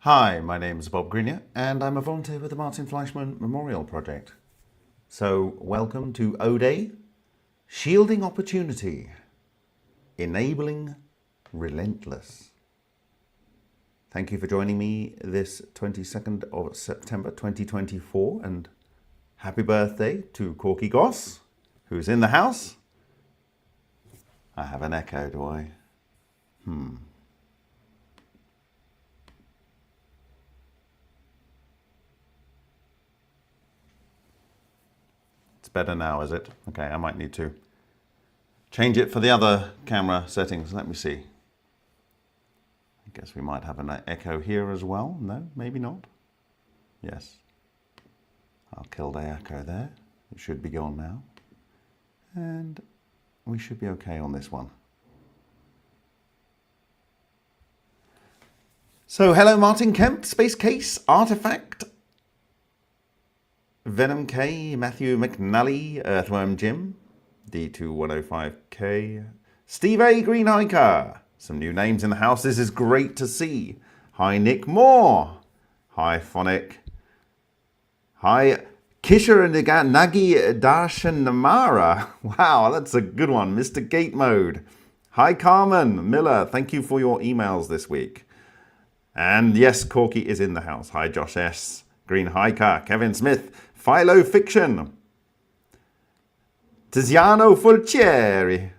Hi, my name is Bob Greenyer and I'm a volunteer with the Martin Fleischmann Memorial Project. So welcome to O-Day, Shielding Opportunity, Enabling Relentless. Thank you for joining me this 22nd of September 2024 and happy birthday to Corky Goss, who's in the house. I have an echo, do I? It's better now, is it? Okay, I might need to change it for the other camera settings. Let me see. I guess we might have an echo here as well. No, maybe not. Yes. I'll kill the echo there. It should be gone now. And we should be okay on this one. So, hello Martin Kemp, Space Case, Artifact, Venom K, Matthew McNally, Earthworm Jim, D2105K, Steve A, Green Hiker. Some new names in the house. This is great to see. Hi Nick Moore. Hi Phonic. Hi Kishore Nagi Darshanamara. Wow, that's a good one. Mr. Gate Mode. Hi Carmen Miller. Thank you for your emails this week. And yes, Corky is in the house. Hi Josh S. Green Hiker. Kevin Smith. Philo Fiction. Tiziano Fulcieri.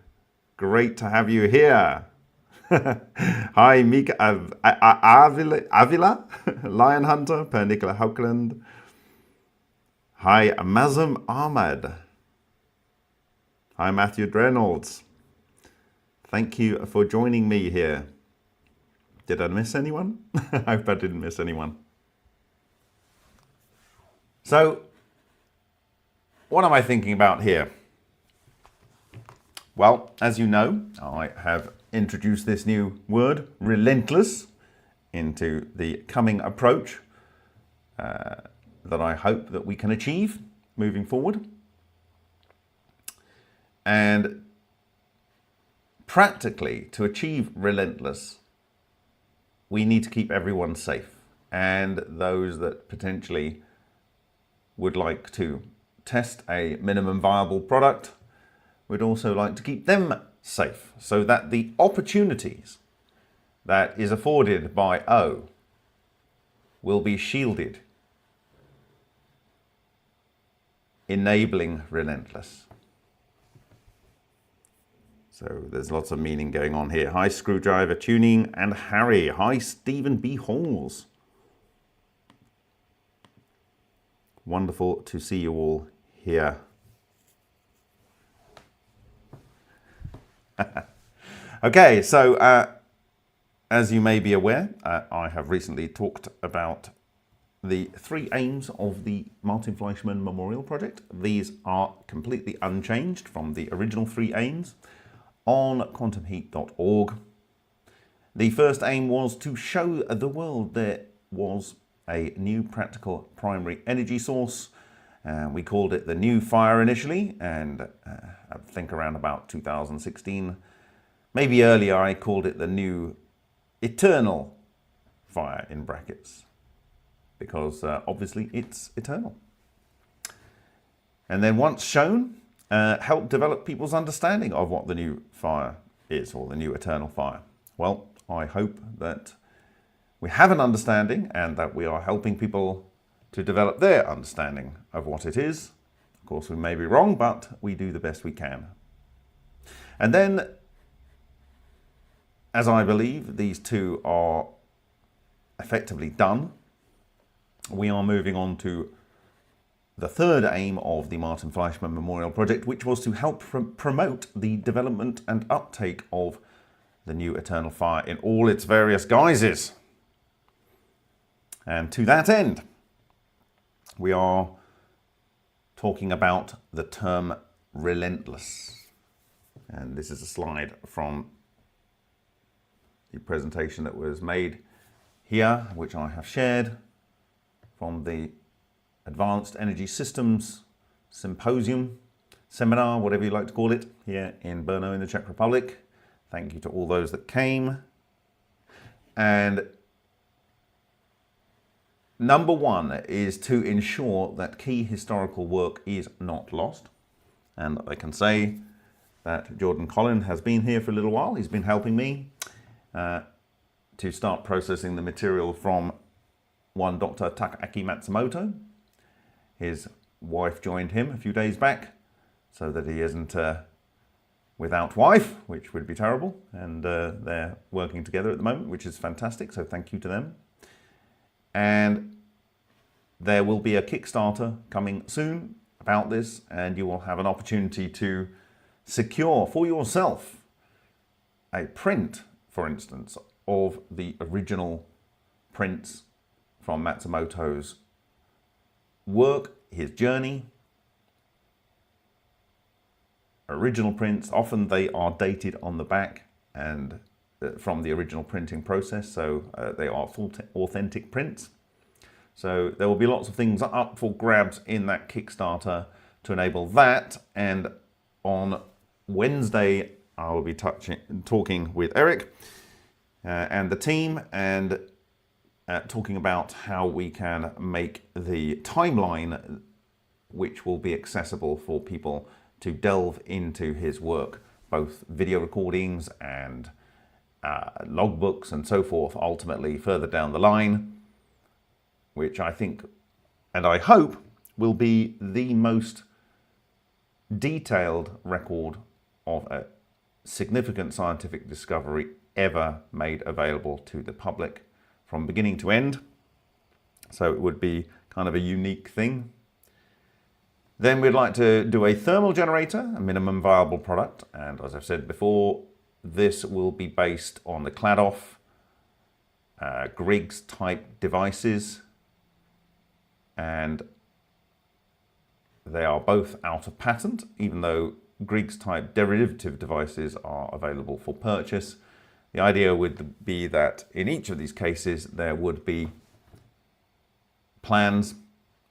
Great to have you here. Hi Mika Avila. Lion Hunter. Per Nicola Haukeland. Hi Mazum Ahmad. Hi Matthew Reynolds. Thank you for joining me here. Did I miss anyone? I hope I didn't miss anyone. So, what am I thinking about here? Well, as you know, I have introduced this new word, relentless, into the coming approach that I hope that we can achieve moving forward. And practically, to achieve relentless, we need to keep everyone safe, and those that potentially would like to test a minimum viable product, we'd also like to keep them safe so that the opportunities that is afforded by O will be shielded, enabling relentless. So there's lots of meaning going on here. Hi Screwdriver Tuning and Harry. Hi Stephen B. Halls. Wonderful to see you all here. Okay, so as you may be aware, I have recently talked about the 3 aims of the Martin Fleischmann Memorial Project. These are completely unchanged from the original 3 aims on quantumheat.org. The first aim was to show the world there was a new practical primary energy source. We called it the new fire initially, and I think around about 2016, maybe earlier, I called it the new eternal fire in brackets, because obviously it's eternal. And then once shown, help develop people's understanding of what the new fire is, or the new eternal fire. Well, I hope that we have an understanding and that we are helping people to develop their understanding of what it is. Of course, we may be wrong, but we do the best we can. And then, as I believe these 2 are effectively done, we are moving on to the third aim of the Martin Fleischmann Memorial Project, which was to help promote the development and uptake of the new eternal fire in all its various guises. And to that end, we are talking about the term relentless. And this is a slide from the presentation that was made here, which I have shared from the Advanced Energy Systems Symposium, Seminar, whatever you like to call it, here in Brno in the Czech Republic. Thank you to all those that came. And Number one is to ensure that key historical work is not lost. And I can say that Jordan Collin has been here for a little while. He's been helping me to start processing the material from one Dr. Takaaki Matsumoto. His wife joined him a few days back so that he isn't without wife, which would be terrible. And they're working together at the moment, which is fantastic. So thank you to them. And there will be a Kickstarter coming soon about this, and you will have an opportunity to secure for yourself a print, for instance, of the original prints from Matsumoto's work, his journey. Original prints, often they are dated on the back and from the original printing process, so they are full authentic prints. So there will be lots of things up for grabs in that Kickstarter to enable that. And on Wednesday, I will be talking with Eric and the team and talking about how we can make the timeline, which will be accessible for people to delve into his work, both video recordings and logbooks and so forth, ultimately further down the line, which I think and I hope will be the most detailed record of a significant scientific discovery ever made available to the public from beginning to end. So it would be kind of a unique thing. Then we'd like to do a thermal generator, a minimum viable product. And as I've said before, this will be based on the Kladoff Griggs type devices. And they are both out of patent, even though Griggs type derivative devices are available for purchase. The idea would be that in each of these cases, there would be plans,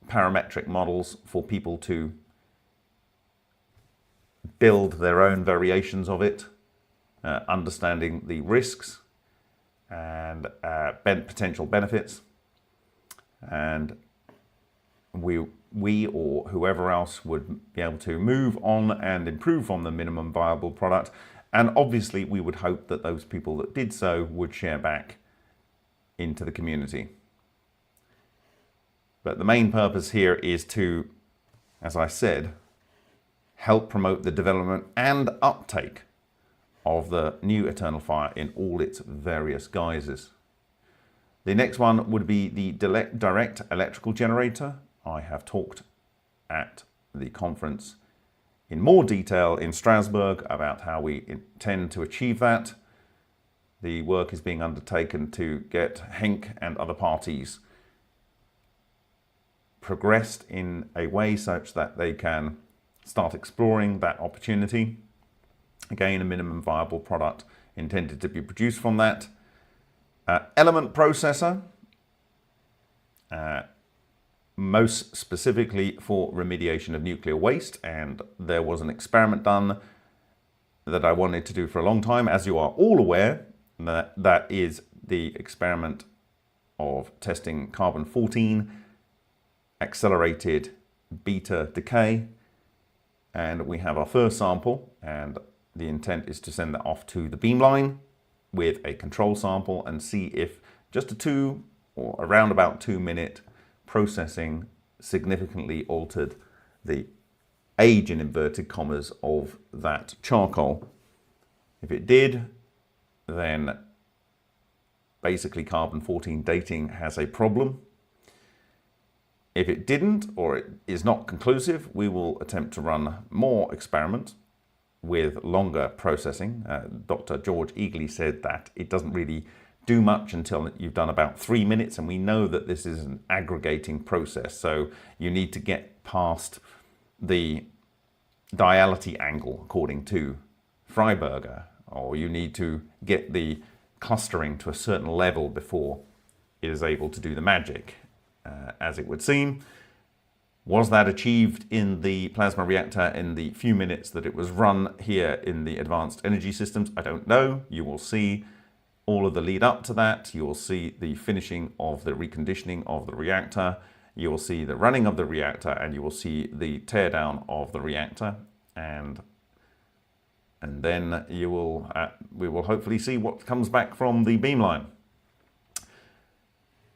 parametric models for people to build their own variations of it, understanding the risks and potential benefits. And we or whoever else would be able to move on and improve on the minimum viable product. And obviously we would hope that those people that did so would share back into the community. But the main purpose here is to, as I said, help promote the development and uptake of the new Eternal Fire in all its various guises. The next one would be the direct electrical generator. I have talked at the conference in more detail in Strasbourg about how we intend to achieve that. The work is being undertaken to get Henk and other parties progressed in a way such that they can start exploring that opportunity. Again, a minimum viable product intended to be produced from that. Element processor, most specifically for remediation of nuclear waste. And there was an experiment done that I wanted to do for a long time. As you are all aware, that is the experiment of testing carbon-14 accelerated beta decay. And we have our first sample, and the intent is to send that off to the beamline with a control sample and see if just a 2 or around about 2 minute processing significantly altered the age in inverted commas of that charcoal. If it did, then basically carbon-14 dating has a problem. If it didn't, or it is not conclusive, we will attempt to run more experiments with longer processing. Dr. George Eagley said that it doesn't really do much until you've done about 3 minutes, and we know that this is an aggregating process, so you need to get past the diality angle according to Freiberger, or you need to get the clustering to a certain level before it is able to do the magic, as it would seem. Was that achieved in the plasma reactor in the few minutes that it was run here in the advanced energy systems? I don't know. You will see. all of the lead up to that. You'll see the finishing of the reconditioning of the reactor. You will see the running of the reactor, and you will see the teardown of the reactor. And then we will hopefully see what comes back from the beamline.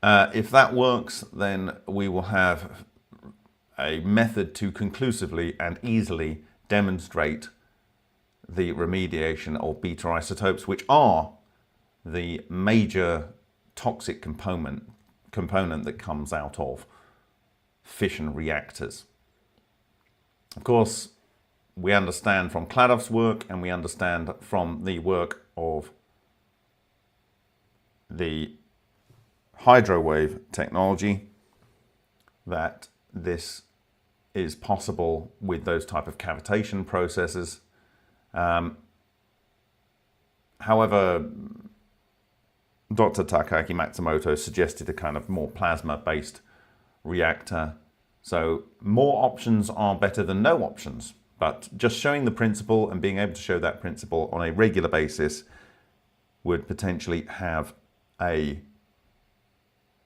If that works, then we will have a method to conclusively and easily demonstrate the remediation of beta isotopes, which are the major toxic component that comes out of fission reactors. Of course, we understand from Kladov's work, and we understand from the work of the hydrowave technology, that this is possible with those type of cavitation processes. However, Dr. Takaaki Matsumoto suggested a kind of more plasma-based reactor. So more options are better than no options, but just showing the principle and being able to show that principle on a regular basis would potentially have a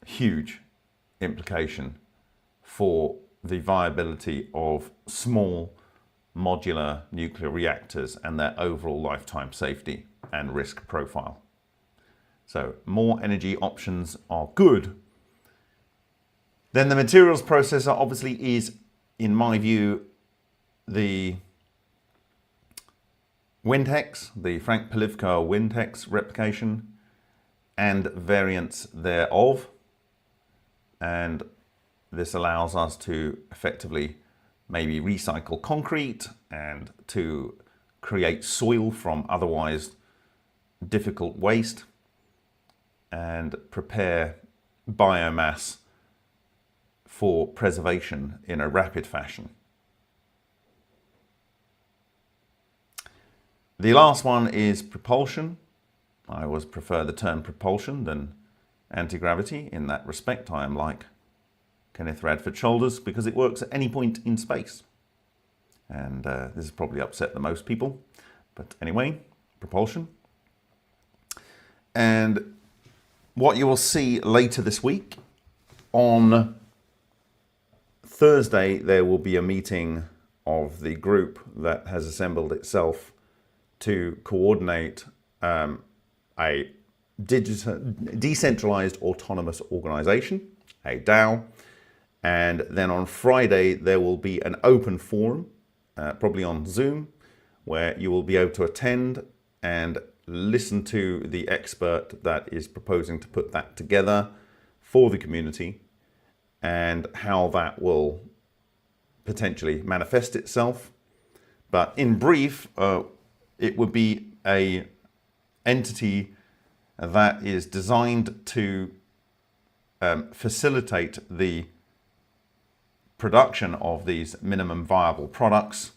huge implication for the viability of small modular nuclear reactors and their overall lifetime safety and risk profile. So more energy options are good. Then the materials processor obviously is, in my view, the Wintex, the Frank Polivka Wintex replication and variants thereof. And this allows us to effectively maybe recycle concrete and to create soil from otherwise difficult waste and prepare biomass for preservation in a rapid fashion. The last one is propulsion. I always prefer the term propulsion than anti-gravity. In that respect, I am like Kenneth Radford Shoulders, because it works at any point in space. And this has probably upset the most people. But anyway, propulsion. And what you will see later this week, on Thursday, there will be a meeting of the group that has assembled itself to coordinate a decentralized autonomous organization, a DAO. And then on Friday, there will be an open forum, probably on Zoom, where you will be able to attend and listen to the expert that is proposing to put that together for the community, and how that will potentially manifest itself. But in brief, it would be an entity that is designed to facilitate the production of these minimum viable products.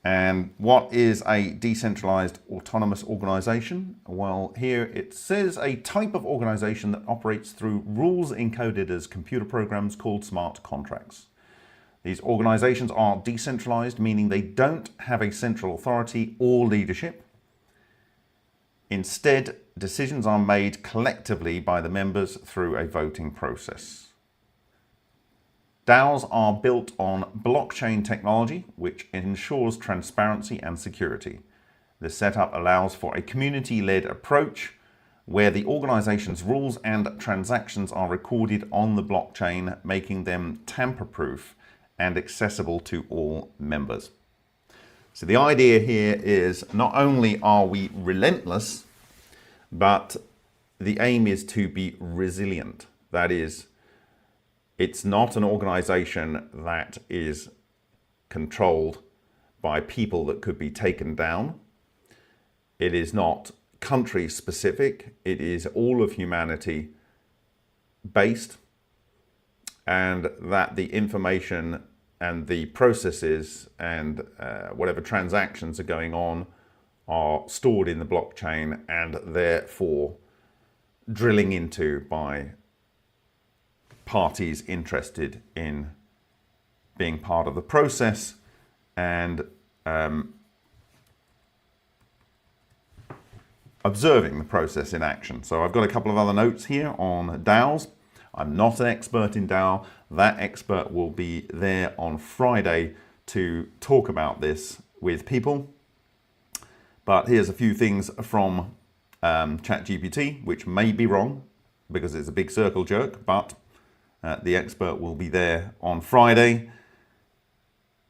And what is a decentralized autonomous organization? Well, here it says a type of organization that operates through rules encoded as computer programs called smart contracts. These organizations are decentralized, meaning they don't have a central authority or leadership. Instead, decisions are made collectively by the members through a voting process. DAOs are built on blockchain technology, which ensures transparency and security. This setup allows for a community-led approach where the organization's rules and transactions are recorded on the blockchain, making them tamper-proof and accessible to all members. So the idea here is not only are we relentless, but the aim is to be resilient. That is, it's not an organization that is controlled by people that could be taken down. It is not country specific. It is all of humanity based, and that the information and the processes and whatever transactions are going on are stored in the blockchain and therefore drilling into by parties interested in being part of the process and observing the process in action. So I've got a couple of other notes here on DAOs. I'm not an expert in DAO. That expert will be there on Friday to talk about this with people. But here's a few things from ChatGPT, which may be wrong because it's a big circle jerk, but the expert will be there on Friday.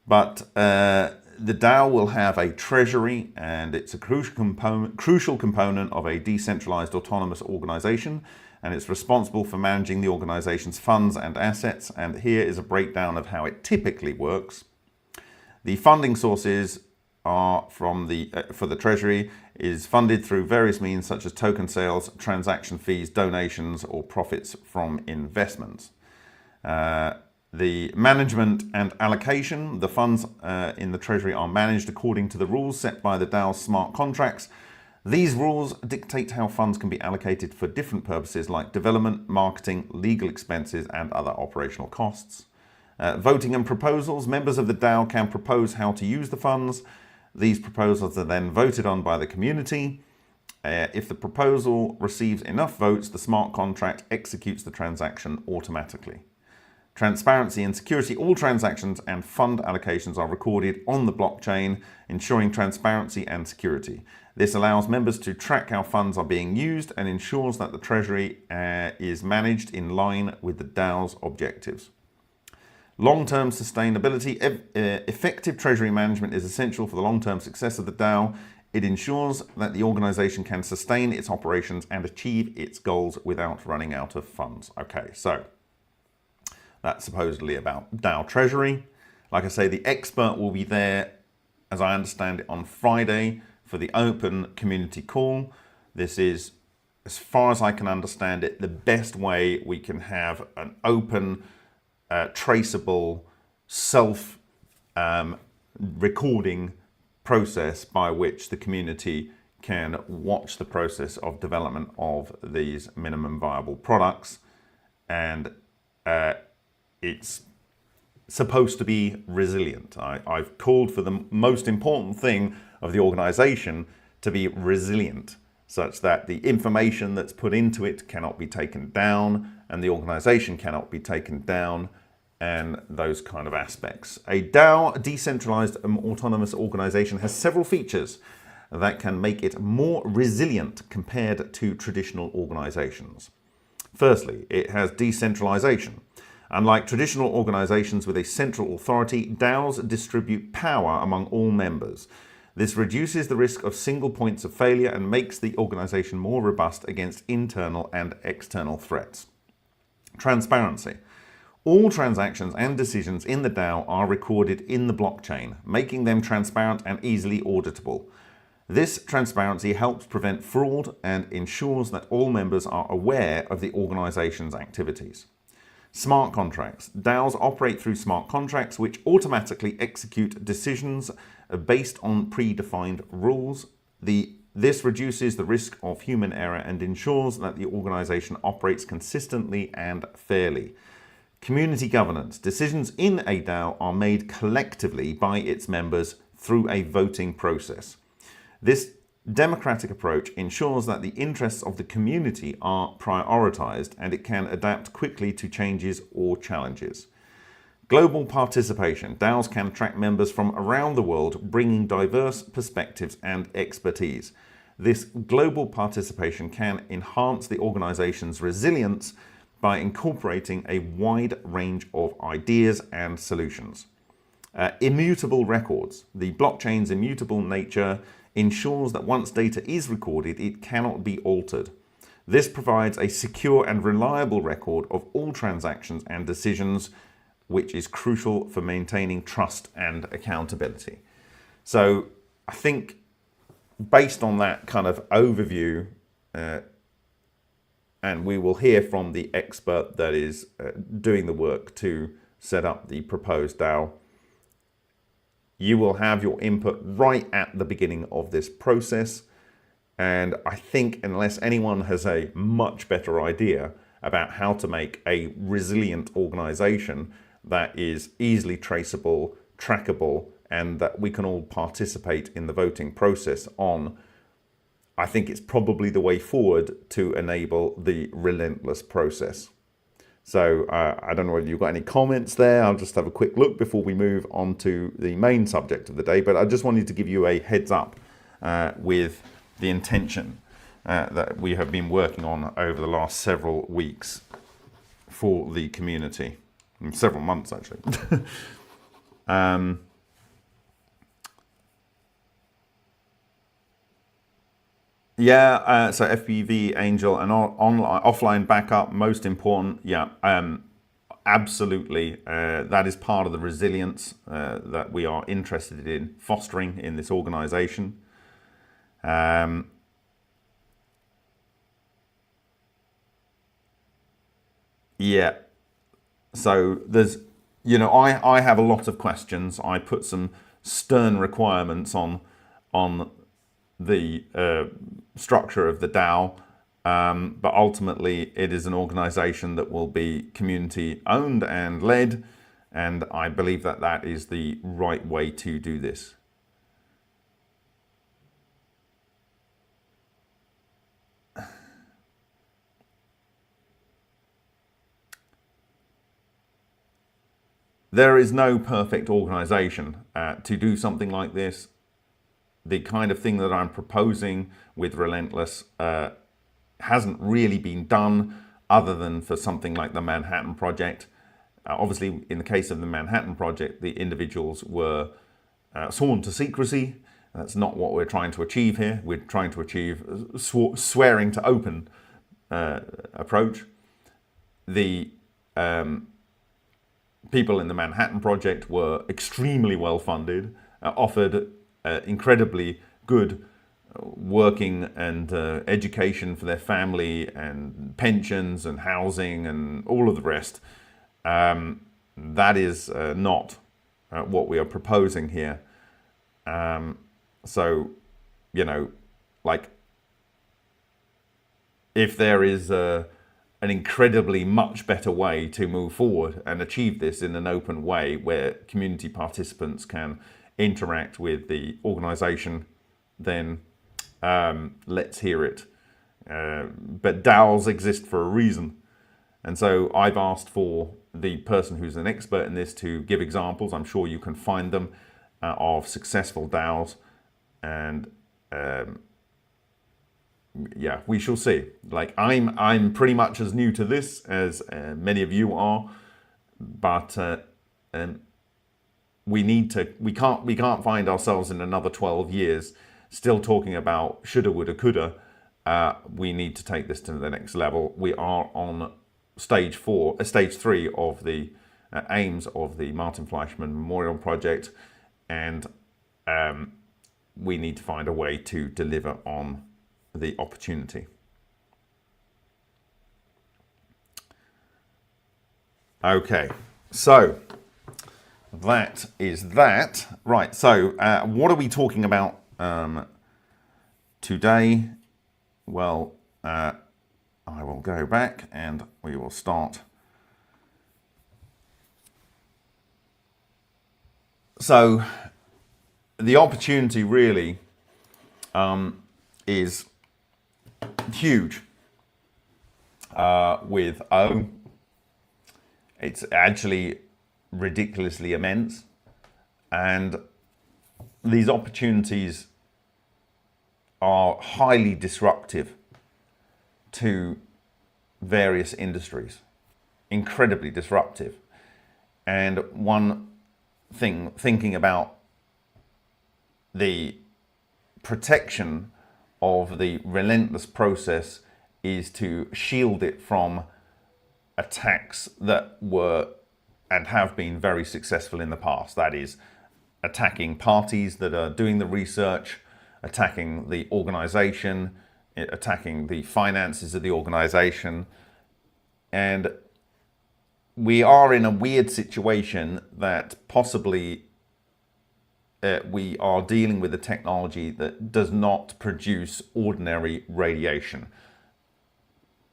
But the DAO will have a treasury, and it's a crucial component of a decentralized autonomous organization, and it's responsible for managing the organization's funds and assets. And here is a breakdown of how it typically works. The funding sources are from for the treasury is funded through various means such as token sales, transaction fees, donations, or profits from investments. The management and allocation, the funds in the treasury are managed according to the rules set by the DAO's smart contracts. These rules dictate how funds can be allocated for different purposes like development, marketing, legal expenses, and other operational costs. Voting and proposals. Members of the DAO can propose how to use the funds. These proposals are then voted on by the community. If the proposal receives enough votes, the smart contract executes the transaction automatically. Transparency and security. All transactions and fund allocations are recorded on the blockchain, ensuring transparency and security. This allows members to track how funds are being used and ensures that the treasury is managed in line with the DAO's objectives. Long-term sustainability. Effective treasury management is essential for the long-term success of the DAO. It ensures that the organization can sustain its operations and achieve its goals without running out of funds. Okay, so that's supposedly about DAO treasury. Like I say, the expert will be there, as I understand it, on Friday for the open community call. This is, as far as I can understand it, the best way we can have an open, traceable, self-recording process by which the community can watch the process of development of these minimum viable products. And it's supposed to be resilient. I've called for the most important thing of the organization to be resilient, such that the information that's put into it cannot be taken down and the organization cannot be taken down, and those kind of aspects. A DAO, a decentralized autonomous organization, has several features that can make it more resilient compared to traditional organizations. Firstly, it has decentralization. Unlike traditional organizations with a central authority, DAOs distribute power among all members. This reduces the risk of single points of failure and makes the organization more robust against internal and external threats. Transparency. All transactions and decisions in the DAO are recorded in the blockchain, making them transparent and easily auditable. This transparency helps prevent fraud and ensures that all members are aware of the organization's activities. Smart contracts. DAOs operate through smart contracts which automatically execute decisions based on predefined rules. This reduces the risk of human error and ensures that the organization operates consistently and fairly. Community governance. Decisions in a DAO are made collectively by its members through a voting process. This democratic approach ensures that the interests of the community are prioritized and it can adapt quickly to changes or challenges. Global participation. DAOs can attract members from around the world, bringing diverse perspectives and expertise. This global participation can enhance the organization's resilience by incorporating a wide range of ideas and solutions. Immutable records. The blockchain's immutable nature ensures that once data is recorded, it cannot be altered. This provides a secure and reliable record of all transactions and decisions, which is crucial for maintaining trust and accountability. So I think based on that kind of overview, and we will hear from the expert that is doing the work to set up the proposed DAO, you will have your input right at the beginning of this process. And I think unless anyone has a much better idea about how to make a resilient organization that is easily traceable, trackable, and that we can all participate in the voting process on, I think it's probably the way forward to enable the relentless process. So I don't know whether you've got any comments there. I'll just have a quick look before we move on to the main subject of the day. But I just wanted to give you a heads up with the intention that we have been working on over the last several weeks for the community, several months actually. Yeah, so FPV, Angel, and online, offline backup, most important. Yeah, absolutely. That is part of the resilience that we are interested in fostering in this organization. Yeah, so there's, I have a lot of questions. I put some stern requirements on the structure of the DAO, but ultimately it is an organization that will be community owned and led, and I believe that that is the right way to do this. There is no perfect organization to do something like this. The kind of thing that I'm proposing with Relentless hasn't really been done other than for something like the Manhattan Project. Obviously, in the case of the Manhattan Project, the individuals were sworn to secrecy. That's not what we're trying to achieve here. We're trying to achieve swearing to open approach. The people in the Manhattan Project were extremely well funded, offered incredibly good working and education for their family and pensions and housing and all of the rest. That is not what we are proposing here. So, like, if there is an incredibly much better way to move forward and achieve this in an open way where community participants can interact with the organization, then let's hear it. But DAOs exist for a reason. And so I've asked for the person who's an expert in this to give examples. I'm sure you can find them of successful DAOs. And yeah, we shall see. Like, I'm pretty much as new to this as many of you are, but we can't find ourselves in another 12 years still talking about shoulda, woulda, coulda. We need to take this to the next level. We are on stage 3 of the aims of the Martin Fleischmann Memorial Project, and we need to find a way to deliver on the opportunity. Okay, so that is that. Right, so what are we talking about today? Well, I will go back and we will start. So the opportunity really is huge with O. It's actually ridiculously immense, and these opportunities are highly disruptive to various industries, incredibly disruptive. And one thing, thinking about the protection of the relentless process, is to shield it from attacks that were and have been very successful in the past. That is, attacking parties that are doing the research, attacking the organization, attacking the finances of the organization. And we are in a weird situation that possibly we are dealing with a technology that does not produce ordinary radiation.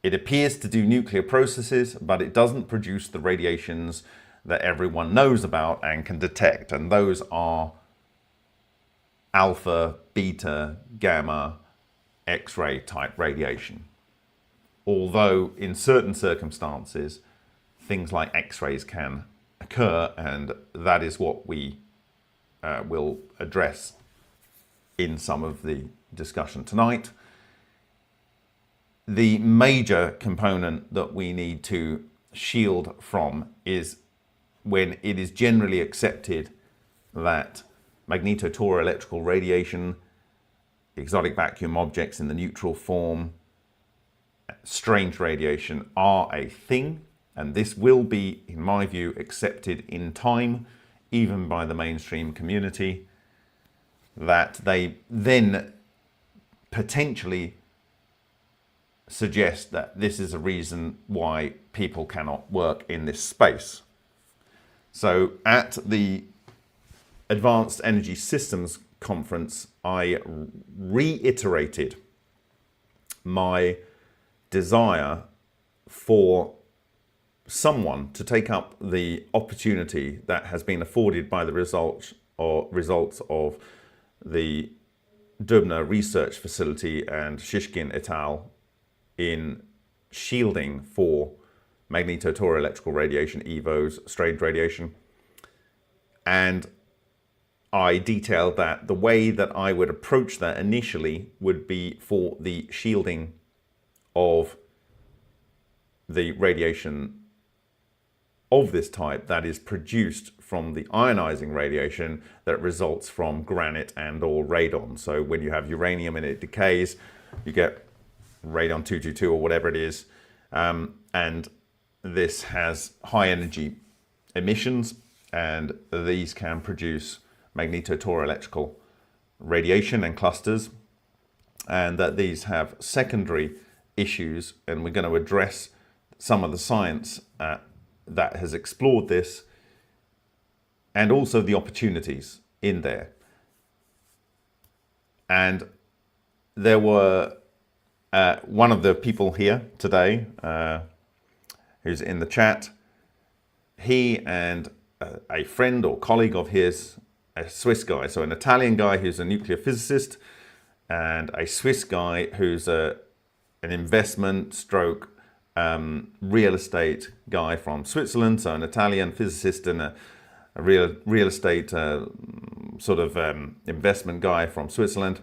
It appears to do nuclear processes, but it doesn't produce the radiations that everyone knows about and can detect. And those are alpha, beta, gamma, X-ray type radiation. Although in certain circumstances, things like X-rays can occur, and that is what we will address in some of the discussion tonight. The major component that we need to shield from is when it is generally accepted that magnetotor electrical radiation, exotic vacuum objects in the neutral form, strange radiation are a thing, and this will be, in my view, accepted in time, even by the mainstream community, that they then potentially suggest that this is a reason why people cannot work in this space. So at the Advanced Energy Systems Conference, I reiterated my desire for someone to take up the opportunity that has been afforded by the results of the Dubna Research Facility and Shishkin et al. In shielding for magnetotor electrical radiation, EVOs, strange radiation. And I detailed that the way that I would approach that initially would be for the shielding of the radiation of this type that is produced from the ionizing radiation that results from granite and or radon. So when you have uranium and it decays, you get radon 222 or whatever it is, and this has high energy emissions, and these can produce magnetotor electrical radiation and clusters, and that these have secondary issues, and we're going to address some of the science that has explored this, and also the opportunities in there. And there were one of the people here today who's in the chat, he and a friend or colleague of his, a Swiss guy, so an Italian guy who's a nuclear physicist, and a Swiss guy who's an investment stroke real estate guy from Switzerland, so an Italian physicist and a real estate sort of investment guy from Switzerland.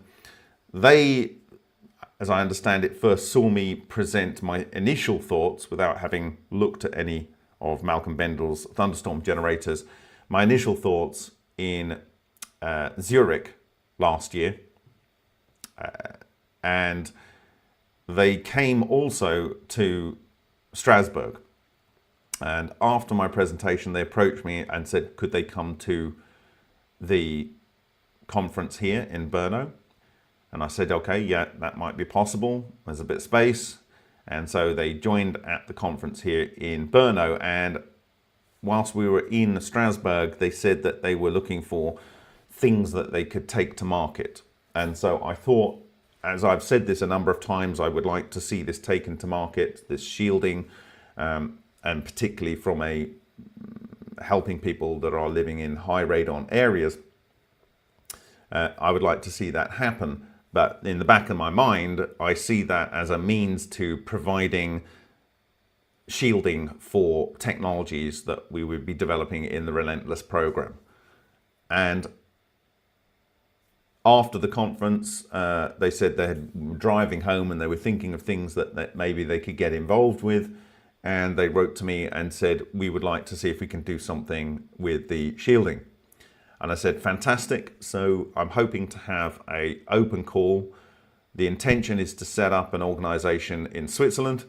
They, as I understand it, first saw me present my initial thoughts without having looked at any of Malcolm Bendel's thunderstorm generators. My initial thoughts in Zurich last year, and they came also to Strasbourg. And after my presentation, they approached me and said, could they come to the conference here in Brno? And I said, okay, yeah, that might be possible. There's a bit of space. And so they joined at the conference here in Brno. And whilst we were in Strasbourg, they said that they were looking for things that they could take to market. And so I thought, as I've said this a number of times, I would like to see this taken to market, this shielding, and particularly from a helping people that are living in high radon areas. I would like to see that happen. But in the back of my mind, I see that as a means to providing shielding for technologies that we would be developing in the Relentless program. And after the conference, they said they were driving home and they were thinking of things that maybe they could get involved with. And they wrote to me and said, we would like to see if we can do something with the shielding. And I said, fantastic. So I'm hoping to have an open call. The intention is to set up an organization in Switzerland.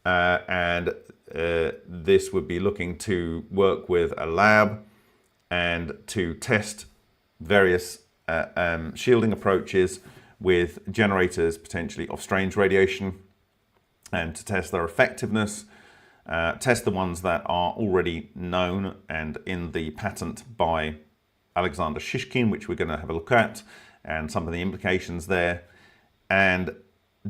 And this would be looking to work with a lab and to test various shielding approaches with generators potentially of strange radiation, and to test their effectiveness, test the ones that are already known and in the patent by Alexander Shishkin, which we're going to have a look at, and some of the implications there, and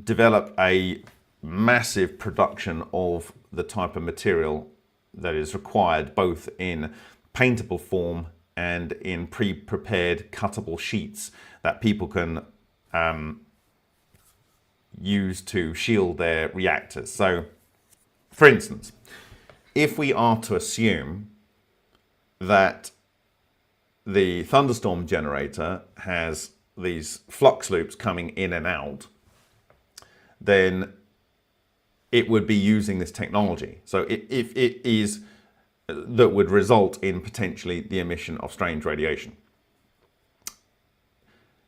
develop a massive production of the type of material that is required, both in paintable form and in pre-prepared cuttable sheets that people can use to shield their reactors. So, for instance, if we are to assume that the thunderstorm generator has these flux loops coming in and out, then it would be using this technology. So if it is, that would result in potentially the emission of strange radiation.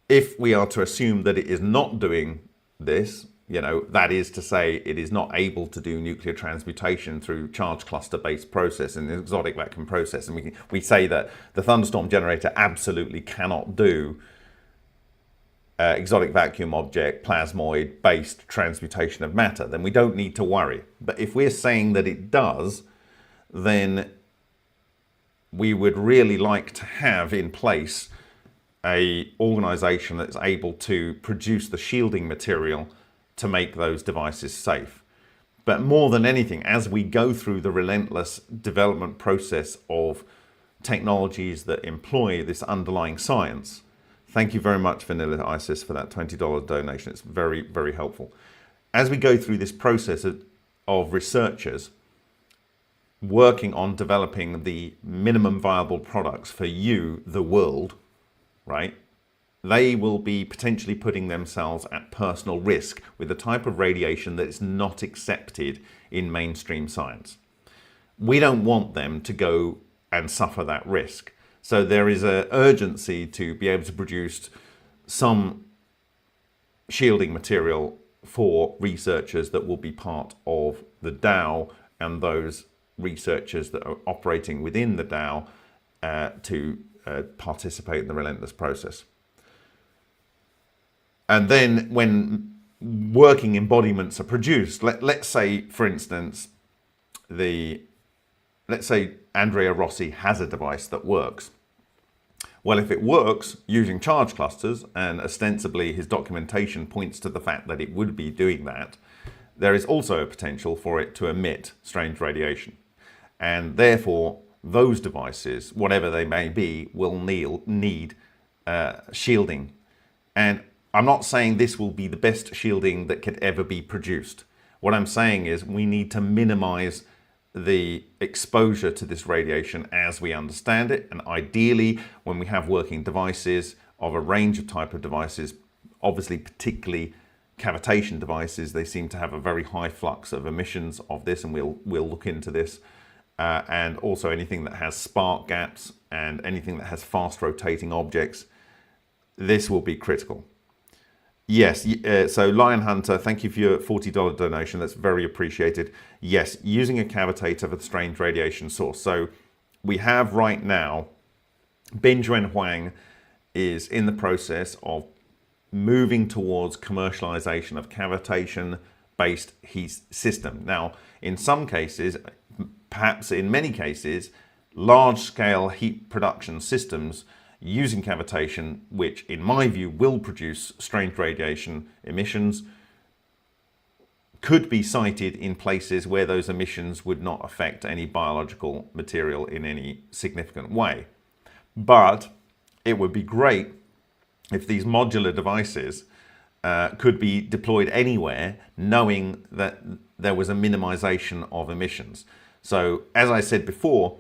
If we are to assume that it is not doing this, that is to say it is not able to do nuclear transmutation through charge cluster based process and the exotic vacuum process, and we say that the thunderstorm generator absolutely cannot do exotic vacuum object plasmoid based transmutation of matter, then we don't need to worry. But if we're saying that it does, then we would really like to have in place a organization that's able to produce the shielding material to make those devices safe. But more than anything, as we go through the relentless development process of technologies that employ this underlying science, thank you very much, Vanilla Isis, for that $20 donation. It's very, very helpful. As we go through this process of researchers working on developing the minimum viable products for you, the world, right? They will be potentially putting themselves at personal risk with the type of radiation that is not accepted in mainstream science. We don't want them to go and suffer that risk. So there is an urgency to be able to produce some shielding material for researchers that will be part of the DAO and those researchers that are operating within the DAO to participate in the relentless process. And then when working embodiments are produced, let's say, for instance, let's say Andrea Rossi has a device that works. Well, if it works using charge clusters, and ostensibly his documentation points to the fact that it would be doing that, there is also a potential for it to emit strange radiation. And therefore, those devices, whatever they may be, will need shielding. And I'm not saying this will be the best shielding that could ever be produced. What I'm saying is we need to minimize the exposure to this radiation as we understand it. And ideally, when we have working devices of a range of type of devices, obviously particularly cavitation devices, they seem to have a very high flux of emissions of this, and we'll look into this. And also anything that has spark gaps and anything that has fast rotating objects, this will be critical. Yes, so Lion Hunter, thank you for your $40 donation. That's very appreciated. Yes, using a cavitator for the strange radiation source. So we have right now, Benjamin Huang is in the process of moving towards commercialization of cavitation-based heat system. Now, in some cases, perhaps in many cases, large-scale heat production systems using cavitation, which in my view will produce strange radiation emissions, could be sited in places where those emissions would not affect any biological material in any significant way. But it would be great if these modular devices could be deployed anywhere, knowing that there was a minimization of emissions. So as I said before,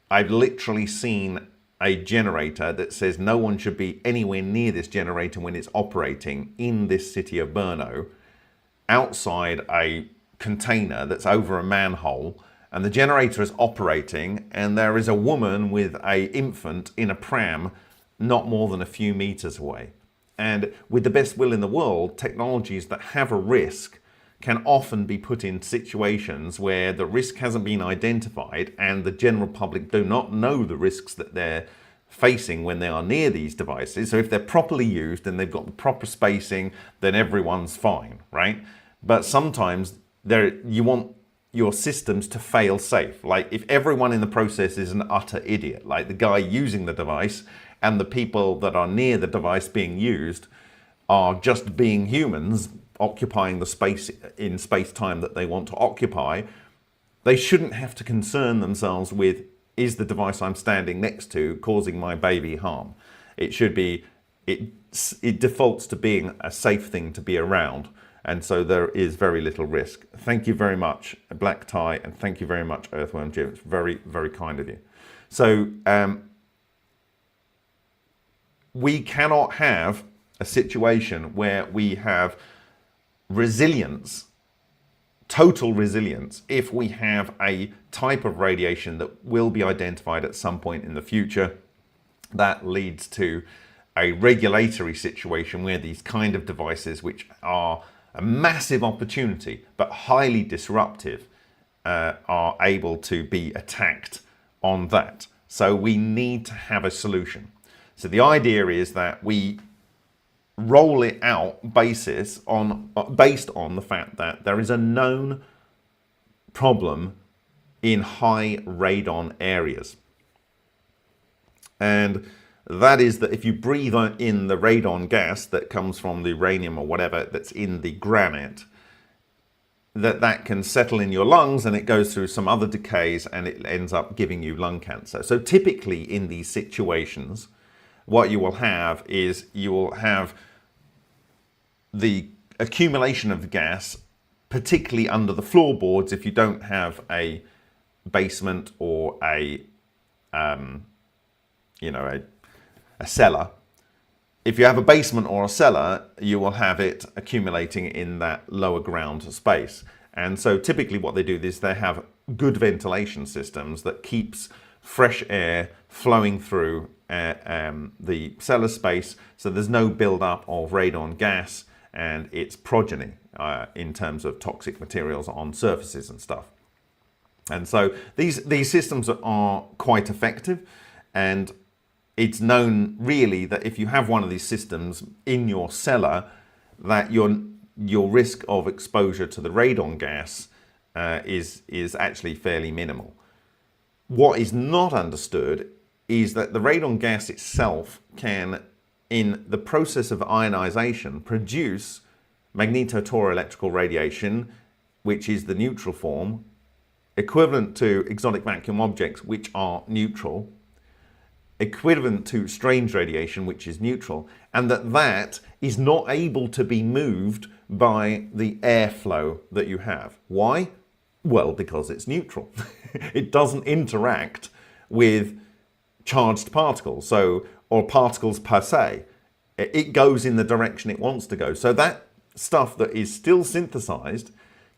I've literally seen a generator that says no one should be anywhere near this generator when it's operating in this city of Brno, outside a container that's over a manhole, and the generator is operating, and there is a woman with an infant in a pram not more than a few meters away. And with the best will in the world, technologies that have a risk can often be put in situations where the risk hasn't been identified and the general public do not know the risks that they're facing when they are near these devices. So if they're properly used and they've got the proper spacing, then everyone's fine, right? But sometimes you want your systems to fail safe. Like if everyone in the process is an utter idiot, like the guy using the device and the people that are near the device being used are just being humans, occupying the space in space-time that they want to occupy, they shouldn't have to concern themselves with, is the device I'm standing next to causing my baby harm? It should be, it defaults to being a safe thing to be around. And so there is very little risk. Thank you very much, Black Tie, and thank you very much, Earthworm Jim. It's very, very kind of you. So we cannot have a situation where we have resilience, total resilience, if we have a type of radiation that will be identified at some point in the future that leads to a regulatory situation where these kind of devices, which are a massive opportunity but highly disruptive, are able to be attacked on that. So we need to have a solution. So the idea is that we roll it out based on the fact that there is a known problem in high radon areas. And that is that if you breathe in the radon gas that comes from the uranium or whatever that's in the granite, that can settle in your lungs and it goes through some other decays and it ends up giving you lung cancer. So typically in these situations, what you will have is you will have the accumulation of the gas, particularly under the floorboards if you don't have a basement or a cellar. If you have a basement or a cellar, you will have it accumulating in that lower ground space. And so typically what they do is they have good ventilation systems that keeps fresh air flowing through the cellar space, so there's no build-up of radon gas and its progeny in terms of toxic materials on surfaces and stuff. And so these systems are quite effective, and it's known really that if you have one of these systems in your cellar, that your risk of exposure to the radon gas is actually fairly minimal. What is not understood is that the radon gas itself can, in the process of ionization, produce magnetotoroelectrical radiation, which is the neutral form, equivalent to exotic vacuum objects, which are neutral, equivalent to strange radiation, which is neutral, and that is not able to be moved by the airflow that you have. Why? Well, because it's neutral. It doesn't interact with charged particles, or particles per se. It goes in the direction it wants to go. So that stuff that is still synthesized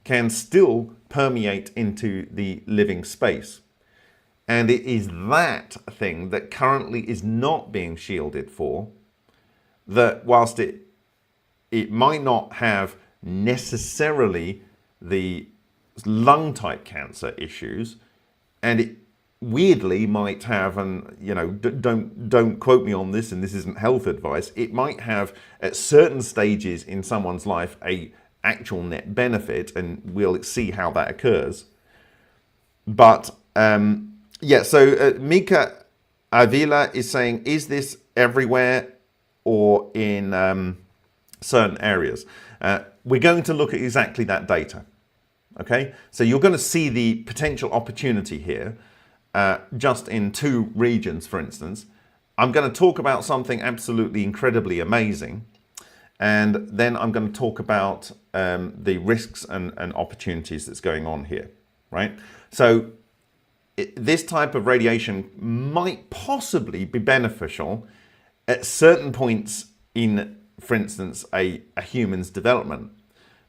can still permeate into the living space. And it is that thing that currently is not being shielded for, that whilst it might not have necessarily the lung type cancer issues, and it weirdly might have, and don't quote me on this, and this isn't health advice, it might have at certain stages in someone's life a actual net benefit, and we'll see how that occurs. But yeah, so Mika Avila is saying, is this everywhere or in certain areas? We're going to look at exactly that data. Okay, so you're going to see the potential opportunity here just in two regions, for instance. I'm going to talk about something absolutely incredibly amazing, and then I'm going to talk about the risks and opportunities that's going on here, right? So this type of radiation might possibly be beneficial at certain points in, for instance, a human's development.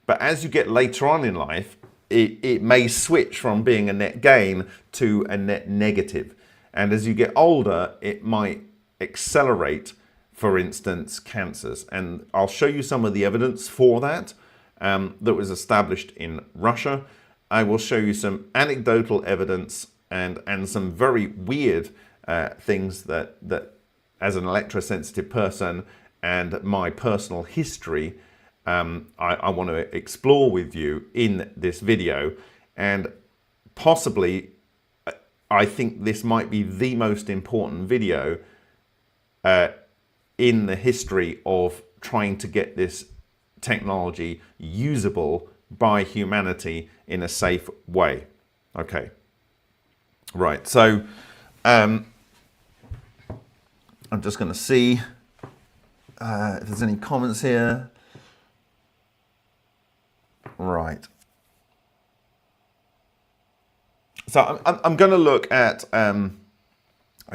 But as you get later on in life, it may switch from being a net gain to a net negative. And as you get older, it might accelerate, for instance, cancers. And I'll show you some of the evidence for that that was established in Russia. I will show you some anecdotal evidence and some very weird things that as an electrosensitive person and my personal history, I want to explore with you in this video. And possibly, I think this might be the most important video in the history of trying to get this technology usable by humanity in a safe way. Okay. Right, so I'm just going to see if there's any comments here. Right. So I'm going to look at a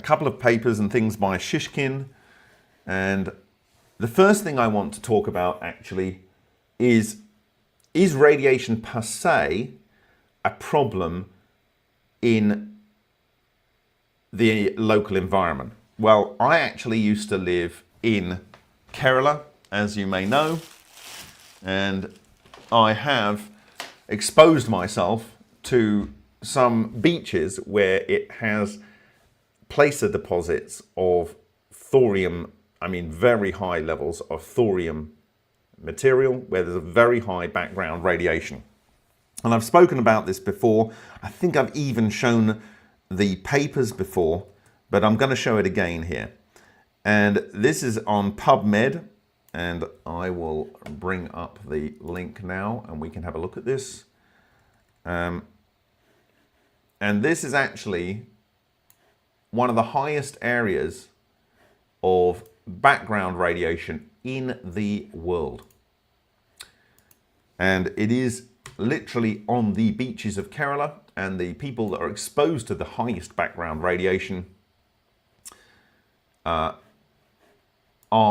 couple of papers and things by Shishkin. And the first thing I want to talk about actually is radiation per se a problem in the local environment? Well, I actually used to live in Kerala, as you may know, and I have exposed myself to some beaches where it has placer deposits of thorium, I mean very high levels of thorium material, where there's a very high background radiation. And I've spoken about this before. I think I've even shown the papers before, but I'm going to show it again here. And this is on PubMed, and I will bring up the link now and we can have a look at this. And this is actually one of the highest areas of background radiation in the world. And it is literally on the beaches of Kerala, and the people that are exposed to the highest background radiation are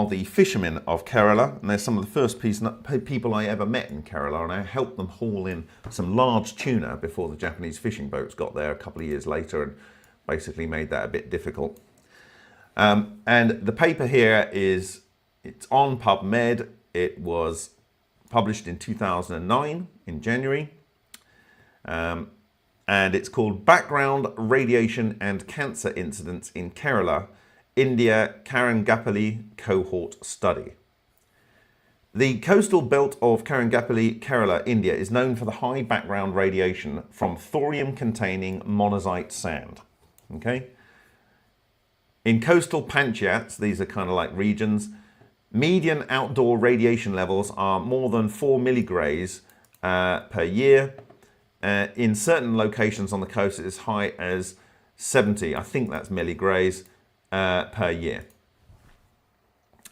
the fishermen of Kerala. And they're some of the first people I ever met in Kerala, and I helped them haul in some large tuna before the Japanese fishing boats got there a couple of years later and basically made that a bit difficult. And the paper here it's on PubMed. It was published in 2009 in January, and it's called Background Radiation and Cancer Incidents in Kerala, India, Karangapalli Cohort Study. The coastal belt of Karangapalli, Kerala, India is known for the high background radiation from thorium-containing monazite sand. Okay. In coastal panchayats, these are kind of like regions, median outdoor radiation levels are more than 4 milligrays per year. In certain locations on the coast, it's as high as 70, I think that's milligrays per year.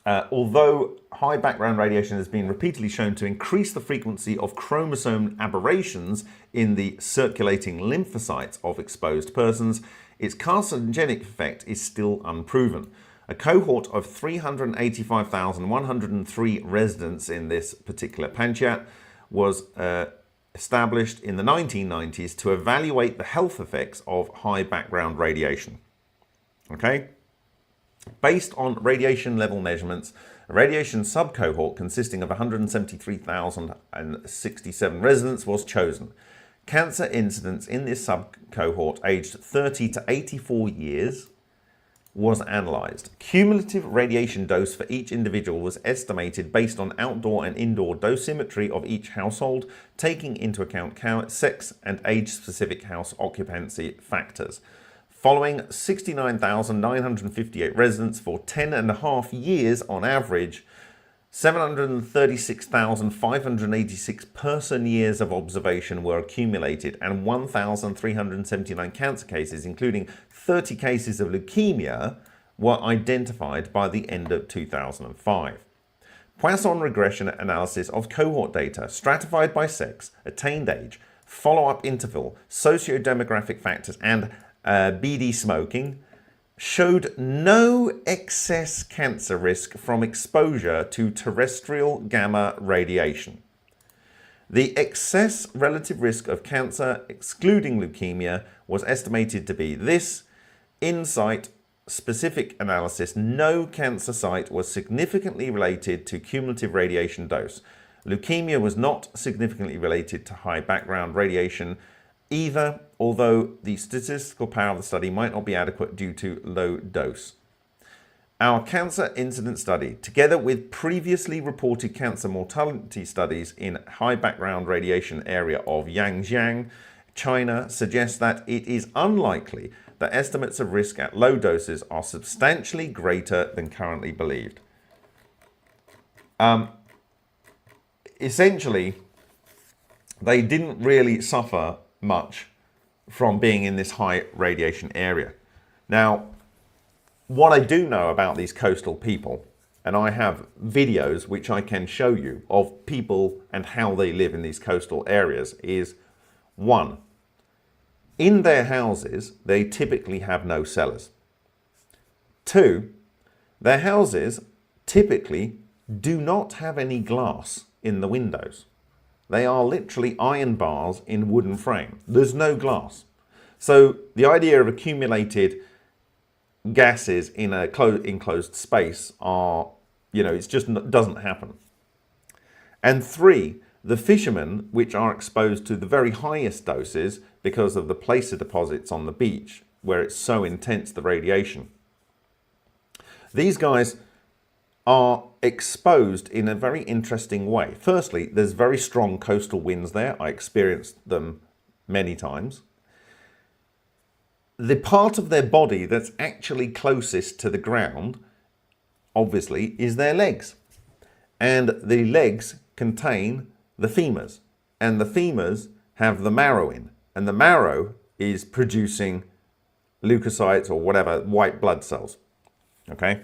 Although high background radiation has been repeatedly shown to increase the frequency of chromosome aberrations in the circulating lymphocytes of exposed persons, its carcinogenic effect is still unproven. A cohort of 385,103 residents in this particular panchayat was established in the 1990s to evaluate the health effects of high background radiation. Okay? Based on radiation level measurements, a radiation subcohort consisting of 173,067 residents was chosen. Cancer incidence in this subcohort aged 30 to 84 years was analysed. Cumulative radiation dose for each individual was estimated based on outdoor and indoor dosimetry of each household, taking into account sex and age-specific house occupancy factors. Following 69,958 residents for 10.5 years on average, 736,586 person years of observation were accumulated, and 1,379 cancer cases, including 30 cases of leukemia, were identified by the end of 2005. Poisson regression analysis of cohort data, stratified by sex, attained age, follow-up interval, socio-demographic factors, and BD smoking, showed no excess cancer risk from exposure to terrestrial gamma radiation. The excess relative risk of cancer, excluding leukemia, was estimated to be this. In site-specific analysis, no cancer site was significantly related to cumulative radiation dose. Leukemia was not significantly related to high background radiation either, although the statistical power of the study might not be adequate due to low dose. Our cancer incidence study, together with previously reported cancer mortality studies in high background radiation area of Yangjiang, China, suggests that it is unlikely that estimates of risk at low doses are substantially greater than currently believed. Essentially, they didn't really suffer much from being in this high radiation area. Now, what I do know about these coastal people and I have videos which I can show you of people and how they live in these coastal areas, is one, in their houses, they typically have no cellars. Two, their houses typically do not have any glass in the windows. They are literally iron bars in wooden frame. There's no glass. So the idea of accumulated gases in a enclosed space are, it just doesn't happen. And three, the fishermen, which are exposed to the very highest doses because of the placer deposits on the beach, where it's so intense, the radiation. These guys are exposed in a very interesting way. Firstly, there's very strong coastal winds there. I experienced them many times. The part of their body that's actually closest to the ground, obviously, is their legs. And the legs contain the femurs. And the femurs have the marrow in. And the marrow is producing leukocytes or whatever, white blood cells. Okay?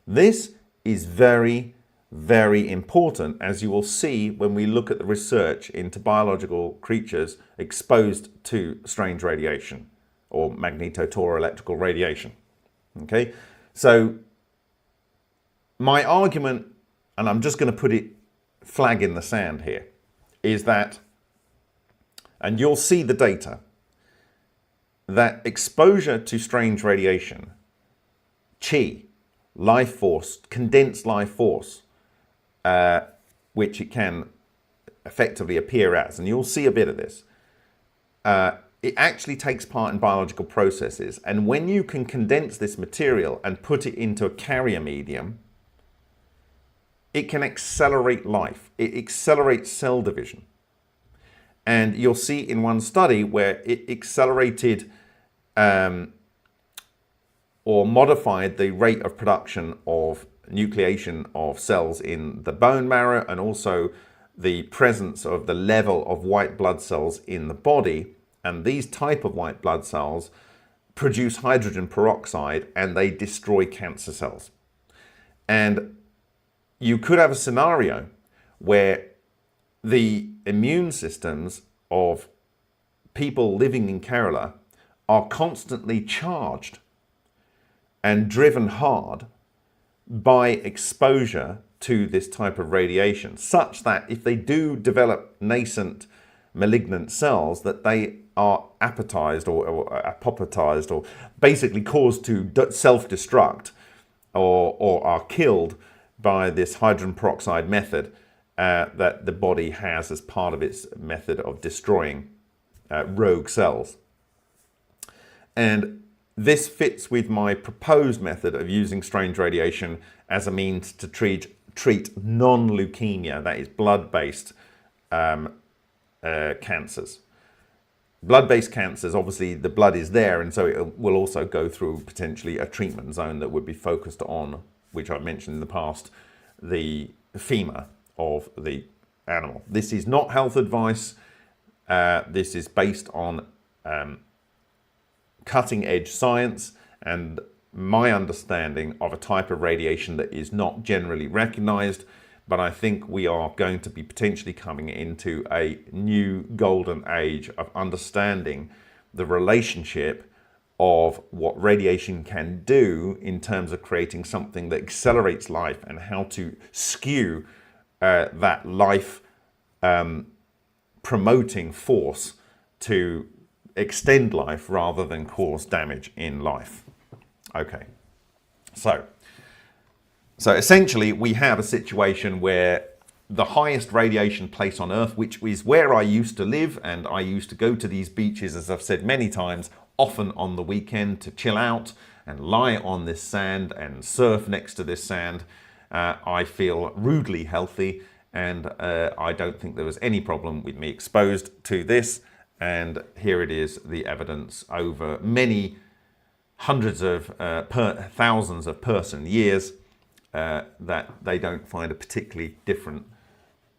This is very, very important, as you will see when we look at the research into biological creatures exposed to strange radiation or magnetotoroelectrical radiation. Okay, so my argument, and I'm just going to put it flag in the sand here, is that, and you'll see the data, that exposure to strange radiation, chi, life force, condensed life force, which it can effectively appear as, and you'll see a bit of this, it actually takes part in biological processes. And when you can condense this material and put it into a carrier medium, it can accelerate life. It accelerates cell division. And you'll see in one study where it accelerated or modified the rate of production of nucleation of cells in the bone marrow, and also the presence of the level of white blood cells in the body. And these type of white blood cells produce hydrogen peroxide and they destroy cancer cells. And you could have a scenario where the immune systems of people living in Kerala are constantly charged and driven hard by exposure to this type of radiation, such that if they do develop nascent malignant cells, that they are appetized or apoptized, or basically caused to self-destruct or are killed by this hydrogen peroxide method that the body has as part of its method of destroying rogue cells. And this fits with my proposed method of using strange radiation as a means to treat non-leukemia, that is blood-based cancers. Blood-based cancers, obviously the blood is there, and so it will also go through potentially a treatment zone that would be focused on, which I've mentioned in the past, the femur of the animal. This is not health advice. This is based on cutting-edge science and my understanding of a type of radiation that is not generally recognized, but I think we are going to be potentially coming into a new golden age of understanding the relationship of what radiation can do in terms of creating something that accelerates life, and how to skew that life promoting force to extend life rather than cause damage in life. Okay, so essentially we have a situation where the highest radiation place on Earth, which is where I used to live, and I used to go to these beaches, as I've said many times, often on the weekend to chill out and lie on this sand and surf next to this sand. I feel rudely healthy, and I don't think there was any problem with me exposed to this. And here it is, the evidence over many hundreds of thousands of person years that they don't find a particularly different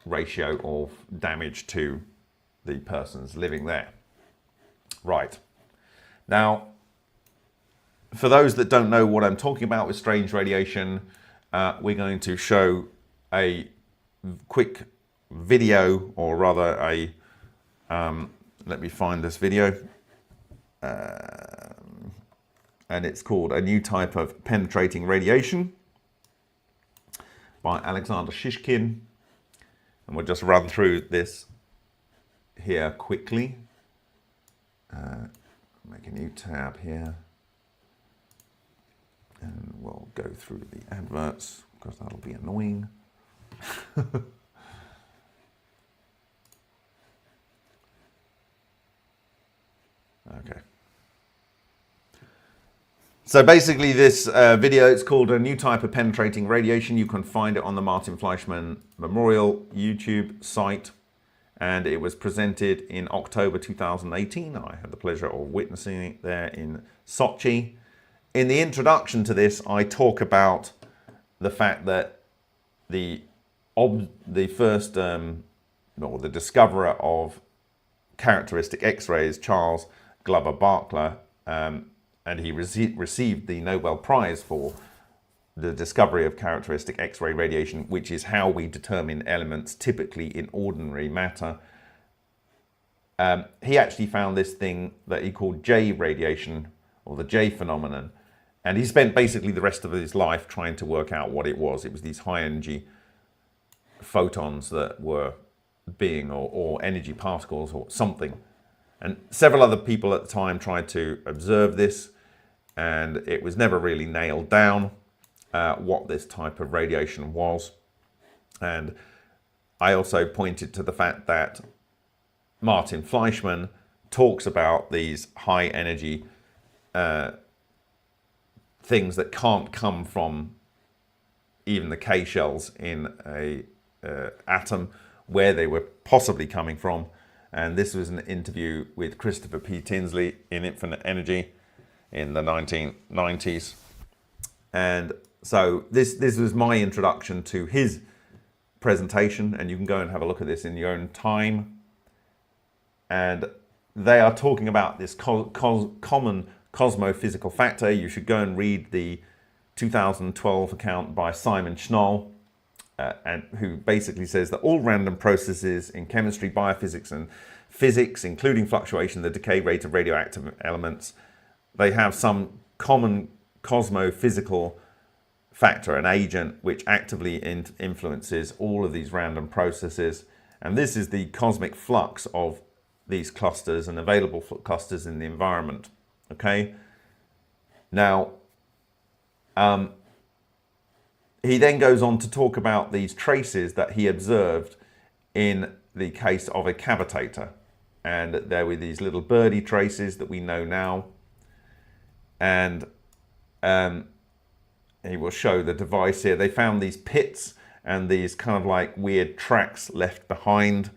ratio of damage to the persons living there. Right. Now, for those that don't know what I'm talking about with strange radiation, we're going to show a quick video, or rather a, let me find this video, and it's called A New Type of Penetrating Radiation by Alexander Shishkin. And we'll just run through this here quickly. Make a new tab here. And we'll go through the adverts, because that'll be annoying. Okay. So basically this video, it's called A New Type of Penetrating Radiation. You can find it on the Martin Fleischmann Memorial YouTube site. And it was presented in October 2018. I had the pleasure of witnessing it there in Sochi. In the introduction to this, I talk about the fact that the first, or the discoverer of characteristic X-rays, Charles Glover Barkla, and he received the Nobel Prize for the discovery of characteristic X-ray radiation, which is how we determine elements typically in ordinary matter. He actually found this thing that he called J radiation, or the J phenomenon, and he spent basically the rest of his life trying to work out what it was. It was these high energy photons that were being, or energy particles or something. And several other people at the time tried to observe this, and it was never really nailed down what this type of radiation was. And I also pointed to the fact that Martin Fleischmann talks about these high energy things that can't come from even the K shells in a atom, where they were possibly coming from. And this was an interview with Christopher P. Tinsley in Infinite Energy in the 1990s. And so this was my introduction to his presentation, and you can go and have a look at this in your own time. And they are talking about this common cosmophysical factor. You should go and read the 2012 account by Simon Schnoll, and who basically says that all random processes in chemistry, biophysics, and physics, including fluctuation, the decay rate of radioactive elements, they have some common cosmophysical factor, an agent which actively influences all of these random processes. And this is the cosmic flux of these clusters and available clusters in the environment. Okay. Now, he then goes on to talk about these traces that he observed in the case of a cavitator. And there were these little birdie traces that we know now. And he will show the device here. They found these pits and these kind of like weird tracks left behind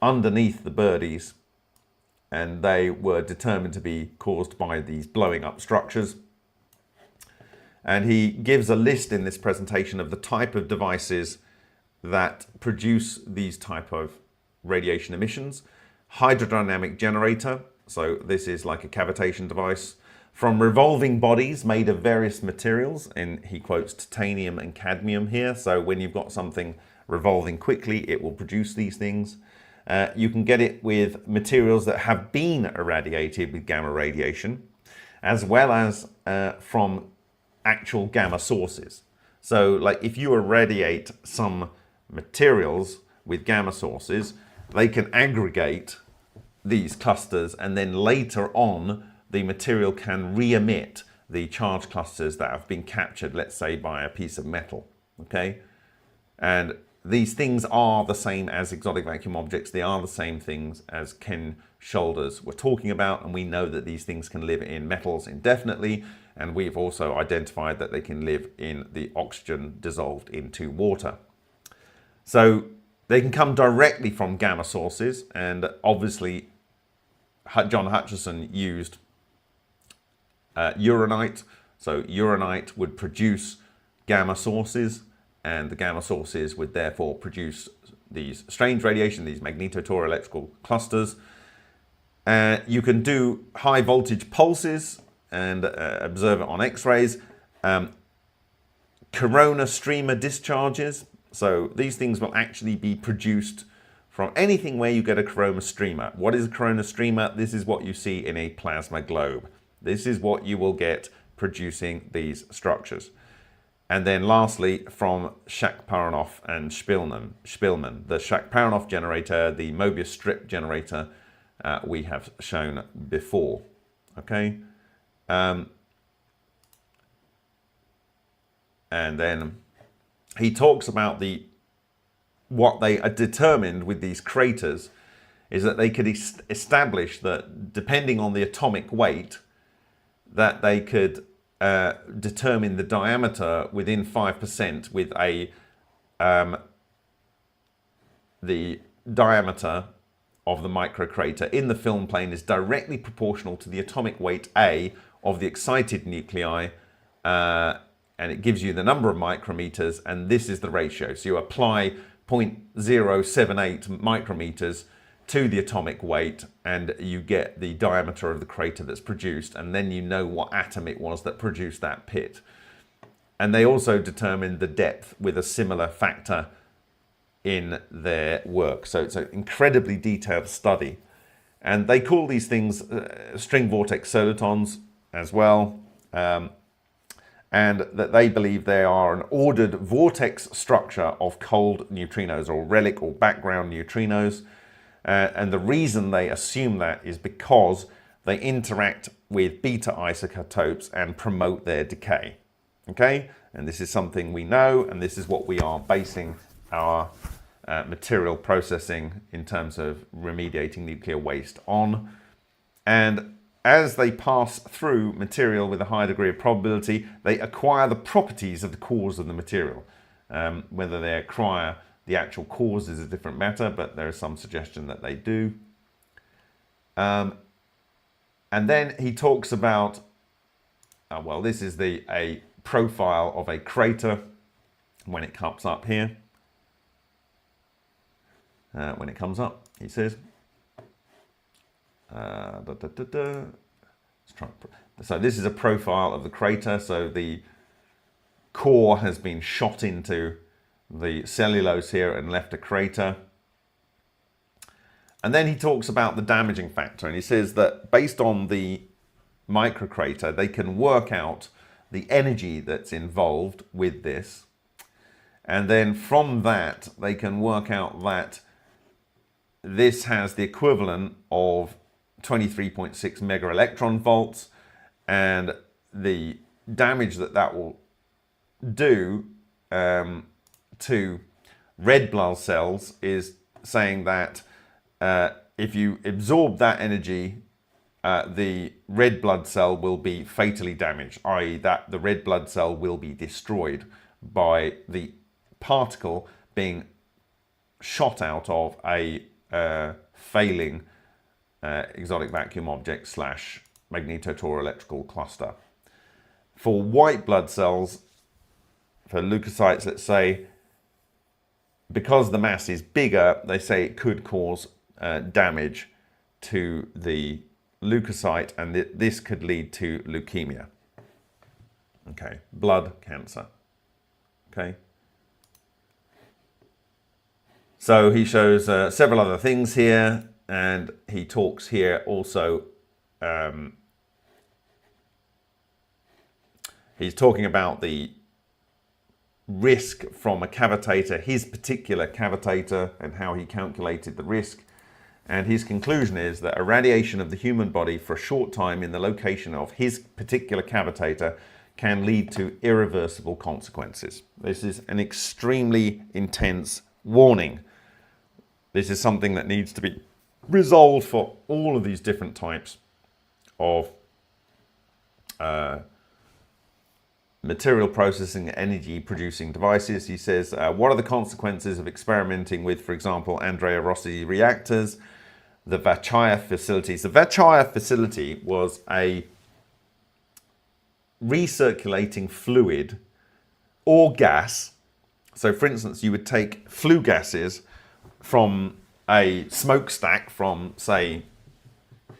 underneath the birdies. And they were determined to be caused by these blowing up structures. And he gives a list in this presentation of the type of devices that produce these type of radiation emissions. Hydrodynamic generator, so this is like a cavitation device. From revolving bodies made of various materials, and he quotes titanium and cadmium here. So when you've got something revolving quickly, it will produce these things. You can get it with materials that have been irradiated with gamma radiation, as well as from actual gamma sources. So like if you irradiate some materials with gamma sources, they can aggregate these clusters, and then later on the material can re-emit the charge clusters that have been captured, let's say, by a piece of metal. Okay, and these things are the same as exotic vacuum objects. They are the same things as Ken Shoulders were talking about, and we know that these things can live in metals indefinitely, and we've also identified that they can live in the oxygen dissolved into water. So they can come directly from gamma sources, and obviously John Hutchison used uranite. So uranite would produce gamma sources, and the gamma sources would therefore produce these strange radiation, these magnetotor-electrical clusters. You can do high voltage pulses and observe it on X-rays. corona streamer discharges. So these things will actually be produced from anything where you get a corona streamer. What is a corona streamer? This is what you see in a plasma globe. This is what you will get producing these structures. And then lastly, from Shakhparov and Spielmann, the Shakhparov generator, the Mobius strip generator, we have shown before. Okay. And then he talks about what they are determined with these craters is that they could establish that depending on the atomic weight, that they could determine the diameter within 5% with the diameter of the microcrater in the film plane is directly proportional to the atomic weight A of the excited nuclei, and it gives you the number of micrometers, and this is the ratio. So you apply 0.078 micrometers to the atomic weight, and you get the diameter of the crater that's produced, and then you know what atom it was that produced that pit. And they also determined the depth with a similar factor in their work. So it's an incredibly detailed study. And they call these things string vortex solitons as well. And that they believe they are an ordered vortex structure of cold neutrinos, or relic or background neutrinos. And the reason they assume that is because they interact with beta isotopes and promote their decay. Okay? And this is something we know, and this is what we are basing our material processing in terms of remediating nuclear waste on. And as they pass through material with a high degree of probability, they acquire the properties of the cores of the material. Whether they acquire the actual cause is a different matter, but there is some suggestion that they do. And then he talks about, well, this is a profile of a crater when it comes up here. When it comes up, he says, so this is a profile of the crater. So the core has been shot into the cellulose here and left a crater. And then he talks about the damaging factor, and he says that based on the microcrater, they can work out the energy that's involved with this. And then from that, they can work out that this has the equivalent of 23.6 mega electron volts, and the damage that will do to red blood cells is saying that if you absorb that energy, the red blood cell will be fatally damaged, i.e. that the red blood cell will be destroyed by the particle being shot out of a failing exotic vacuum object / magnetotoroelectrical cluster. For white blood cells, for leukocytes, let's say, because the mass is bigger, they say it could cause damage to the leukocyte, and this could lead to leukemia. Okay, blood cancer. Okay. So he shows several other things here, and he talks here also, he's talking about the risk from a cavitator, his particular cavitator, and how he calculated the risk. And his conclusion is that irradiation of the human body for a short time in the location of his particular cavitator can lead to irreversible consequences. This is an extremely intense warning. This is something that needs to be resolved for all of these different types of material processing, energy producing devices. He says, what are the consequences of experimenting with, for example, Andrea Rossi reactors, the Vachaya facilities? The Vachaya facility was a recirculating fluid or gas. So for instance, you would take flue gases from a smokestack from, say,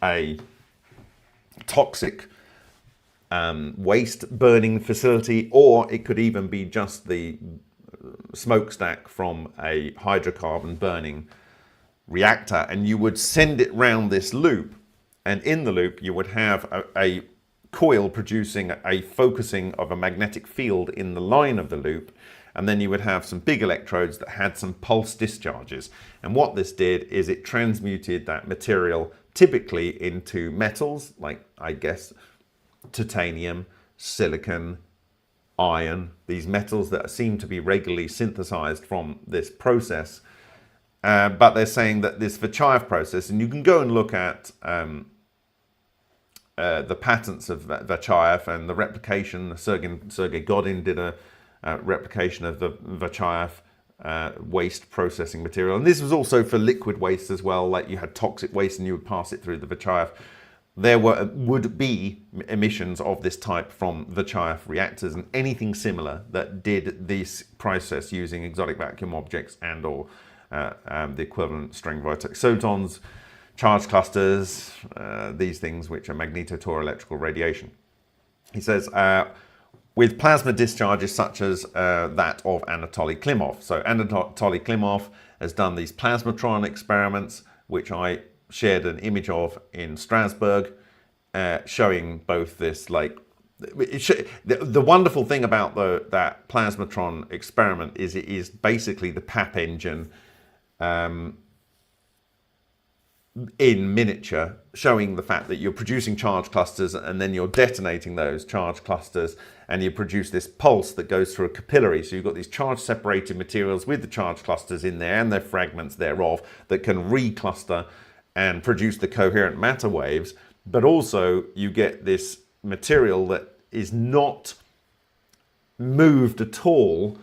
a toxic waste burning facility, or it could even be just the smokestack from a hydrocarbon burning reactor, and you would send it round this loop, and in the loop you would have a coil producing a focusing of a magnetic field in the line of the loop, and then you would have some big electrodes that had some pulse discharges. And what this did is it transmuted that material typically into metals, like, I guess, titanium, silicon, iron, these metals that seem to be regularly synthesized from this process. But they're saying that this Vachayev process, and you can go and look at the patents of Vachayev and the replication. Sergey Godin did a replication of the Vachayev waste processing material. And this was also for liquid waste as well, like you had toxic waste and you would pass it through the Vachayev. There would be emissions of this type from Vachayev reactors, and anything similar that did this process using exotic vacuum objects and or the equivalent string vortex solitons, charge clusters, these things which are magnetotoroelectrical radiation. He says, with plasma discharges such as that of Anatoly Klimov. So Anatoly Klimov has done these plasmatron experiments, which I shared an image of in Strasbourg, showing both this, like, the wonderful thing about that plasmatron experiment is it is basically the PAP engine in miniature, showing the fact that you're producing charge clusters and then you're detonating those charge clusters, and you produce this pulse that goes through a capillary. So you've got these charge separated materials with the charge clusters in there and their fragments thereof that can recluster and produce the coherent matter waves. But also you get this material that is not moved at all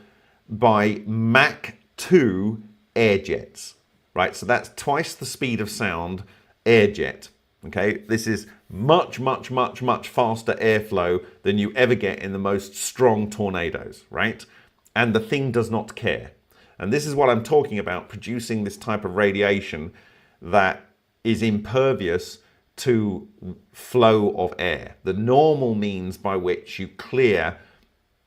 by Mach 2 air jets, right? So that's twice the speed of sound air jet. Okay, this is much, much, much, much faster airflow than you ever get in the most strong tornadoes, right? And the thing does not care. And this is what I'm talking about, producing this type of radiation that is impervious to flow of air. The normal means by which you clear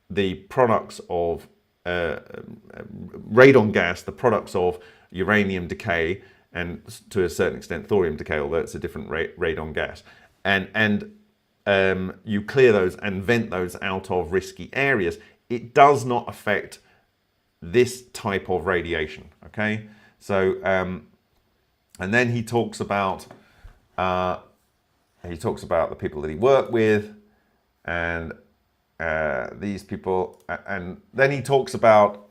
the products of radon gas, the products of uranium decay, and to a certain extent thorium decay, although it's a different radon gas, and you clear those and vent those out of risky areas. It does not affect this type of radiation. Okay, so and then he talks about the people that he worked with, and these people, and then he talks about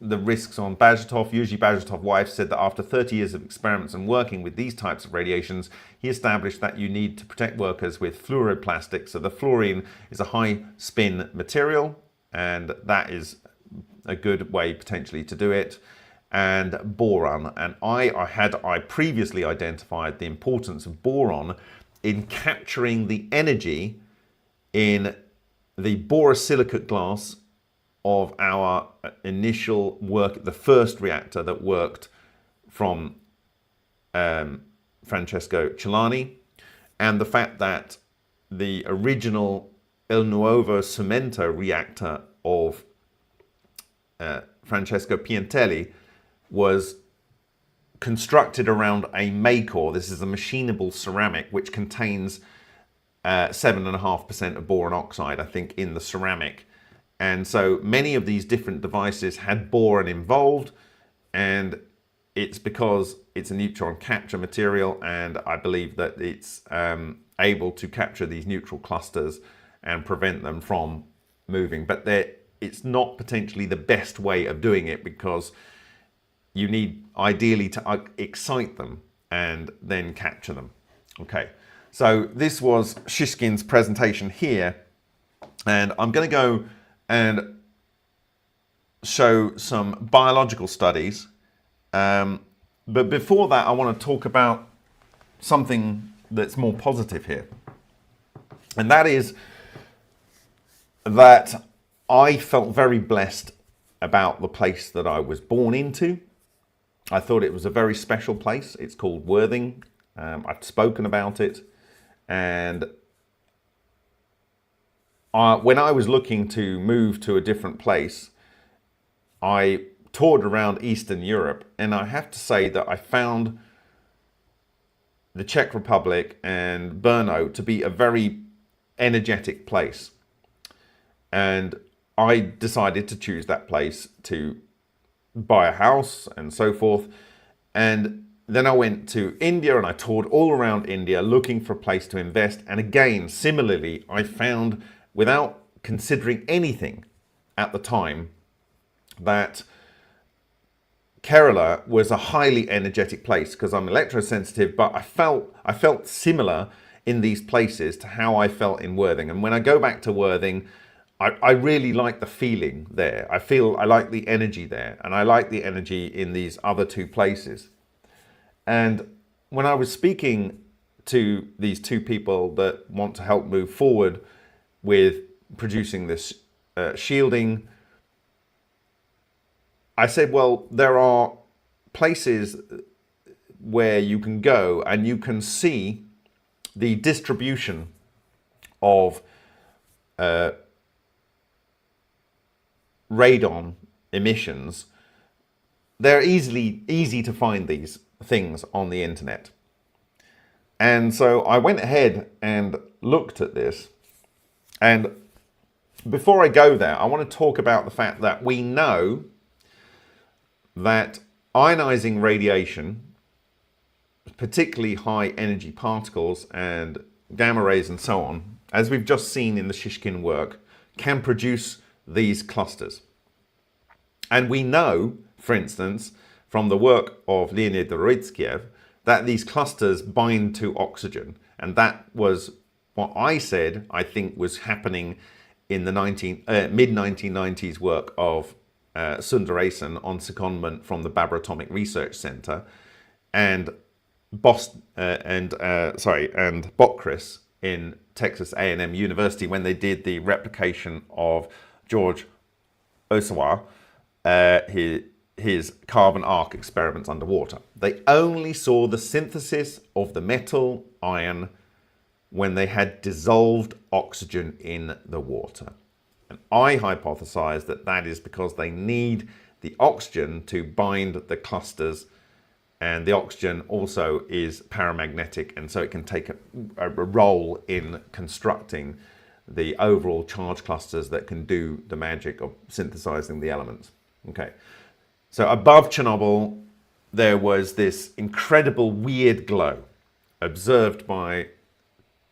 the risks on Bazhetov. Usually Bazhetov's wife said that after 30 years of experiments and working with these types of radiations, he established that you need to protect workers with fluoroplastics. So the fluorine is a high spin material, and that is a good way potentially to do it. And boron, and I previously identified the importance of boron in capturing the energy in the borosilicate glass of our initial work, the first reactor that worked from Francesco Celani, and the fact that the original Il Nuovo Cemento reactor of Francesco Piantelli was constructed around a Maycore. This is a machinable ceramic which contains 7.5% of boron oxide, I think, in the ceramic. And so many of these different devices had boron involved, and it's because it's a neutron capture material, and I believe that it's able to capture these neutral clusters and prevent them from moving. But it's not potentially the best way of doing it, because you need ideally to excite them and then capture them. Okay, so this was Shishkin's presentation here, and I'm going to go and show some biological studies. But before that, I want to talk about something that's more positive here. And that is that I felt very blessed about the place that I was born into. I thought it was a very special place. It's called Worthing. I've spoken about it. And when I was looking to move to a different place, I toured around Eastern Europe, and I have to say that I found the Czech Republic and Brno to be a very energetic place. And I decided to choose that place to buy a house and so forth. And then I went to India and I toured all around India looking for a place to invest. And again, similarly, I found, without considering anything at the time, that Kerala was a highly energetic place because I'm electrosensitive, but I felt similar in these places to how I felt in Worthing. And when I go back to Worthing, I really like the feeling there. I like the energy there, and I like the energy in these other two places. And when I was speaking to these two people that want to help move forward with producing this shielding, I said, well, there are places where you can go and you can see the distribution of radon emissions. They're easy to find these things on the internet. And so I went ahead and looked at this. And before I go there, I want to talk about the fact that we know that ionizing radiation, particularly high energy particles and gamma rays and so on, as we've just seen in the Shishkin work, can produce these clusters. And we know, for instance, from the work of Leonid Dorodzhiev, that these clusters bind to oxygen. And that was what I said I think was happening in the mid-1990s work of Sundaresan on secondment from the Babratomic Research Center and Botchris in Texas A&M University when they did the replication of George Osawa, his carbon arc experiments underwater. They only saw the synthesis of the metal ion when they had dissolved oxygen in the water. And I hypothesize that that is because they need the oxygen to bind the clusters, and the oxygen also is paramagnetic, and so it can take a role in constructing the overall charge clusters that can do the magic of synthesizing the elements. Okay, so above Chernobyl, there was this incredible weird glow observed by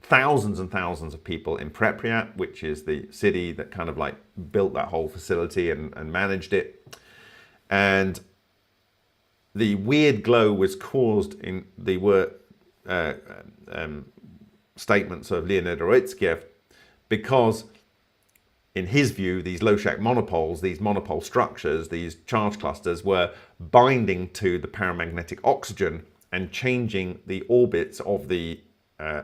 thousands and thousands of people in Pripyat, which is the city that kind of like built that whole facility and managed it. And the weird glow was caused in the statements of Leonid Dorodzhiev because, in his view, these low-shack monopoles, these monopole structures, these charge clusters were binding to the paramagnetic oxygen and changing the orbits of the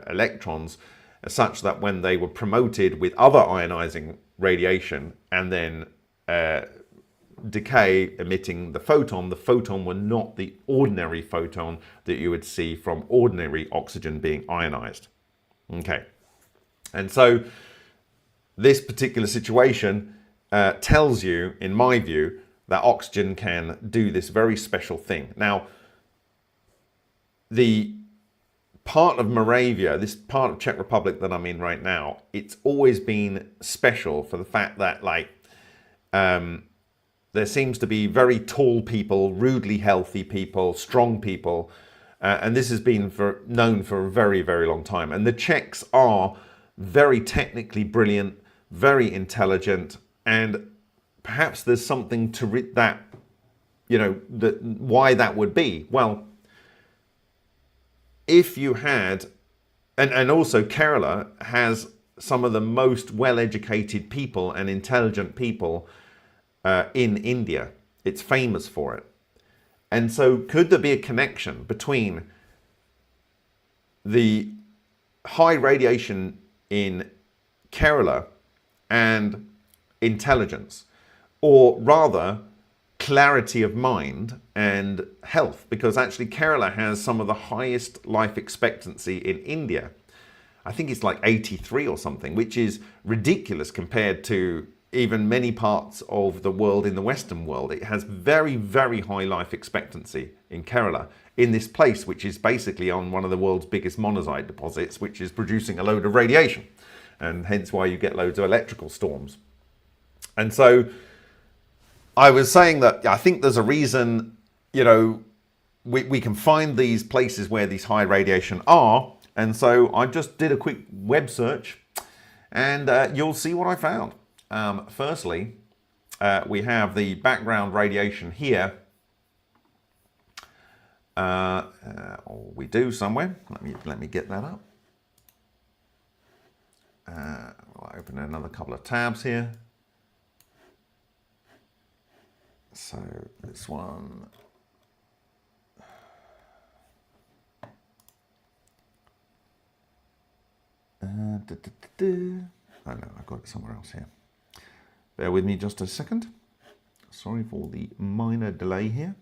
electrons such that when they were promoted with other ionizing radiation and then decay emitting the photon were not the ordinary photon that you would see from ordinary oxygen being ionized. Okay, and so this particular situation tells you, in my view, that oxygen can do this very special thing. Now, the part of Moravia, this part of Czech Republic that I'm in right now, it's always been special for the fact that, like, there seems to be very tall people, rudely healthy people, strong people, and this has been known for a very, very long time. And the Czechs are very technically brilliant, very intelligent, and perhaps there's something to that, you know, why that would be. Well, if you had, and also Kerala has some of the most well-educated people and intelligent people in India. It's famous for it. And so could there be a connection between the high radiation in Kerala and intelligence, or rather clarity of mind and health? Because actually Kerala has some of the highest life expectancy in India. I think it's like 83 or something, which is ridiculous compared to even many parts of the world in the Western world. It has very, very high life expectancy in Kerala, in this place, which is basically on one of the world's biggest monazite deposits, which is producing a load of radiation, and hence why you get loads of electrical storms. And so I was saying that I think there's a reason, you know, we can find these places where these high radiation are. And so I just did a quick web search, and you'll see what I found. Firstly, we have the background radiation here. Or we do somewhere. Let me get that up. I'll open another couple of tabs here. So this one. Oh no, I've got it somewhere else here. Bear with me just a second. Sorry for the minor delay here.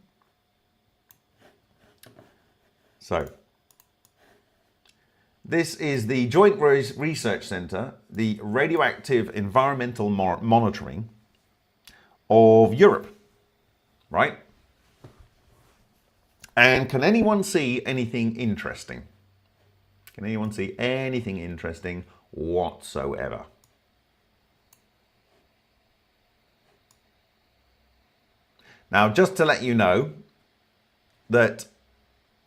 So, this is the Joint Research Centre, the Radioactive Environmental Monitoring of Europe, right? And can anyone see anything interesting? Can anyone see anything interesting whatsoever? Now, just to let you know that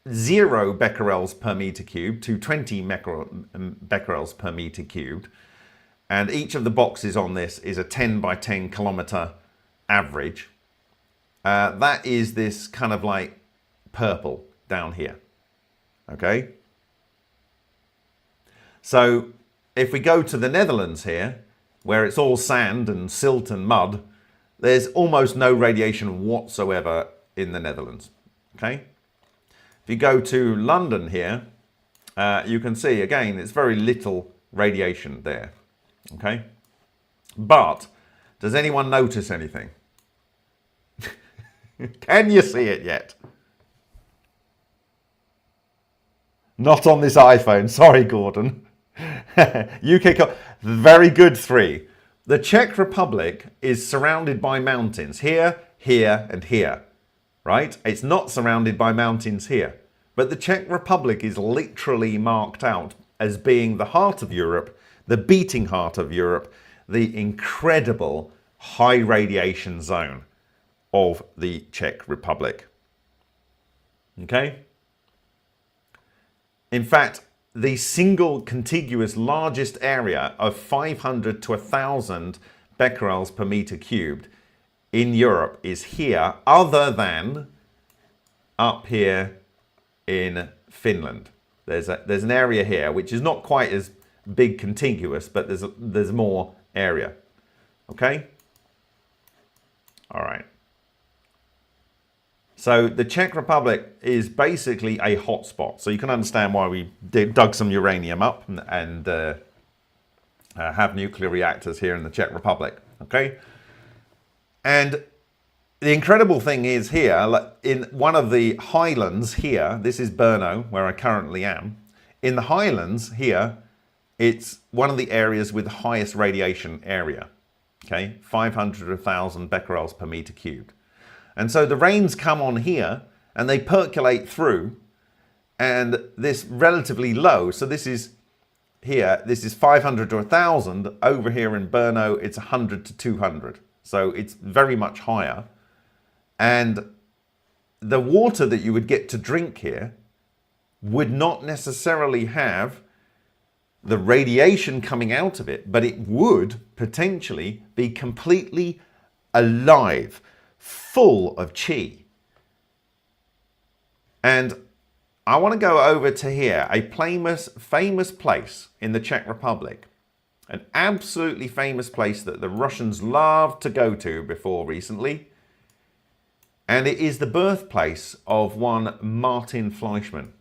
0 becquerels per meter cubed to 20 becquerels per meter cubed, and each of the boxes on this is a 10 by 10 kilometer average. That is this kind of like purple down here. Okay. So if we go to the Netherlands here, where it's all sand and silt and mud, there's almost no radiation whatsoever in the Netherlands. Okay. If you go to London here, you can see again, it's very little radiation there. Okay. But does anyone notice anything? Can you see it yet? Not on this iPhone. Sorry, Gordon. UK, very good 3. The Czech Republic is surrounded by mountains here, here, and here, right? It's not surrounded by mountains here. But the Czech Republic is literally marked out as being the heart of Europe, the beating heart of Europe, the incredible high radiation zone of the Czech Republic. Okay? In fact, the single contiguous largest area of 500 to 1,000 becquerels per meter cubed in Europe is here, other than up here in Finland. There's an area here which is not quite as big contiguous, but there's more area. Okay? All right. So the Czech Republic is basically a hotspot. So you can understand why we dug some uranium up and have nuclear reactors here in the Czech Republic. Okay? And the incredible thing is here, in one of the highlands here, this is Brno, where I currently am. In the highlands here, it's one of the areas with the highest radiation area. Okay? 500 to 1,000 becquerels per meter cubed. And so the rains come on here and they percolate through, and this relatively low, so this is here, this is 500 to 1,000. Over here in Brno, it's 100 to 200. So it's very much higher. And the water that you would get to drink here would not necessarily have the radiation coming out of it, but it would potentially be completely alive, full of chi. And I want to go over to here, a famous place in the Czech Republic, an absolutely famous place that the Russians loved to go to before recently. And it is the birthplace of one Martin Fleischmann.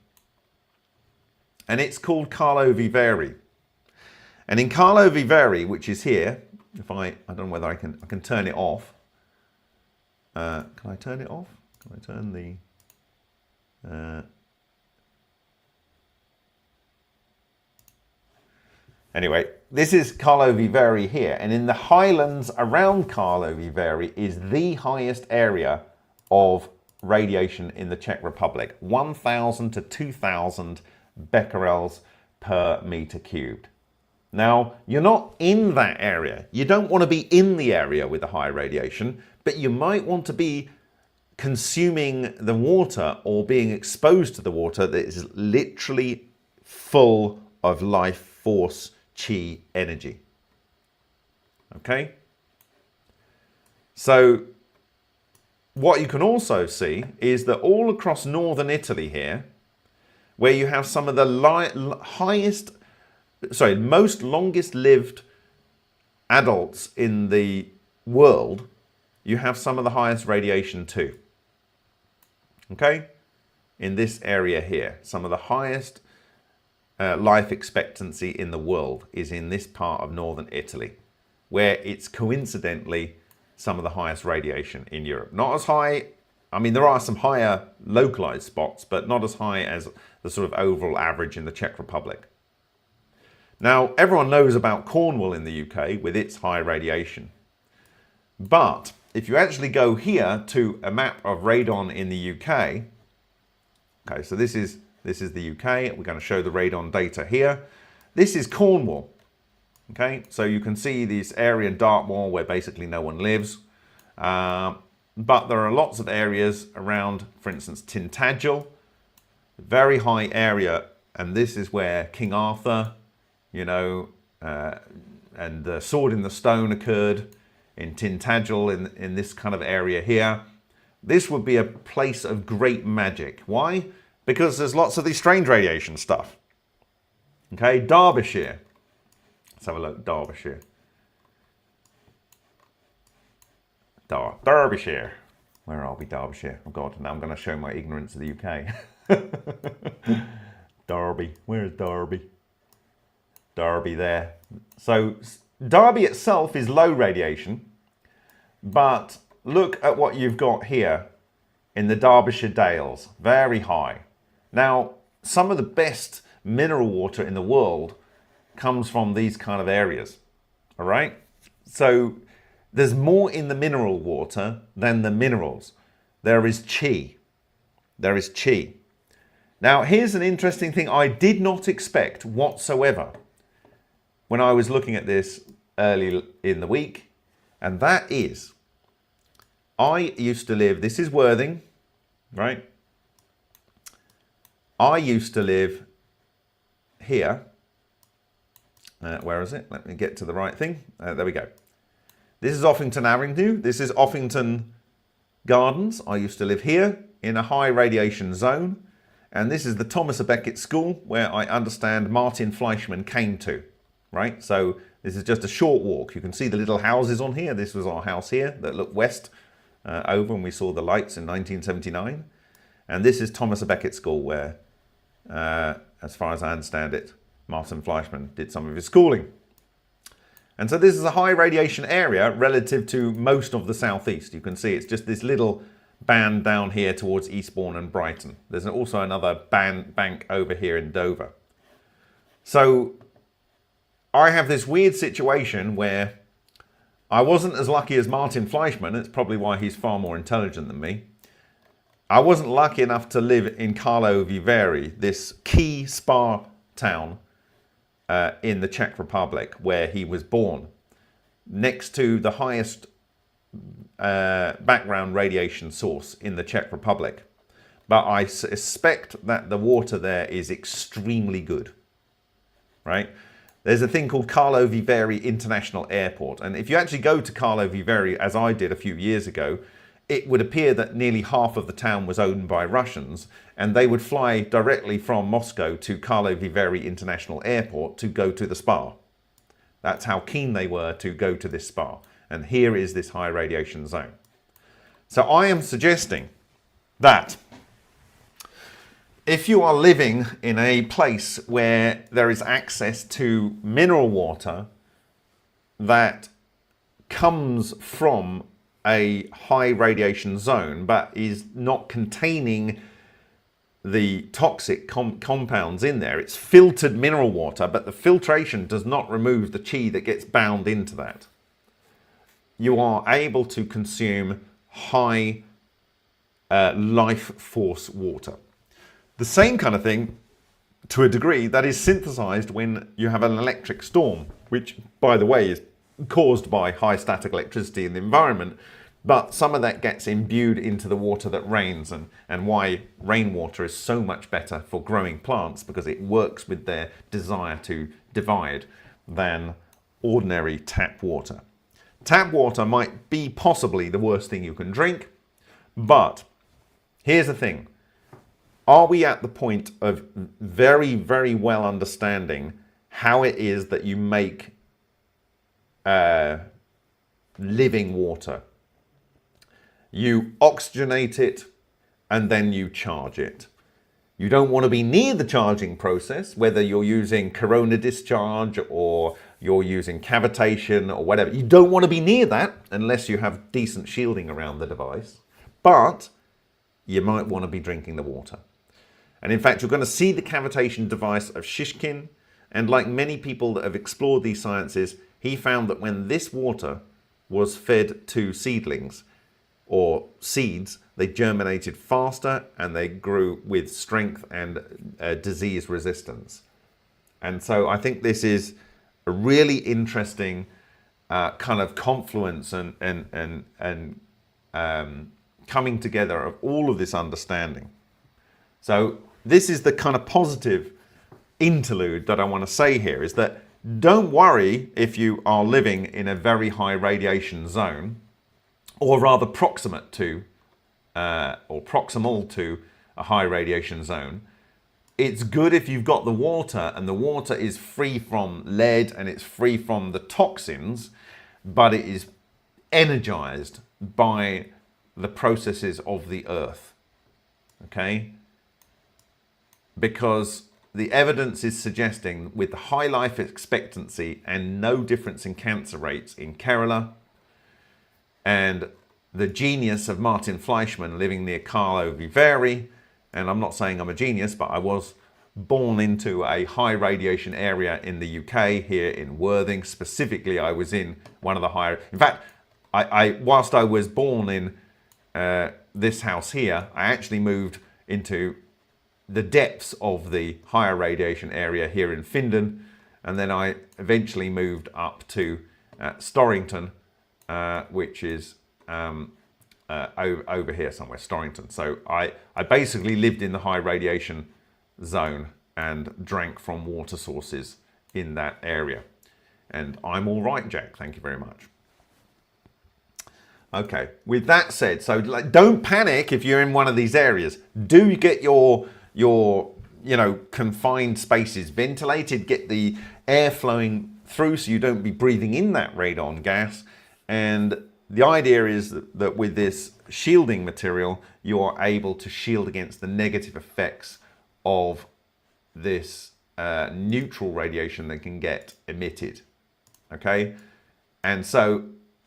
And it's called Karlovy Vary. And in Karlovy Vary, which is here, if I don't know whether I can turn it off. Can I turn it off? Can I turn the... Anyway, this is Karlovy Vary here, and in the highlands around Karlovy Vary is the highest area of radiation in the Czech Republic, 1,000 to 2,000 becquerels per meter cubed. Now, you're not in that area. You don't want to be in the area with the high radiation, but you might want to be consuming the water or being exposed to the water that is literally full of life force chi energy. Okay? So what you can also see is that all across northern Italy here, where you have some of the most longest lived adults in the world, you have some of the highest radiation too. Okay? In this area here, some of the highest life expectancy in the world is in this part of northern Italy, where it's coincidentally some of the highest radiation in Europe. Not as high, I mean, there are some higher localized spots, but not as high as the sort of overall average in the Czech Republic. Now, everyone knows about Cornwall in the UK with its high radiation. But if you actually go here to a map of radon in the UK, okay, so this is the UK. We're going to show the radon data here. This is Cornwall. Okay, so you can see this area in Dartmoor where basically no one lives. But there are lots of areas around, for instance, Tintagel, very high area. And this is where King Arthur, you know, and the Sword in the Stone occurred in Tintagel in this kind of area here. This would be a place of great magic. Why? Because there's lots of these strange radiation stuff. Okay, Derbyshire. Let's have a look, Derbyshire. Derbyshire. Where are we, Derbyshire? Oh God, now I'm going to show my ignorance of the UK. Derby, where's Derby? Derby there. So Derby itself is low radiation, but look at what you've got here in the Derbyshire Dales, very high. Now, some of the best mineral water in the world comes from these kind of areas, all right? So there's more in the mineral water than the minerals. There is chi. There is chi. Now, here's an interesting thing I did not expect whatsoever when I was looking at this early in the week, and that is, I used to live, this is Worthing, right? I used to live here. Where is it? Let me get to the right thing. There we go. This is Offington Avenue. This is Offington Gardens. I used to live here in a high radiation zone. And this is the Thomas à Becket School, where I understand Martin Fleischmann came to, right? So this is just a short walk. You can see the little houses on here. This was our house here that looked west over when we saw the lights in 1979. And this is Thomas à Becket School, where, as far as I understand it, Martin Fleischmann did some of his schooling. And so this is a high radiation area relative to most of the southeast. You can see it's just this little band down here towards Eastbourne and Brighton. There's also another bank over here in Dover. So I have this weird situation where I wasn't as lucky as Martin Fleischmann. It's probably why he's far more intelligent than me. I wasn't lucky enough to live in Karlovy Vary, this key spa town in the Czech Republic where he was born, next to the highest background radiation source in the Czech Republic. But I suspect that the water there is extremely good, right? There's a thing called Karlovy Vary International Airport. And if you actually go to Karlovy Vary, as I did a few years ago, it would appear that nearly half of the town was owned by Russians, and they would fly directly from Moscow to Karlovy Vary International Airport to go to the spa. That's how keen they were to go to this spa. And here is this high radiation zone. So I am suggesting that if you are living in a place where there is access to mineral water that comes from a high radiation zone but is not containing the toxic compounds in there. It's filtered mineral water, but the filtration does not remove the chi that gets bound into that. You are able to consume high life force water. The same kind of thing, to a degree, that is synthesized when you have an electric storm, which, by the way, is caused by high static electricity in the environment. But some of that gets imbued into the water that rains, and why rainwater is so much better for growing plants, because it works with their desire to divide, than ordinary tap water. Tap water might be possibly the worst thing you can drink, but here's the thing. Are we at the point of very, very well understanding how it is that you make living water? You oxygenate it and then you charge it. You don't want to be near the charging process, whether you're using corona discharge or you're using cavitation or whatever. You don't want to be near that unless you have decent shielding around the device. But you might want to be drinking the water. And in fact, you're going to see the cavitation device of Shishkin. And like many people that have explored these sciences, he found that when this water was fed to seedlings, or seeds, they germinated faster and they grew with strength and disease resistance. And so I think this is a really interesting kind of confluence and coming together of all of this understanding. So this is the kind of positive interlude that I want to say here, is that don't worry if you are living in a very high radiation zone, or rather proximate to, or proximal to a high radiation zone. It's good if you've got the water, and the water is free from lead and it's free from the toxins, but it is energized by the processes of the earth, okay? Because the evidence is suggesting, with the high life expectancy and no difference in cancer rates in Kerala, and the genius of Martin Fleischmann living near Carlo Viveri, and I'm not saying I'm a genius, but I was born into a high radiation area in the UK, here in Worthing. Specifically, I was in one of the higher... In fact, whilst I was born in this house here, I actually moved into the depths of the higher radiation area here in Findon, and then I eventually moved up to Storrington, which is over here somewhere, Storrington. So I basically lived in the high radiation zone and drank from water sources in that area. And I'm all right, Jack. Thank you very much. Okay, with that said, so don't panic if you're in one of these areas. Do get your confined spaces ventilated, get the air flowing through so you don't be breathing in that radon gas. And the idea is that with this shielding material, you are able to shield against the negative effects of this neutral radiation that can get emitted. Okay, and so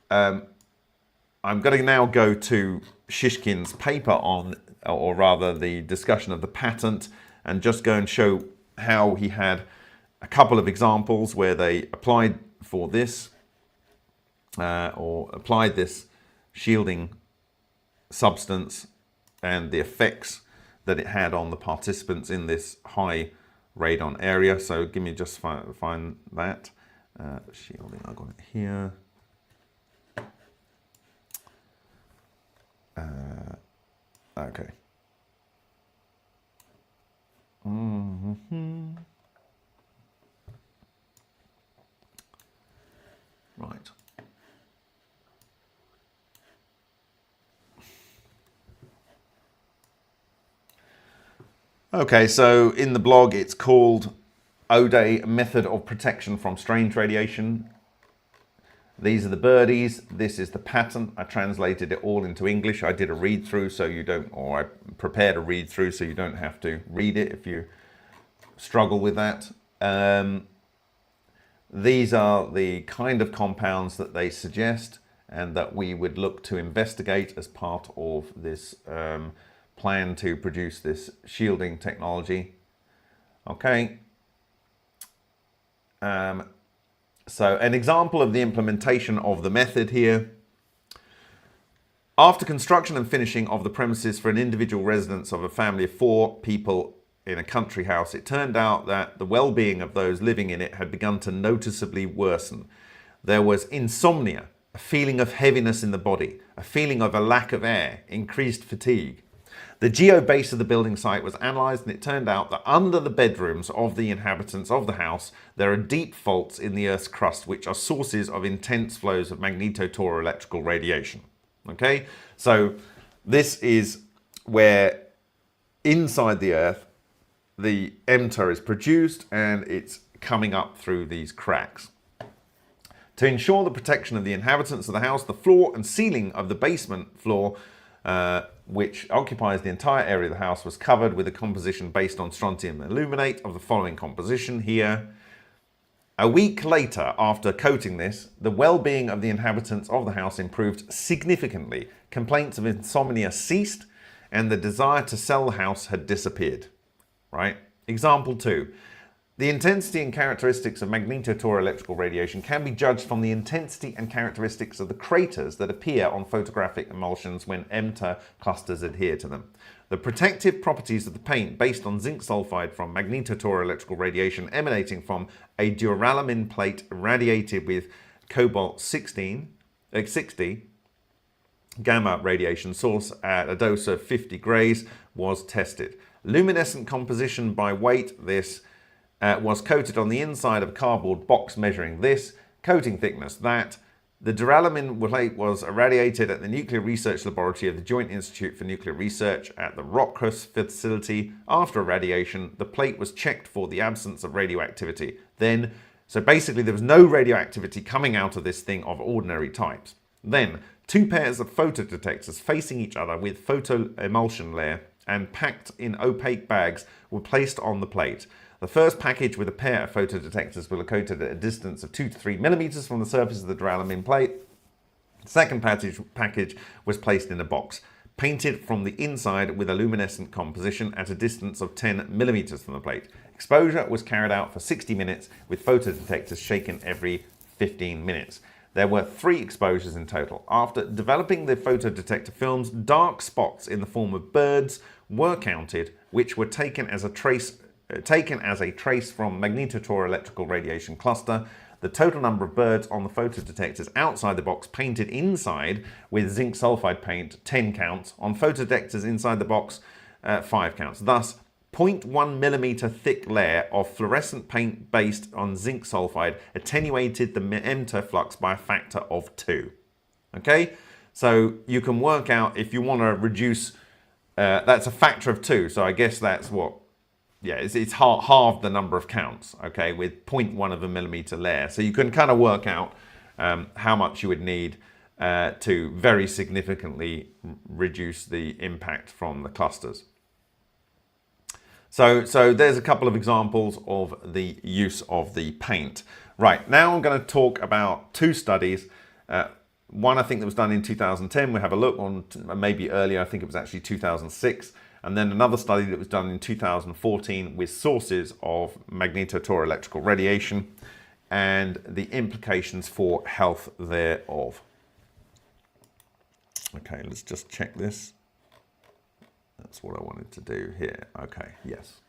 I'm going to now go to Shishkin's paper on, or rather the discussion of the patent, and just go and show how he had a couple of examples where they applied for this, or applied this shielding substance and the effects that it had on the participants in this high radon area. So give me just find that. Shielding, I got it here. Okay. Right. Okay, so in the blog it's called ODE Method of Protection from Strange Radiation. These are the birdies, this is the patent. I translated it all into English. I did a read through so you don't, or I prepared a read through so you don't have to read it if you struggle with that. These are the kind of compounds that they suggest and that we would look to investigate as part of this plan to produce this shielding technology. Okay. So an example of the implementation of the method here. After construction and finishing of the premises for an individual residence of a family of 4 people in a country house, it turned out that the well-being of those living in it had begun to noticeably worsen. There was insomnia, a feeling of heaviness in the body, a feeling of a lack of air, increased fatigue. The geobase of the building site was analysed, and it turned out that under the bedrooms of the inhabitants of the house, there are deep faults in the Earth's crust, which are sources of intense flows of magnetotoroelectrical radiation. Okay, so this is where inside the Earth, the enter is produced and it's coming up through these cracks. To ensure the protection of the inhabitants of the house, the floor and ceiling of the basement floor, which occupies the entire area of the house, was covered with a composition based on strontium aluminate of the following composition here. A week later, after coating this, the well-being of the inhabitants of the house improved significantly. Complaints of insomnia ceased, and the desire to sell the house had disappeared. Right? Example 2. The intensity and characteristics of magnetotoroelectrical radiation can be judged from the intensity and characteristics of the craters that appear on photographic emulsions when enter clusters adhere to them. The protective properties of the paint based on zinc sulfide from magnetotoroelectrical radiation emanating from a duralumin plate irradiated with cobalt 60 gamma radiation source at a dose of 50 grays was tested. Luminescent composition by weight, this was coated on the inside of a cardboard box measuring this, coating thickness that. The duralumin plate was irradiated at the Nuclear Research Laboratory of the Joint Institute for Nuclear Research at the Rockhurst facility. After irradiation, the plate was checked for the absence of radioactivity. So basically there was no radioactivity coming out of this thing of ordinary types. Then, 2 pairs of photodetectors facing each other with photoemulsion layer and packed in opaque bags were placed on the plate. The first package with a pair of photodetectors were located at a distance of 2 to 3 millimeters from the surface of the duralumin plate. The second package was placed in a box, painted from the inside with a luminescent composition at a distance of 10 millimeters from the plate. Exposure was carried out for 60 minutes with photodetectors shaken every 15 minutes. There were 3 exposures in total. After developing the photodetector films, dark spots in the form of birds were counted, which were taken as a trace from magnetotoroelectrical radiation cluster. The total number of birds on the photodetectors outside the box painted inside with zinc sulfide paint, 10 counts. On photodetectors inside the box, 5 counts. Thus, 0.1 millimeter thick layer of fluorescent paint based on zinc sulfide attenuated the enter flux by a factor of 2. Okay, so you can work out if you want to reduce, that's a factor of 2. So I guess that's what, yeah, it's half the number of counts, okay, with 0.1 of a millimeter layer. So you can kind of work out how much you would need to very significantly reduce the impact from the clusters. So there's a couple of examples of the use of the paint. Right, now I'm going to talk about 2 studies. One I think that was done in 2010. We have a look on maybe earlier. I think it was actually 2006. And then another study that was done in 2014 with sources of magnetotoroelectrical radiation and the implications for health thereof. Okay, let's just check this. That's what I wanted to do here. Okay, yes.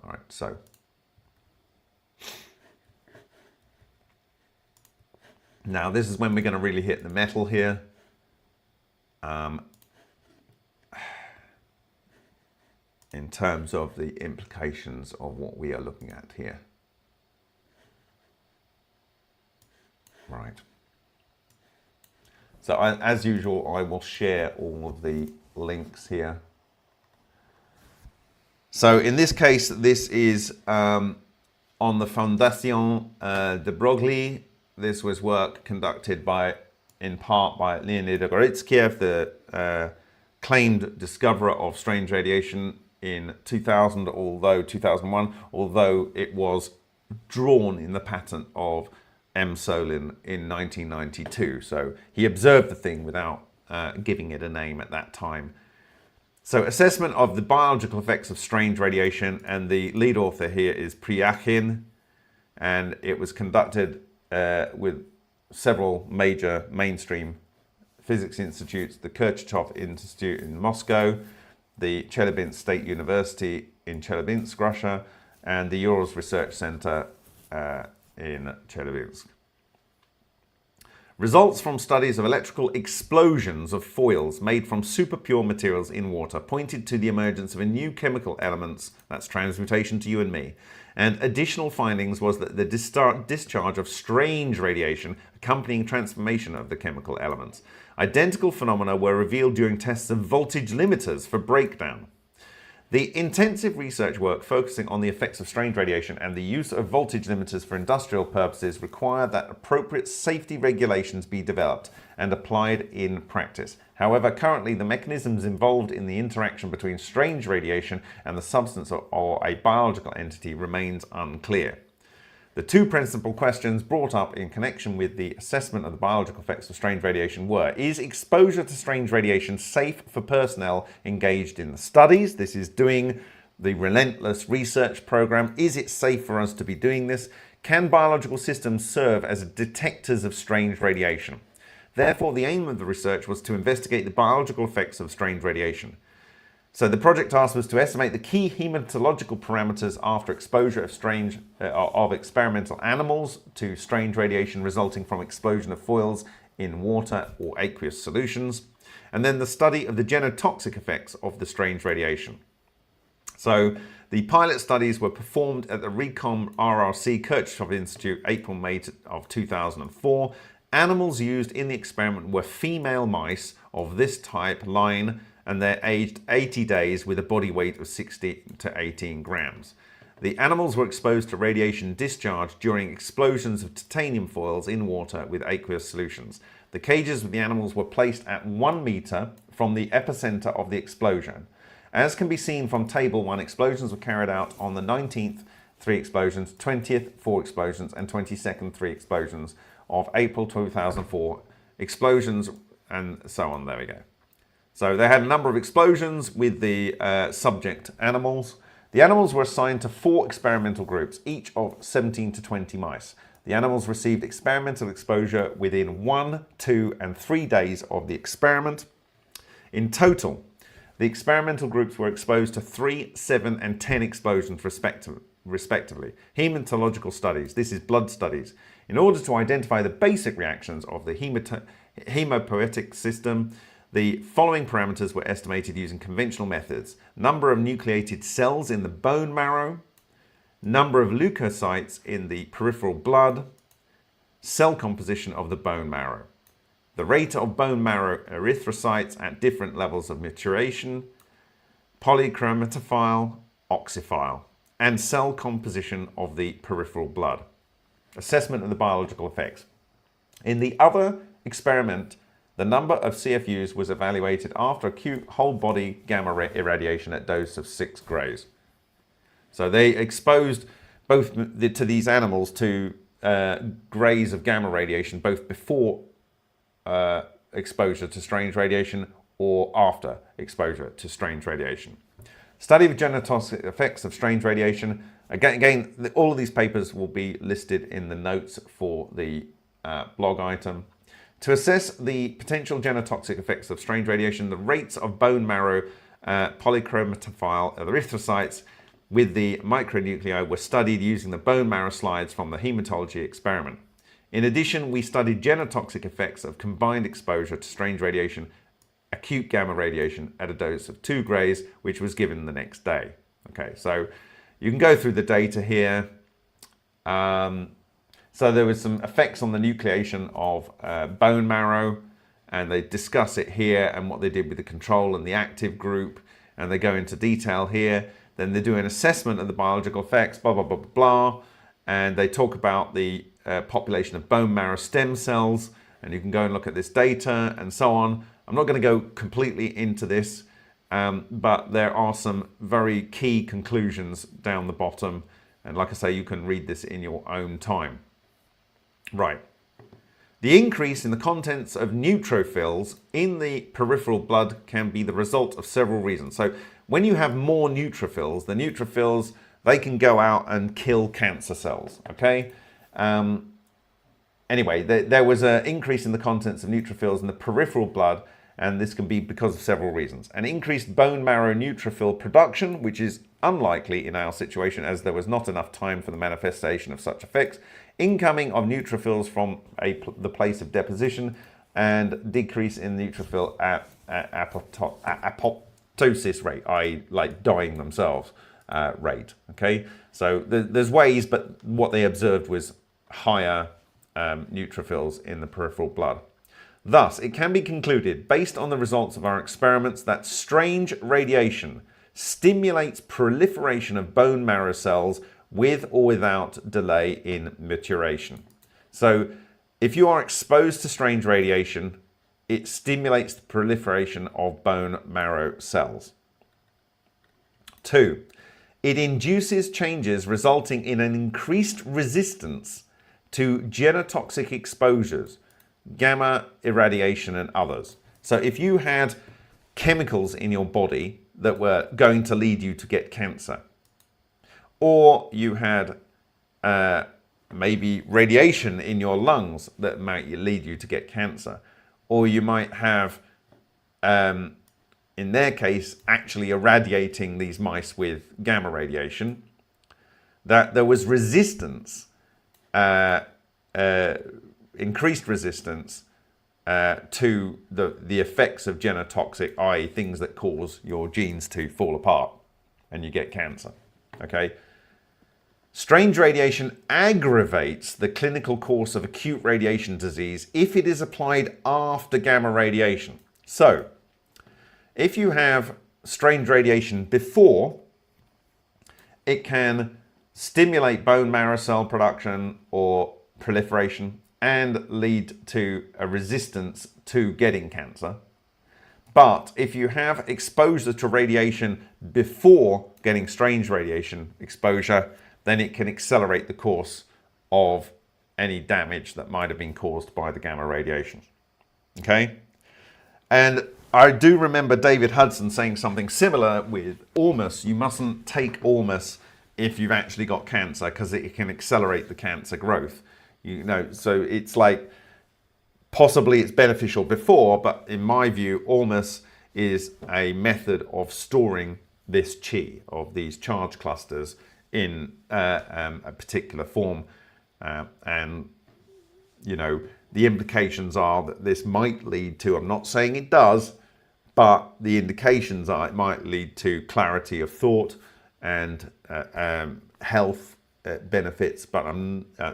All right, so. Now this is when we're going to really hit the metal here. In terms of the implications of what we are looking at here. Right. So as usual, I will share all of the links here. So in this case, this is on the Fondation de Broglie. This was work conducted in part by Leonid Goritskev, the claimed discoverer of strange radiation in 2001, although it was drawn in the patent of M. Solin in 1992. So he observed the thing without giving it a name at that time. So assessment of the biological effects of strange radiation, and the lead author here is Priachin, and it was conducted with several major mainstream physics institutes, the Kurchatov Institute in Moscow, the Chelyabinsk State University in Chelyabinsk, Russia, and the Urals Research Center in Chelyabinsk. Results from studies of electrical explosions of foils made from super pure materials in water pointed to the emergence of a new chemical elements, that's transmutation to you and me, and additional findings was that the discharge of strange radiation accompanying transformation of the chemical elements. Identical phenomena were revealed during tests of voltage limiters for breakdown. The intensive research work focusing on the effects of strange radiation and the use of voltage limiters for industrial purposes required that appropriate safety regulations be developed and applied in practice. However, currently the mechanisms involved in the interaction between strange radiation and the substance or a biological entity remains unclear. The two principal questions brought up in connection with the assessment of the biological effects of strange radiation were: is exposure to strange radiation safe for personnel engaged in the studies? This is doing the relentless research program. Is it safe for us to be doing this? Can biological systems serve as detectors of strange radiation? Therefore, the aim of the research was to investigate the biological effects of strange radiation. So the project task was to estimate the key hematological parameters after exposure of experimental animals to strange radiation resulting from explosion of foils in water or aqueous solutions, and then the study of the genotoxic effects of the strange radiation. So the pilot studies were performed at the Recom RRC Kurchatov Institute, April-May of 2004. Animals used in the experiment were female mice of this type line, and they're aged 80 days with a body weight of 16 to 18 grams. The animals were exposed to radiation discharge during explosions of titanium foils in water with aqueous solutions. The cages of the animals were placed at 1 meter from the epicenter of the explosion. As can be seen from Table 1, explosions were carried out on the 19th, 3 explosions, 20th, 4 explosions, and 22nd, 3 explosions of April 2004. Explosions and so on, there we go. So they had a number of explosions with the subject animals. The animals were assigned to 4 experimental groups, each of 17 to 20 mice. The animals received experimental exposure within 1, 2, and 3 days of the experiment. In total, the experimental groups were exposed to 3, 7, and 10 explosions respectively. Hematological studies, this is blood studies. In order to identify the basic reactions of the hemopoietic system, the following parameters were estimated using conventional methods: number of nucleated cells in the bone marrow, number of leukocytes in the peripheral blood, cell composition of the bone marrow, the rate of bone marrow erythrocytes at different levels of maturation, polychromatophile, oxyphile, and cell composition of the peripheral blood. Assessment of the biological effects. In the other experiment, the number of CFUs was evaluated after acute whole-body gamma irradiation at dose of 6 grays. So they exposed both to these animals to grays of gamma radiation, both before exposure to strange radiation or after exposure to strange radiation. Study of genotoxic effects of strange radiation. Again, all of these papers will be listed in the notes for the blog item. To assess the potential genotoxic effects of strange radiation, the rates of bone marrow polychromatophile erythrocytes with the micronuclei were studied using the bone marrow slides from the hematology experiment. In addition, we studied genotoxic effects of combined exposure to strange radiation, acute gamma radiation at a dose of 2 grays, which was given the next day. Okay, so you can go through the data here. So there was some effects on the nucleation of bone marrow, and they discuss it here and what they did with the control and the active group, and they go into detail here. Then they do an assessment of the biological effects, blah, blah, blah, blah, blah, and they talk about the population of bone marrow stem cells, and you can go and look at this data and so on. I'm not going to go completely into this, but there are some very key conclusions down the bottom, and like I say, you can read this in your own time. Right. The increase in the contents of neutrophils in the peripheral blood can be the result of several reasons. So when you have more neutrophils, the neutrophils, they can go out and kill cancer cells, okay? Anyway, there was an increase in the contents of neutrophils in the peripheral blood, and this can be because of several reasons. An increased bone marrow neutrophil production, which is unlikely in our situation as there was not enough time for the manifestation of such effects. Incoming of neutrophils from the place of deposition, and decrease in neutrophil apoptosis rate, i.e. like dying themselves rate. Okay, so there's ways, but what they observed was higher neutrophils in the peripheral blood. Thus, it can be concluded, based on the results of our experiments, that strange radiation stimulates proliferation of bone marrow cells with or without delay in maturation. So, if you are exposed to strange radiation, it stimulates the proliferation of bone marrow cells. 2. It induces changes resulting in an increased resistance to genotoxic exposures, gamma irradiation and others. So if you had chemicals in your body that were going to lead you to get cancer, or you had maybe radiation in your lungs that might lead you to get cancer, or you might have, in their case, actually irradiating these mice with gamma radiation, that there was resistance, increased resistance to the effects of genotoxic, i.e. things that cause your genes to fall apart and you get cancer. Okay. Strange radiation aggravates the clinical course of acute radiation disease if it is applied after gamma radiation. So, if you have strange radiation before, it can stimulate bone marrow cell production or proliferation and lead to a resistance to getting cancer. But if you have exposure to radiation before getting strange radiation exposure, then it can accelerate the course of any damage that might have been caused by the gamma radiation. Okay? And I do remember David Hudson saying something similar with Ormus. You mustn't take Ormus if you've actually got cancer because it can accelerate the cancer growth. You know, so it's like possibly it's beneficial before, but in my view, Ormus is a method of storing this chi, of these charge clusters, in a particular form, and you know the implications are that this might lead to, I'm not saying it does, but the indications are it might lead to clarity of thought and health benefits, but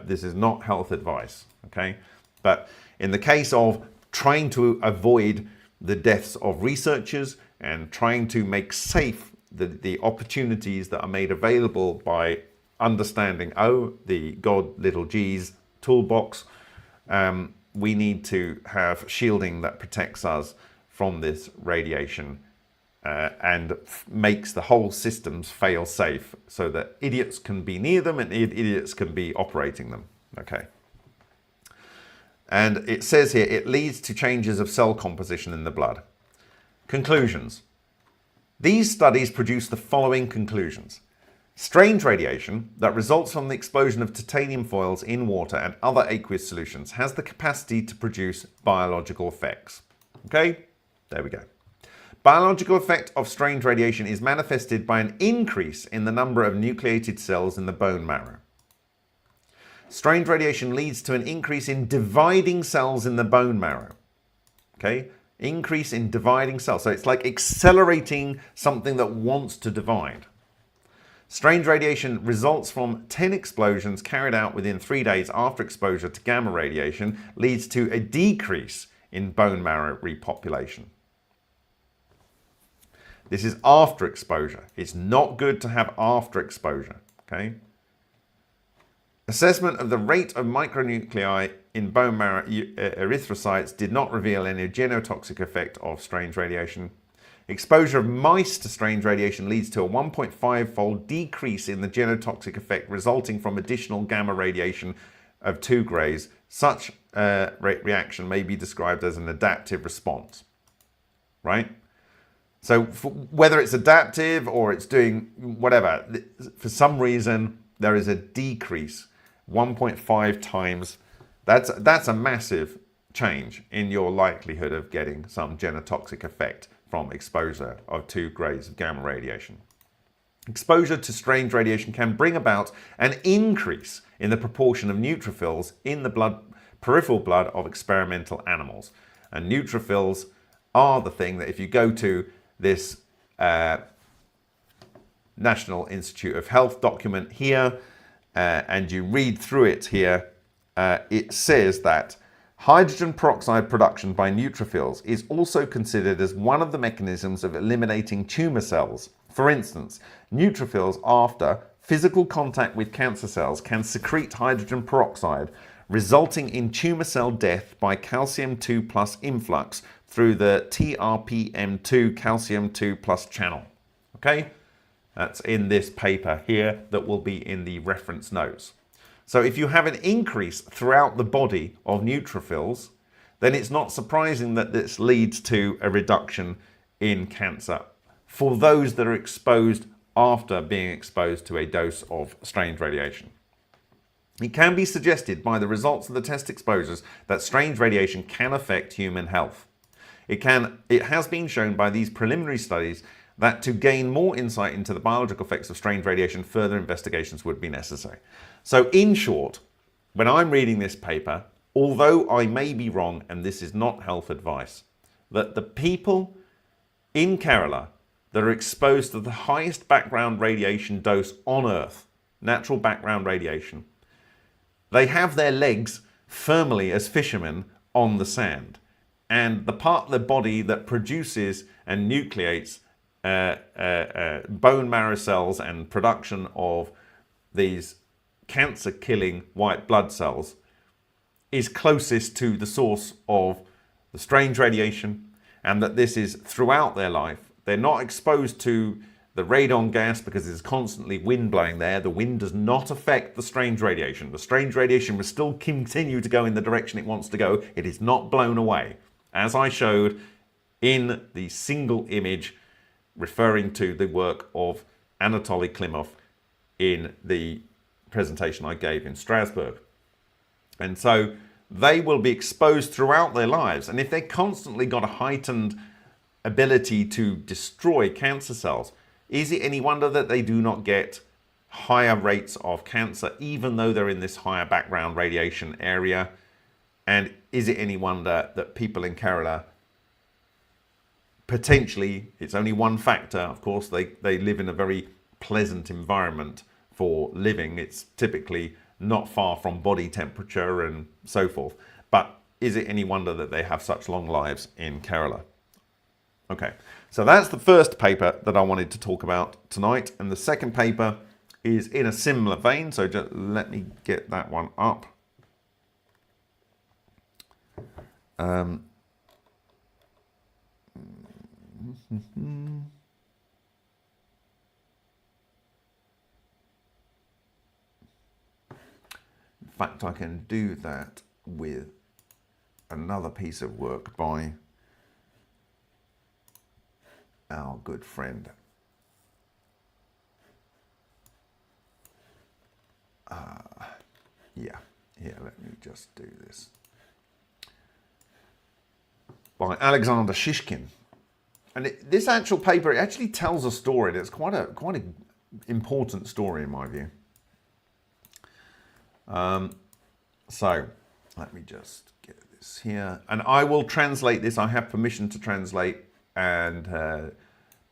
this is not health advice, okay? But in the case of trying to avoid the deaths of researchers and trying to make safe the opportunities that are made available by understanding, the God little g's toolbox, we need to have shielding that protects us from this radiation and makes the whole systems fail safe so that idiots can be near them and idiots can be operating them. Okay. And it says here, it leads to changes of cell composition in the blood. Conclusions. These studies produce the following conclusions. Strange radiation that results from the explosion of titanium foils in water and other aqueous solutions has the capacity to produce biological effects. Okay, there we go. Biological effect of strange radiation is manifested by an increase in the number of nucleated cells in the bone marrow. Strange radiation leads to an increase in dividing cells in the bone marrow. Okay, increase in dividing cells. So it's like accelerating something that wants to divide. Strange radiation results from 10 explosions carried out within 3 days after exposure to gamma radiation, leads to a decrease in bone marrow repopulation. This is after exposure. It's not good to have after exposure, okay? Assessment of the rate of micronuclei in bone marrow erythrocytes did not reveal any genotoxic effect of strange radiation. Exposure of mice to strange radiation leads to a 1.5-fold decrease in the genotoxic effect resulting from additional gamma radiation of 2 grays, such reaction may be described as an adaptive response, right? So whether it's adaptive or it's doing whatever, for some reason there is a decrease 1.5 times. That's a massive change in your likelihood of getting some genotoxic effect from exposure of 2 grays of gamma radiation. Exposure to strange radiation can bring about an increase in the proportion of neutrophils in the peripheral blood of experimental animals. And neutrophils are the thing that if you go to this National Institute of Health document here and you read through it here, it says that hydrogen peroxide production by neutrophils is also considered as one of the mechanisms of eliminating tumor cells. For instance, neutrophils, after physical contact with cancer cells, can secrete hydrogen peroxide, resulting in tumor cell death by calcium 2 plus influx through the TRPM2 calcium 2 plus channel. Okay, that's in this paper here that will be in the reference notes. So if you have an increase throughout the body of neutrophils, then it's not surprising that this leads to a reduction in cancer for those that are exposed after being exposed to a dose of strange radiation. It can be suggested by the results of the test exposures that strange radiation can affect human health. It has been shown by these preliminary studies that to gain more insight into the biological effects of strange radiation, further investigations would be necessary. So in short, when I'm reading this paper, although I may be wrong, and this is not health advice, that the people in Kerala that are exposed to the highest background radiation dose on Earth, natural background radiation, they have their legs firmly as fishermen on the sand. And the part of the body that produces and nucleates bone marrow cells and production of these cancer-killing white blood cells is closest to the source of the strange radiation, and that this is throughout their life. They're not exposed to the radon gas because there's constantly wind blowing there. The wind does not affect the strange radiation. The strange radiation will still continue to go in the direction it wants to go. It is not blown away, as I showed in the single image referring to the work of Anatoly Klimov in the presentation I gave in Strasbourg. And so they will be exposed throughout their lives. And if they constantly got a heightened ability to destroy cancer cells, is it any wonder that they do not get higher rates of cancer, even though they're in this higher background radiation area? And is it any wonder that people in Kerala, potentially, it's only one factor, of course, they live in a very pleasant environment for living. It's typically not far from body temperature and so forth. But is it any wonder that they have such long lives in Kerala? Okay, so that's the first paper that I wanted to talk about tonight. And the second paper is in a similar vein. So just let me get that one up. In fact, I can do that with another piece of work by our good friend here, let me just do this, by Alexander Shishkin. And this actual paper, it actually tells a story. It's quite an important story in my view. So let me just get this here, and I will translate this. I have permission to translate and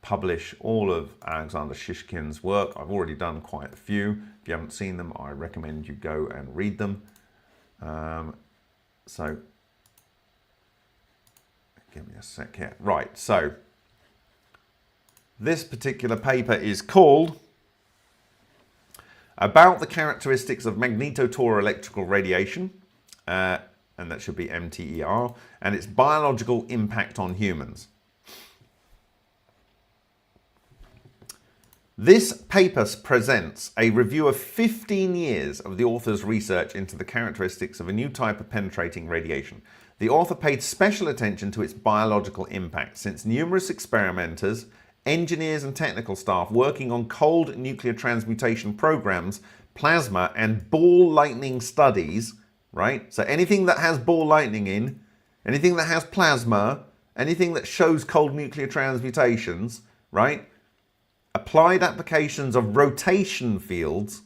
publish all of Alexander Shishkin's work. I've already done quite a few. If you haven't seen them, I recommend you go and read them. So give me a sec here. Right, so this particular paper is called About the Characteristics of Magnetotor-Electrical Radiation, and that should be MTER, and its biological impact on humans. This paper presents a review of 15 years of the author's research into the characteristics of a new type of penetrating radiation. The author paid special attention to its biological impact, since numerous experimenters, engineers and technical staff working on cold nuclear transmutation programs, plasma and ball lightning studies, right? So anything that has ball lightning in, anything that has plasma, anything that shows cold nuclear transmutations, right? Applied applications of rotation fields,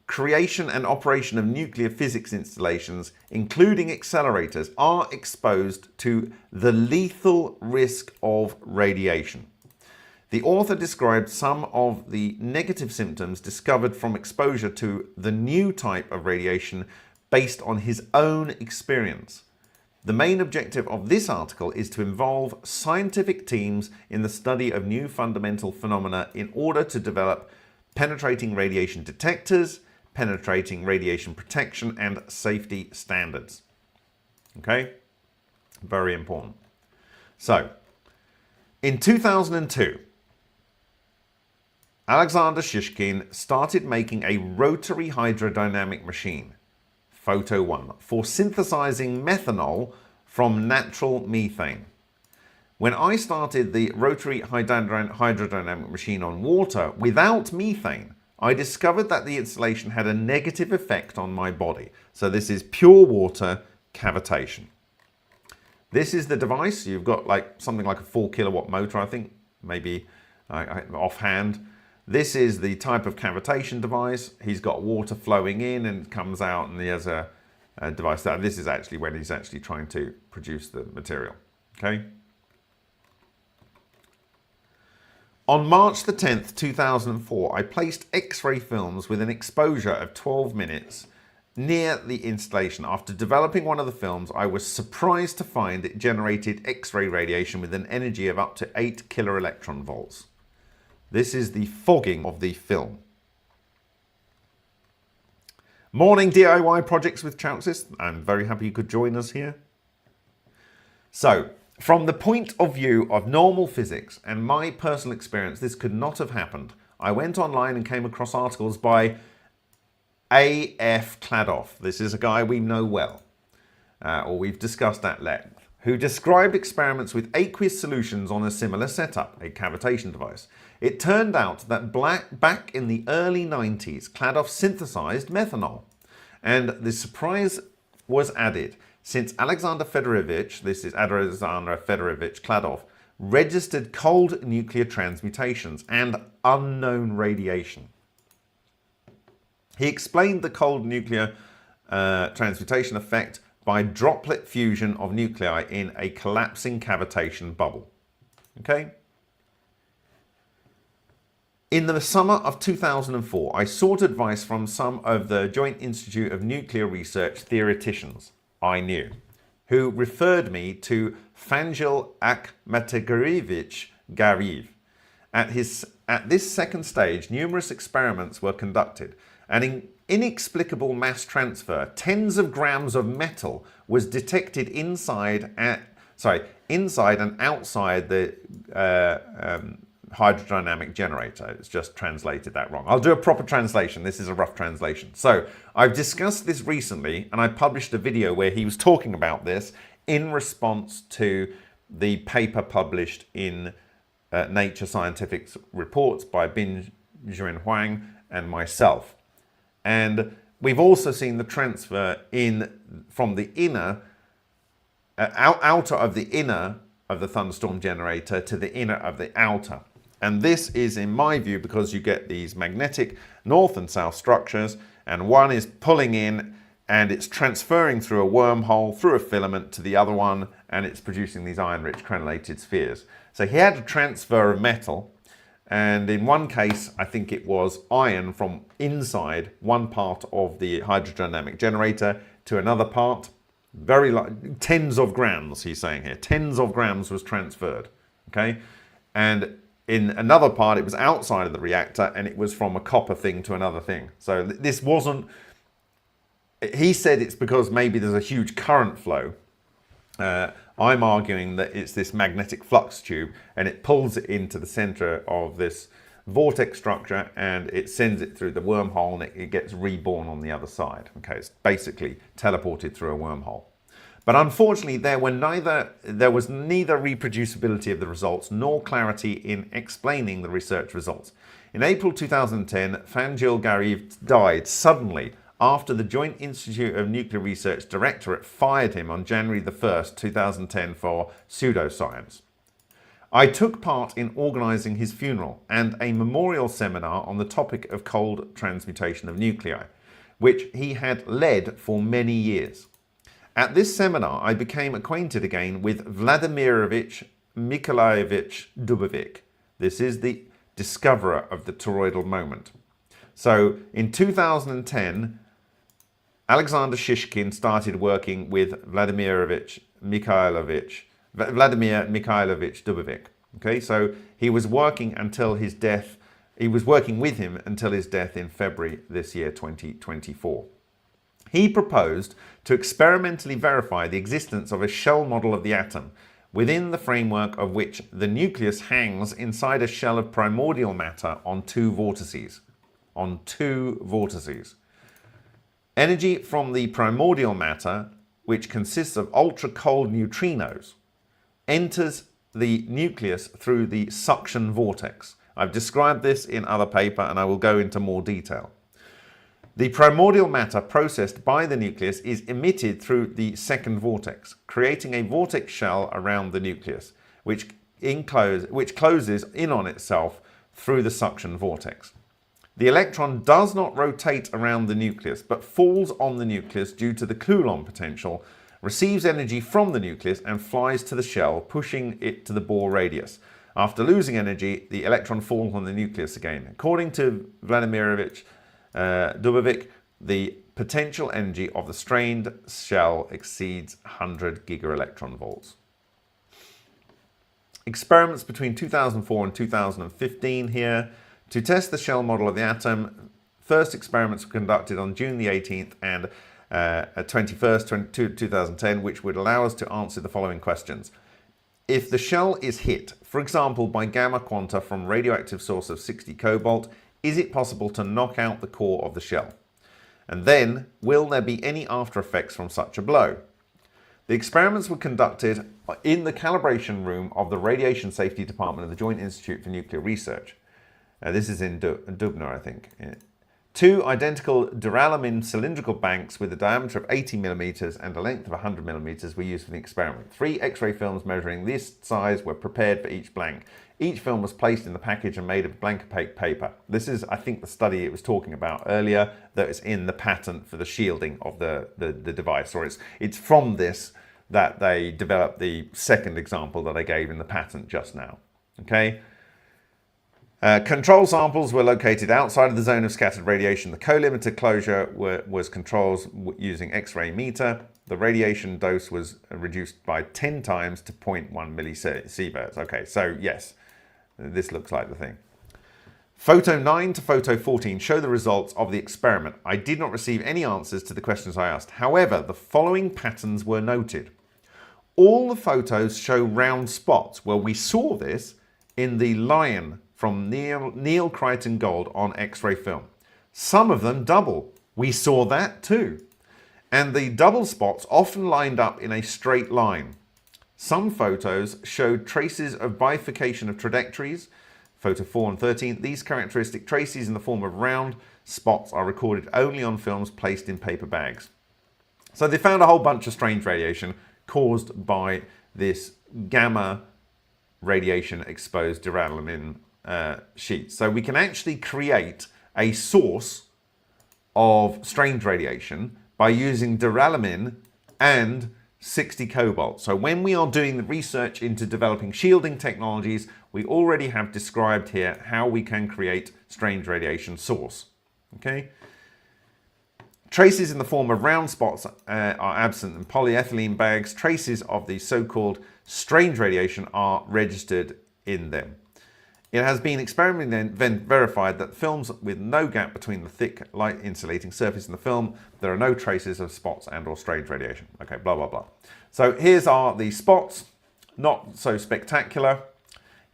creation and operation of nuclear physics installations, including accelerators, are exposed to the lethal risk of radiation. The author described some of the negative symptoms discovered from exposure to the new type of radiation based on his own experience. The main objective of this article is to involve scientific teams in the study of new fundamental phenomena in order to develop penetrating radiation detectors, penetrating radiation protection, and safety standards. Okay? Very important. So, in 2002, Alexander Shishkin started making a rotary hydrodynamic machine, Photo 1, for synthesizing methanol from natural methane. When I started the rotary hydrodynamic machine on water without methane, I discovered that the installation had a negative effect on my body. So this is pure water cavitation. This is the device. You've got like something like a 4 kilowatt motor, I think, maybe offhand. This is the type of cavitation device. He's got water flowing in and comes out, and he has a device that this is actually when he's actually trying to produce the material. Okay. On March the 10th, 2004, I placed X-ray films with an exposure of 12 minutes near the installation. After developing one of the films, I was surprised to find it generated X-ray radiation with an energy of up to 8 kiloelectron volts. This is the fogging of the film. Morning DIY projects with Chauxis. I'm very happy you could join us here. So, from the point of view of normal physics and my personal experience, this could not have happened. I went online and came across articles by A.F. Kladoff. This is a guy we know well, or we've discussed at length, who described experiments with aqueous solutions on a similar setup, a cavitation device. It turned out that back in the early 90s, Kladoff synthesized methanol. And the surprise was added, since Alexander Fedorovich, this is Alexander Fedorovich Kladoff, registered cold nuclear transmutations and unknown radiation. He explained the cold nuclear transmutation effect by droplet fusion of nuclei in a collapsing cavitation bubble. Okay? In the summer of 2004, I sought advice from some of the Joint Institute of Nuclear Research theoreticians I knew, who referred me to Fangel Akhmatagarievich Gariv. At this second stage, numerous experiments were conducted. An inexplicable mass transfer, tens of grams of metal, was detected inside and outside the hydrodynamic generator. It's just translated that wrong. I'll do a proper translation. This is a rough translation. So I've discussed this recently, and I published a video where he was talking about this in response to the paper published in Nature Scientific Reports by Bin-Juan Huang and myself. And we've also seen the transfer from the inner, outer of the inner of the thunderstorm generator to the inner of the outer. And this is, in my view, because you get these magnetic north and south structures, and one is pulling in and it's transferring through a wormhole, through a filament to the other one, and it's producing these iron-rich crenellated spheres. So he had a transfer of metal, and in one case, I think it was iron from inside one part of the hydrodynamic generator to another part. Very light, tens of grams, he's saying here. Tens of grams was transferred, okay? And in another part, it was outside of the reactor, and it was from a copper thing to another thing. So this wasn't... He said it's because maybe there's a huge current flow. I'm arguing that it's this magnetic flux tube, and it pulls it into the center of this vortex structure, and it sends it through the wormhole, and it gets reborn on the other side. Okay, it's basically teleported through a wormhole. But unfortunately, there was neither reproducibility of the results nor clarity in explaining the research results. In April 2010, Fanjul Garib died suddenly after the Joint Institute of Nuclear Research Directorate fired him on January the 1st, 2010 for pseudoscience. I took part in organising his funeral and a memorial seminar on the topic of cold transmutation of nuclei, which he had led for many years. At this seminar, I became acquainted again with Vladimirovich Mikhailovich Dubovik. This is the discoverer of the toroidal moment. So in 2010, Alexander Shishkin started working with Vladimir Mikhailovich Dubovik. Okay, so he was working until his death. He was working with him until his death in February this year, 2024. He proposed to experimentally verify the existence of a shell model of the atom, within the framework of which the nucleus hangs inside a shell of primordial matter on two vortices. Energy from the primordial matter, which consists of ultra-cold neutrinos, enters the nucleus through the suction vortex. I've described this in other paper, and I will go into more detail. The primordial matter processed by the nucleus is emitted through the second vortex, creating a vortex shell around the nucleus, which closes in on itself through the suction vortex. The electron does not rotate around the nucleus, but falls on the nucleus due to the Coulomb potential, receives energy from the nucleus and flies to the shell, pushing it to the Bohr radius. After losing energy, the electron falls on the nucleus again. According to Vladimirovich Dubovik, the potential energy of the strained shell exceeds 100 gigaelectron volts. Experiments between 2004 and 2015 here. To test the shell model of the atom, first experiments were conducted on June the 18th and 21st, 2010, which would allow us to answer the following questions. If the shell is hit, for example, by gamma quanta from radioactive source of 60 cobalt, is it possible to knock out the core of the shell? And then, will there be any after effects from such a blow? The experiments were conducted in the calibration room of the Radiation Safety Department of the Joint Institute for Nuclear Research. This is in Dubna, I think. Two identical duralumin cylindrical banks with a diameter of 80 millimeters and a length of 100 millimeters were used for the experiment. 3 X-ray films measuring this size were prepared for each blank. Each film was placed in the package and made of blank opaque paper. This is, I think, the study it was talking about earlier that is in the patent for the shielding of the device. Or it's from this that they developed the second example that I gave in the patent just now. Okay. Control samples were located outside of the zone of scattered radiation. The co-limiter closure was controls using X-ray meter. The radiation dose was reduced by 10 times to 0.1 millisieverts. Okay, so yes, this looks like the thing. Photo 9 to photo 14 show the results of the experiment. I did not receive any answers to the questions I asked. However, the following patterns were noted. All the photos show round spots. Well, we saw this in the lion from Neil Crichton Gold on X-ray film. Some of them double. We saw that too. And the double spots often lined up in a straight line. Some photos showed traces of bifurcation of trajectories. Photo 4 and 13. These characteristic traces in the form of round spots are recorded only on films placed in paper bags. So they found a whole bunch of strange radiation caused by this gamma radiation exposed duralumin sheets. So we can actually create a source of strange radiation by using duralumin and 60 cobalt. So when we are doing the research into developing shielding technologies, we already have described here how we can create strange radiation source. Okay. Traces in the form of round spots are absent in polyethylene bags. Traces of the so-called strange radiation are registered in them. It has been experimentally verified that films with no gap between the thick light insulating surface and the film, there are no traces of spots and or strange radiation. Okay, blah, blah, blah. So here's are the spots, not so spectacular.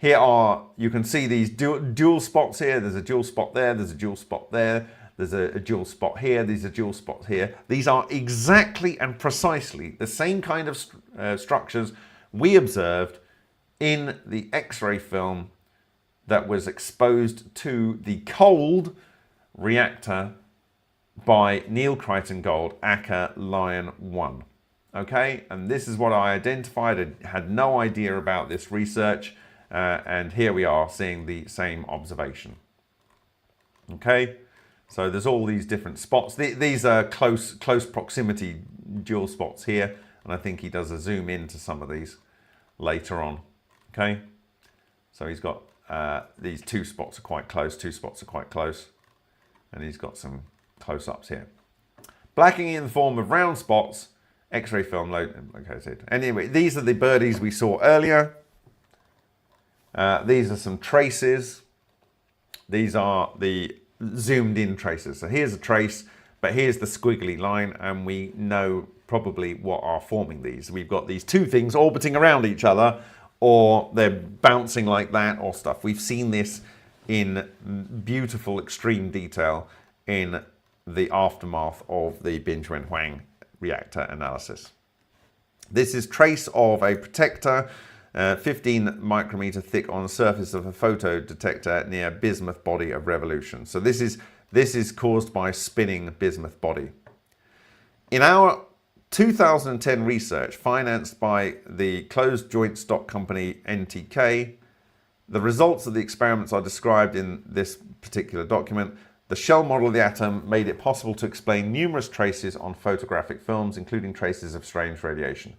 Here are, you can see these dual spots here. There's a dual spot there, there's a dual spot there, there's a dual spot here, these are dual spots here. These are exactly and precisely the same kind of structures we observed in the X-ray film that was exposed to the cold reactor by Neil Crichton Gold, Acker Lion 1. Okay, and this is what I identified. I had no idea about this research, and here we are seeing the same observation. Okay, so there's all these different spots. These are close proximity dual spots here, and I think he does a zoom into some of these later on. Okay, so he's got these two spots are quite close, and he's got some close-ups here. Blacking in the form of round spots, X-ray film located. Anyway, these are the birdies we saw earlier. These are some traces. These are the zoomed in traces. So here's a trace, but here's the squiggly line, and we know probably what are forming these. We've got these two things orbiting around each other, or they're bouncing like that or stuff. We've seen this in beautiful extreme detail in the aftermath of the Binchuan Huang reactor analysis. This is trace of a protector 15 micrometer thick on the surface of a photo detector near bismuth body of revolution. So this is caused by spinning bismuth body. In our 2010 research financed by the closed joint stock company NTK, the results of the experiments are described in this particular document. The shell model of the atom made it possible to explain numerous traces on photographic films, including traces of strange radiation.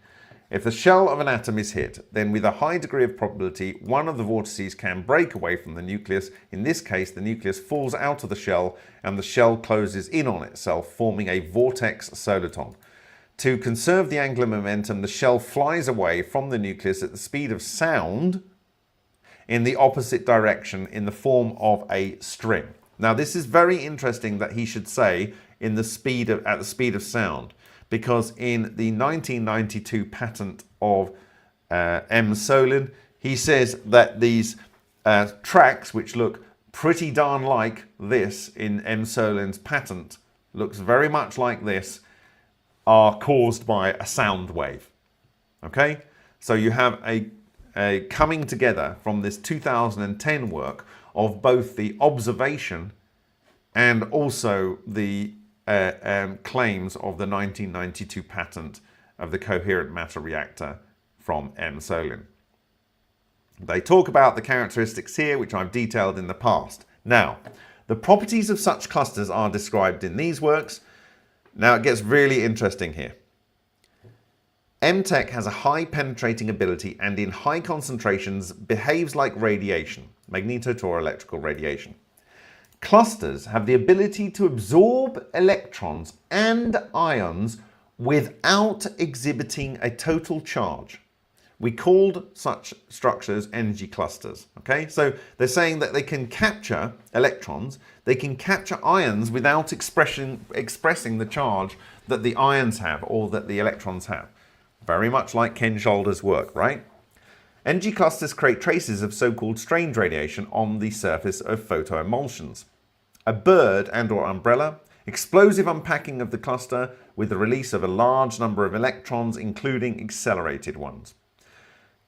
If the shell of an atom is hit, then with a high degree of probability, one of the vortices can break away from the nucleus. In this case, the nucleus falls out of the shell and the shell closes in on itself, forming a vortex soliton. To conserve the angular momentum, the shell flies away from the nucleus at the speed of sound in the opposite direction in the form of a string. Now, this is very interesting that he should say at the speed of sound, because in the 1992 patent of M. Solin, he says that these tracks, which look pretty darn like this in M. Solin's patent, looks very much like this, are caused by a sound wave. Okay, so you have a coming together from this 2010 work of both the observation and also the claims of the 1992 patent of the coherent matter reactor from M. Solin. They talk about the characteristics here, which I've detailed in the past. Now, the properties of such clusters are described in these works. Now it gets really interesting here. MTech has a high penetrating ability and in high concentrations behaves like radiation, magnetotoroelectrical radiation. Clusters have the ability to absorb electrons and ions without exhibiting a total charge. We called such structures energy clusters. Okay, so they're saying that they can capture electrons, they can capture ions without expressing the charge that the ions have or that the electrons have. Very much like Ken Shoulder's work, right? Energy clusters create traces of so-called strange radiation on the surface of photoemulsions. A bird and/or umbrella, explosive unpacking of the cluster with the release of a large number of electrons, including accelerated ones.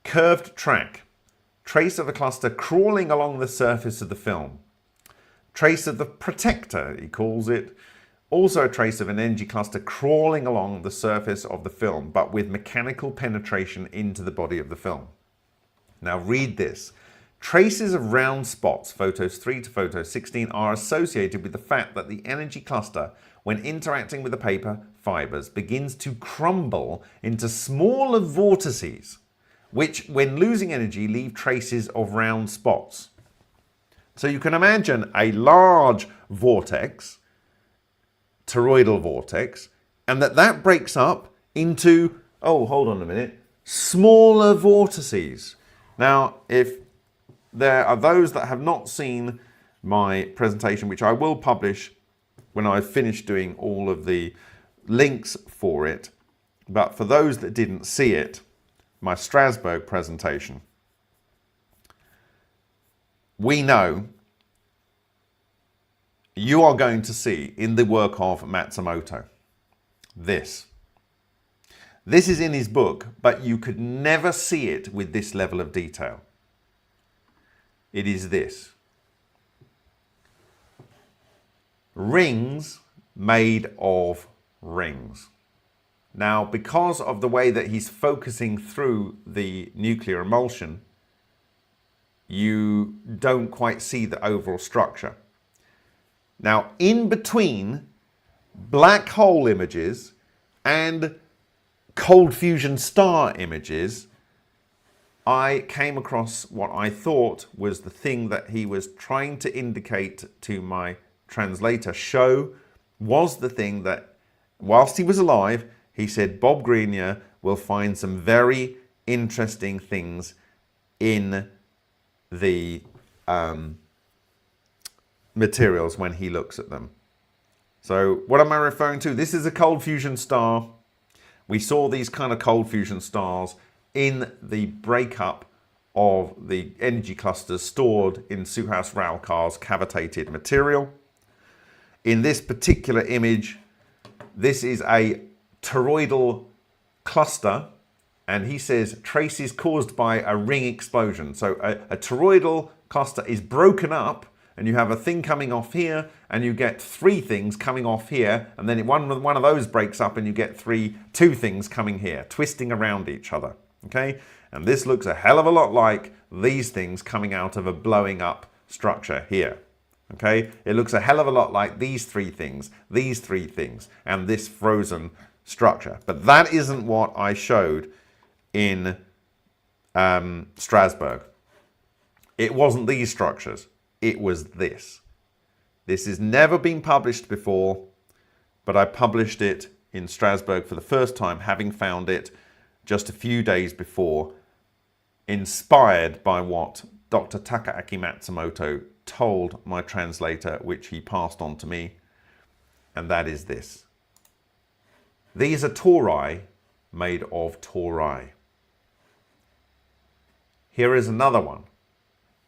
Curved track, trace of a cluster crawling along the surface of the film. Trace of the protector, he calls it. Also a trace of an energy cluster crawling along the surface of the film, but with mechanical penetration into the body of the film. Now read this. Traces of round spots, photos 3 to photo 16, are associated with the fact that the energy cluster, when interacting with the paper fibers, begins to crumble into smaller vortices, which, when losing energy, leave traces of round spots. So you can imagine a large vortex, toroidal vortex, and that breaks up into, oh, hold on a minute, smaller vortices. Now, if there are those that have not seen my presentation, which I will publish when I've finished doing all of the links for it, but for those that didn't see it, my Strasbourg presentation, we know you are going to see in the work of Matsumoto this. This is in his book, but you could never see it with this level of detail. It is this. Rings made of rings. Now, because of the way that he's focusing through the nuclear emulsion, you don't quite see the overall structure. Now, in between black hole images and cold fusion star images, I came across what I thought was the thing that he was trying to indicate to my translator show was the thing that, whilst he was alive, he said Bob Greenyer will find some very interesting things in the materials when he looks at them. So what am I referring to? This is a cold fusion star. We saw these kind of cold fusion stars in the breakup of the energy clusters stored in Suhas-Rao-Carr's cavitated material. In this particular image, this is a toroidal cluster, and he says traces caused by a ring explosion. So a toroidal cluster is broken up, and you have a thing coming off here, and you get three things coming off here, and then one of those breaks up, and you get two things coming here, twisting around each other. Okay, and this looks a hell of a lot like these things coming out of a blowing up structure here. Okay, it looks a hell of a lot like these three things, and this frozen structure. But that isn't what I showed in Strasbourg. It wasn't these structures. It was this. This has never been published before, but I published it in Strasbourg for the first time, having found it just a few days before, inspired by what Dr. Takaaki Matsumoto told my translator, which he passed on to me, and that is this. These are tori made of tori. Here is another one.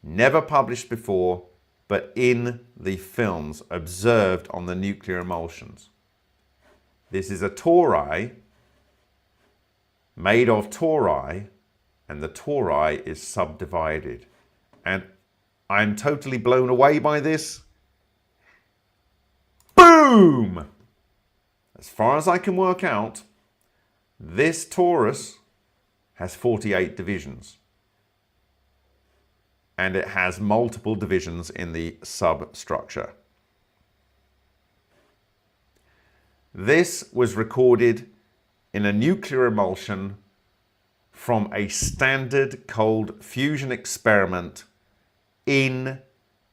Never published before, but in the films observed on the nuclear emulsions. This is a tori made of tori, and the tori is subdivided. And I'm totally blown away by this. Boom! As far as I can work out, this torus has 48 divisions. And it has multiple divisions in the substructure. This was recorded in a nuclear emulsion from a standard cold fusion experiment in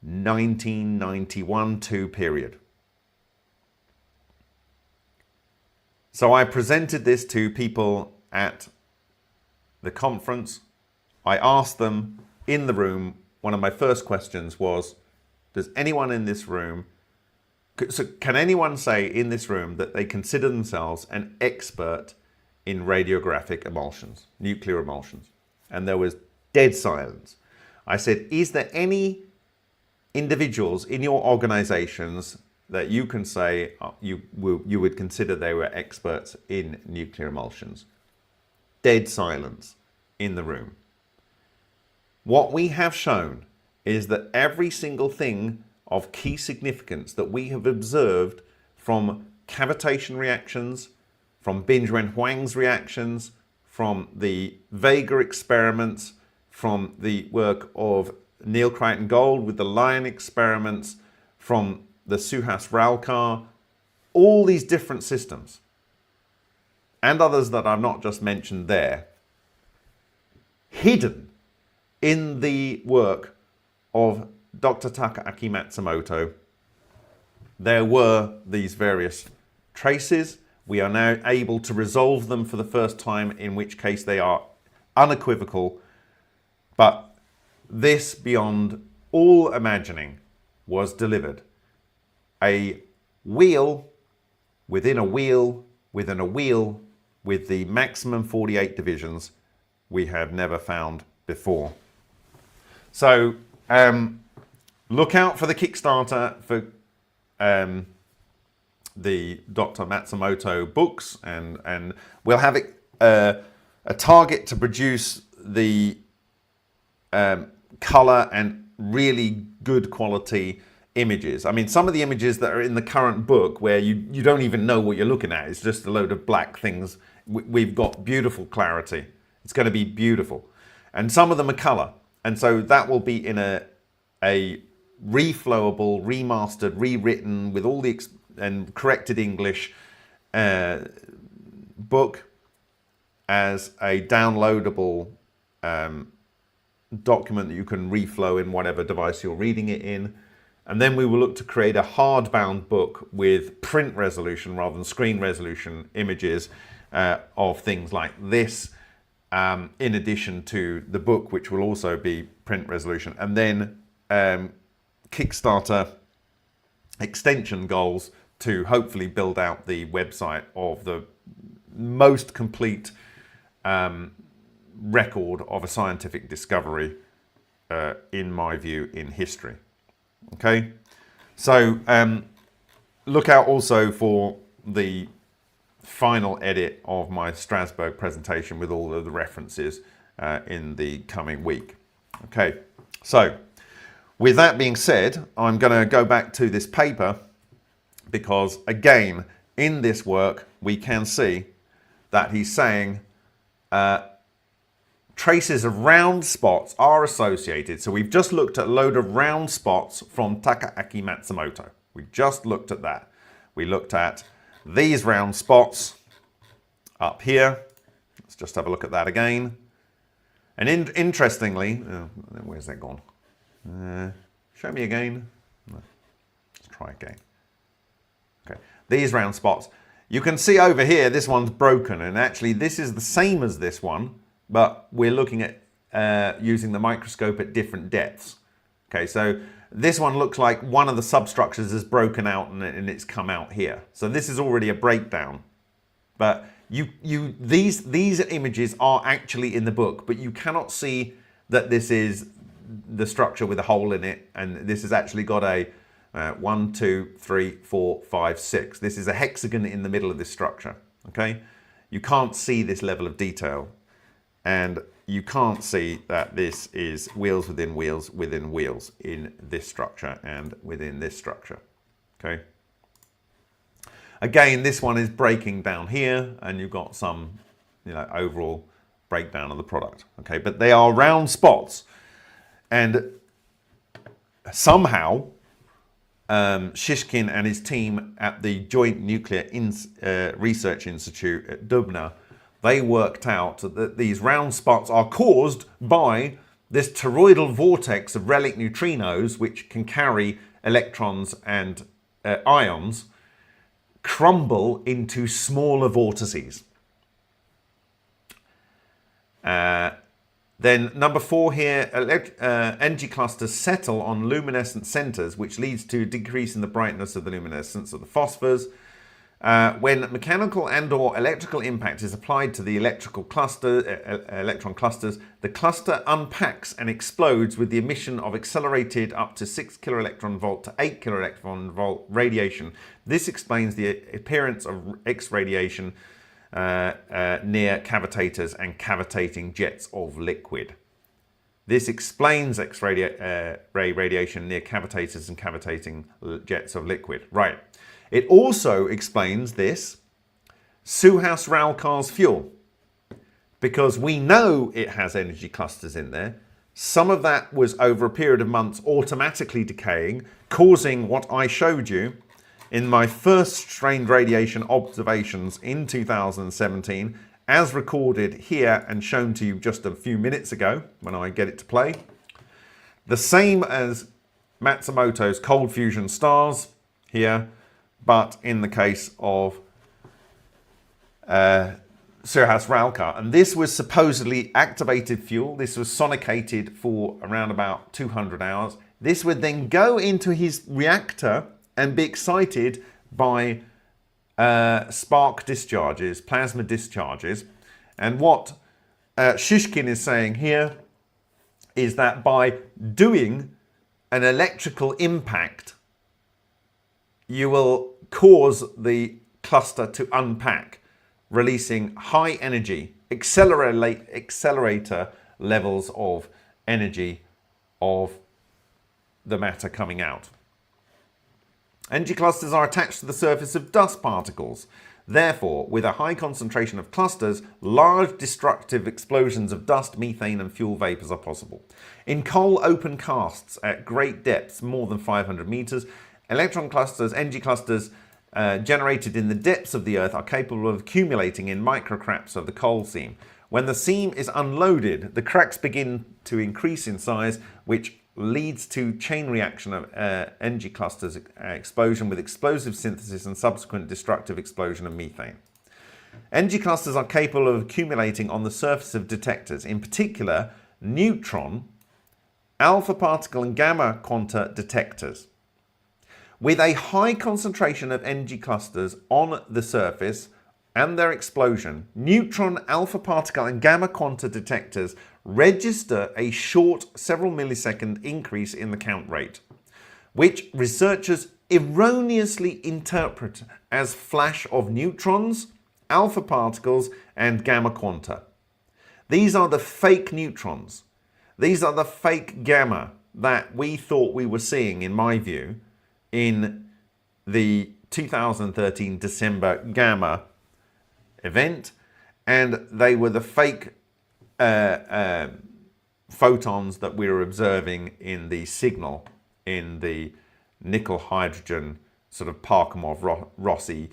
1991-2 period. So I presented this to people at the conference. I asked them in the room, one of my first questions was, does anyone in this room, can anyone say in this room that they consider themselves an expert in radiographic emulsions, nuclear emulsions? And there was dead silence. I said, is there any individuals in your organizations that you can say you would consider they were experts in nuclear emulsions? Dead silence in the room. What we have shown is that every single thing of key significance that we have observed from cavitation reactions, from Binge-Ren Huang's reactions, from the Vega experiments, from the work of Neil Crichton Gold with the Lion experiments, from the Suhas-Rao-Carr, all these different systems, and others that I've not just mentioned there, hidden in the work of Dr. Takaaki Matsumoto, there were these various traces. We are now able to resolve them for the first time, in which case they are unequivocal. But this, beyond all imagining, was delivered. A wheel within a wheel within a wheel with the maximum 48 divisions we have never found before. So look out for the Kickstarter for the Dr. Matsumoto books, and we'll have it, a target to produce the color and really good quality images. I mean, some of the images that are in the current book where you don't even know what you're looking at, it's just a load of black things. We've got beautiful clarity. It's going to be beautiful. And some of them are color. And so that will be in a reflowable, remastered, rewritten with all the and corrected English book as a downloadable document that you can reflow in whatever device you're reading it in. And then we will look to create a hardbound book with print resolution rather than screen resolution images of things like this, in addition to the book, which will also be print resolution. And then Kickstarter extension goals to hopefully build out the website of the most complete record of a scientific discovery, in my view, in history. Okay, so look out also for the final edit of my Strasbourg presentation with all of the references in the coming week. Okay, so with that being said, I'm going to go back to this paper because, again, in this work, we can see that he's saying traces of round spots are associated. So we've just looked at a load of round spots from Takaaki Matsumoto. We just looked at that. We looked at these round spots up here. Let's just have a look at that again. And interestingly, where's that gone? Show me again. Let's try again. Okay, these round spots. You can see over here, this one's broken, and actually this is the same as this one, but we're looking at using the microscope at different depths. Okay, so this one looks like one of the substructures is broken out and it's come out here. So this is already a breakdown. But these images are actually in the book, but you cannot see that this is the structure with a hole in it, and this has actually got a 1, 2, 3, 4, 5, 6. This is a hexagon in the middle of this structure. Okay, you can't see this level of detail. And you can't see that this is wheels within wheels within wheels in this structure and within this structure. Okay. Again, this one is breaking down here, and you've got some, overall breakdown of the product. Okay, but they are round spots, and somehow Shishkin and his team at the Joint Nuclear Research Institute at Dubna, they worked out that these round spots are caused by this toroidal vortex of relic neutrinos, which can carry electrons and ions, crumble into smaller vortices. Then number 4 here, energy clusters settle on luminescent centers, which leads to a decrease in the brightness of the luminescence of the phosphors. When mechanical and or electrical impact is applied to the electron clusters, the cluster unpacks and explodes with the emission of accelerated up to 6 kiloelectron volt to 8 kiloelectron volt radiation. This explains the appearance of X radiation near cavitators and cavitating jets of liquid. This explains X-ray radiation near cavitators and cavitating jets of liquid. Right. It also explains this Suhaus-Ralkar's fuel, because we know it has energy clusters in there. Some of that was over a period of months automatically decaying, causing what I showed you in my first strained radiation observations in 2017, as recorded here and shown to you just a few minutes ago when I get it to play. The same as Matsumoto's cold fusion stars here, but in the case of Suhaus-Ralkar. And this was supposedly activated fuel. This was sonicated for around about 200 hours. This would then go into his reactor and be excited by spark discharges, plasma discharges. And what Shishkin is saying here is that by doing an electrical impact, you will cause the cluster to unpack, releasing high energy, accelerator levels of energy of the matter coming out. Energy clusters are attached to the surface of dust particles. Therefore, with a high concentration of clusters, large destructive explosions of dust, methane and fuel vapors are possible. In coal open casts at great depths, more than 500 meters, electron clusters, energy clusters generated in the depths of the Earth are capable of accumulating in microcracks of the coal seam. When the seam is unloaded, the cracks begin to increase in size, which leads to chain reaction of energy clusters explosion with explosive synthesis and subsequent destructive explosion of methane. Energy clusters are capable of accumulating on the surface of detectors, in particular neutron, alpha particle and gamma quanta detectors. With a high concentration of energy clusters on the surface and their explosion, neutron, alpha particle and gamma quanta detectors register a short several millisecond increase in the count rate, which researchers erroneously interpret as flash of neutrons, alpha particles and gamma quanta. These are the fake neutrons. These are the fake gamma that we thought we were seeing, in my view, in the 2013 December gamma event, and they were the fake photons that we were observing in the signal in the nickel hydrogen sort of Parkhomov-Rossi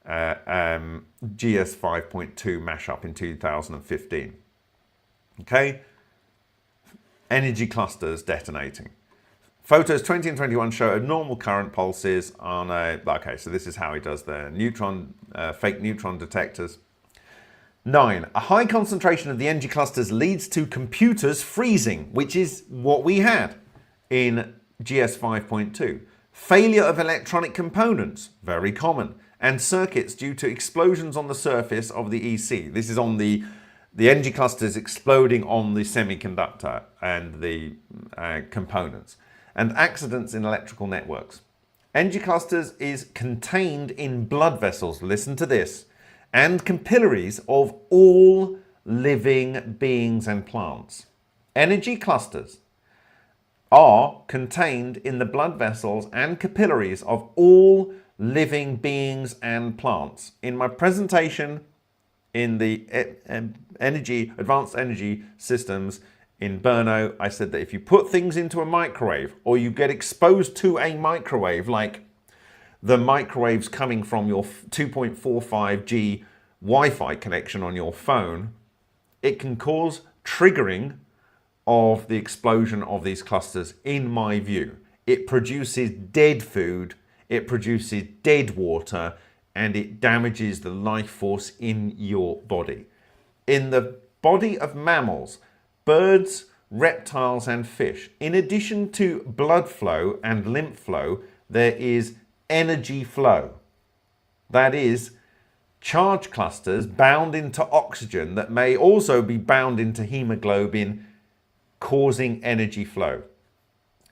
GS 5.2 mashup in 2015. Okay, energy clusters detonating. Photos 20 and 21 show abnormal current pulses on a, okay, so this is how he does the neutron, fake neutron detectors. 9. A high concentration of the energy clusters leads to computers freezing, which is what we had in GS 5.2. Failure of electronic components, very common, and circuits due to explosions on the surface of the EC. This is on the energy clusters exploding on the semiconductor and the components. And accidents in electrical networks. Energy clusters is contained in blood vessels, listen to this, and capillaries of all living beings and plants. Energy clusters are contained in the blood vessels and capillaries of all living beings and plants. In my presentation in the advanced energy systems in Brno, I said that if you put things into a microwave or you get exposed to a microwave, like the microwaves coming from your 2.45G Wi-Fi connection on your phone, it can cause triggering of the explosion of these clusters, in my view. It produces dead food, it produces dead water, and it damages the life force in your body. In the body of mammals, birds, reptiles and fish, in addition to blood flow and lymph flow, there is energy flow. That is, charge clusters bound into oxygen that may also be bound into hemoglobin, causing energy flow.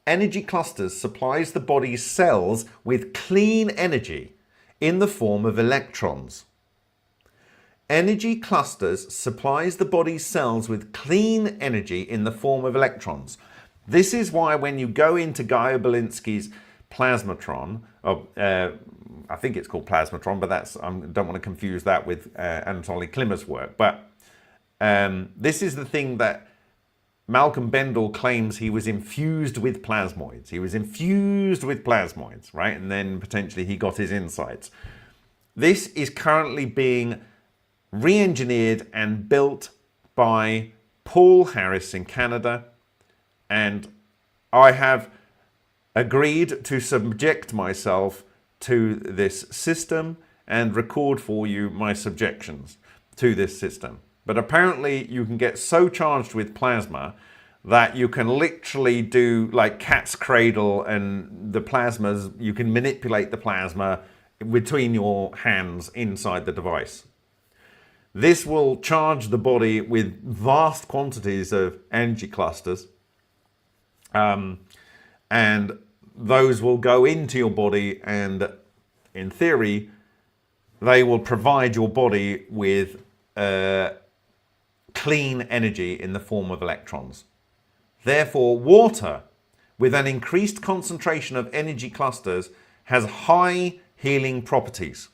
Energy clusters supplies the body's cells with clean energy in the form of electrons. Energy clusters supplies the body's cells with clean energy in the form of electrons. This is why when you go into Guy Obolinski's plasmatron, I think it's called plasmatron, but that's, I don't want to confuse that with Anatoly Klimer's work. But this is the thing that Malcolm Bendall claims he was infused with plasmoids. He was infused with plasmoids, right? And then potentially he got his insights. This is currently being re-engineered and built by Paul Harris in Canada. And I have agreed to subject myself to this system and record for you my subjections to this system. But apparently you can get so charged with plasma that you can literally do like cat's cradle, and the plasmas, you can manipulate the plasma between your hands inside the device. This will charge the body with vast quantities of energy clusters. and those will go into your body, and in theory they will provide your body with clean energy in the form of electrons. Therefore, water with an increased concentration of energy clusters has high healing properties.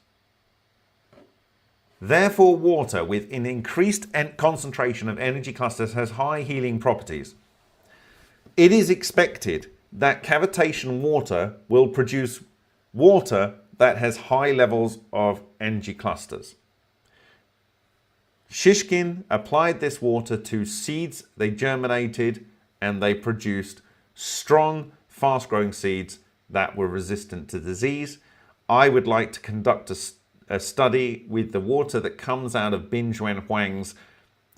Therefore, water with an increased concentration of energy clusters has high healing properties. It is expected that cavitation water will produce water that has high levels of energy clusters. Shishkin applied this water to seeds they germinated, and they produced strong, fast-growing seeds that were resistant to disease. I would like to conduct a study with the water that comes out of Binzhuan Huang's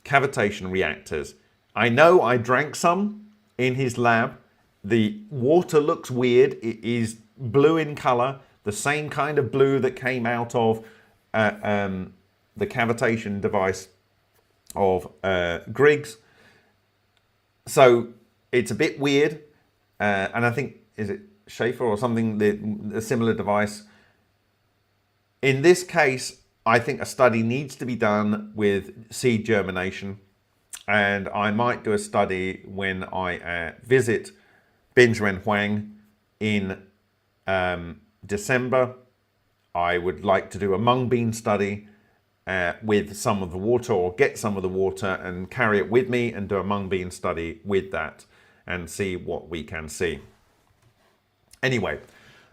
cavitation reactors. I know I drank some in his lab. The water looks weird. It is blue in color, the same kind of blue that came out of the cavitation device of Griggs. So it's a bit weird. And I think, is it Schaefer or something, a similar device? In this case, I think a study needs to be done with seed germination. And I might do a study when I visit Binzhuan Huang in December. I would like to do a mung bean study with some of the water, or get some of the water and carry it with me and do a mung bean study with that and see what we can see. Anyway,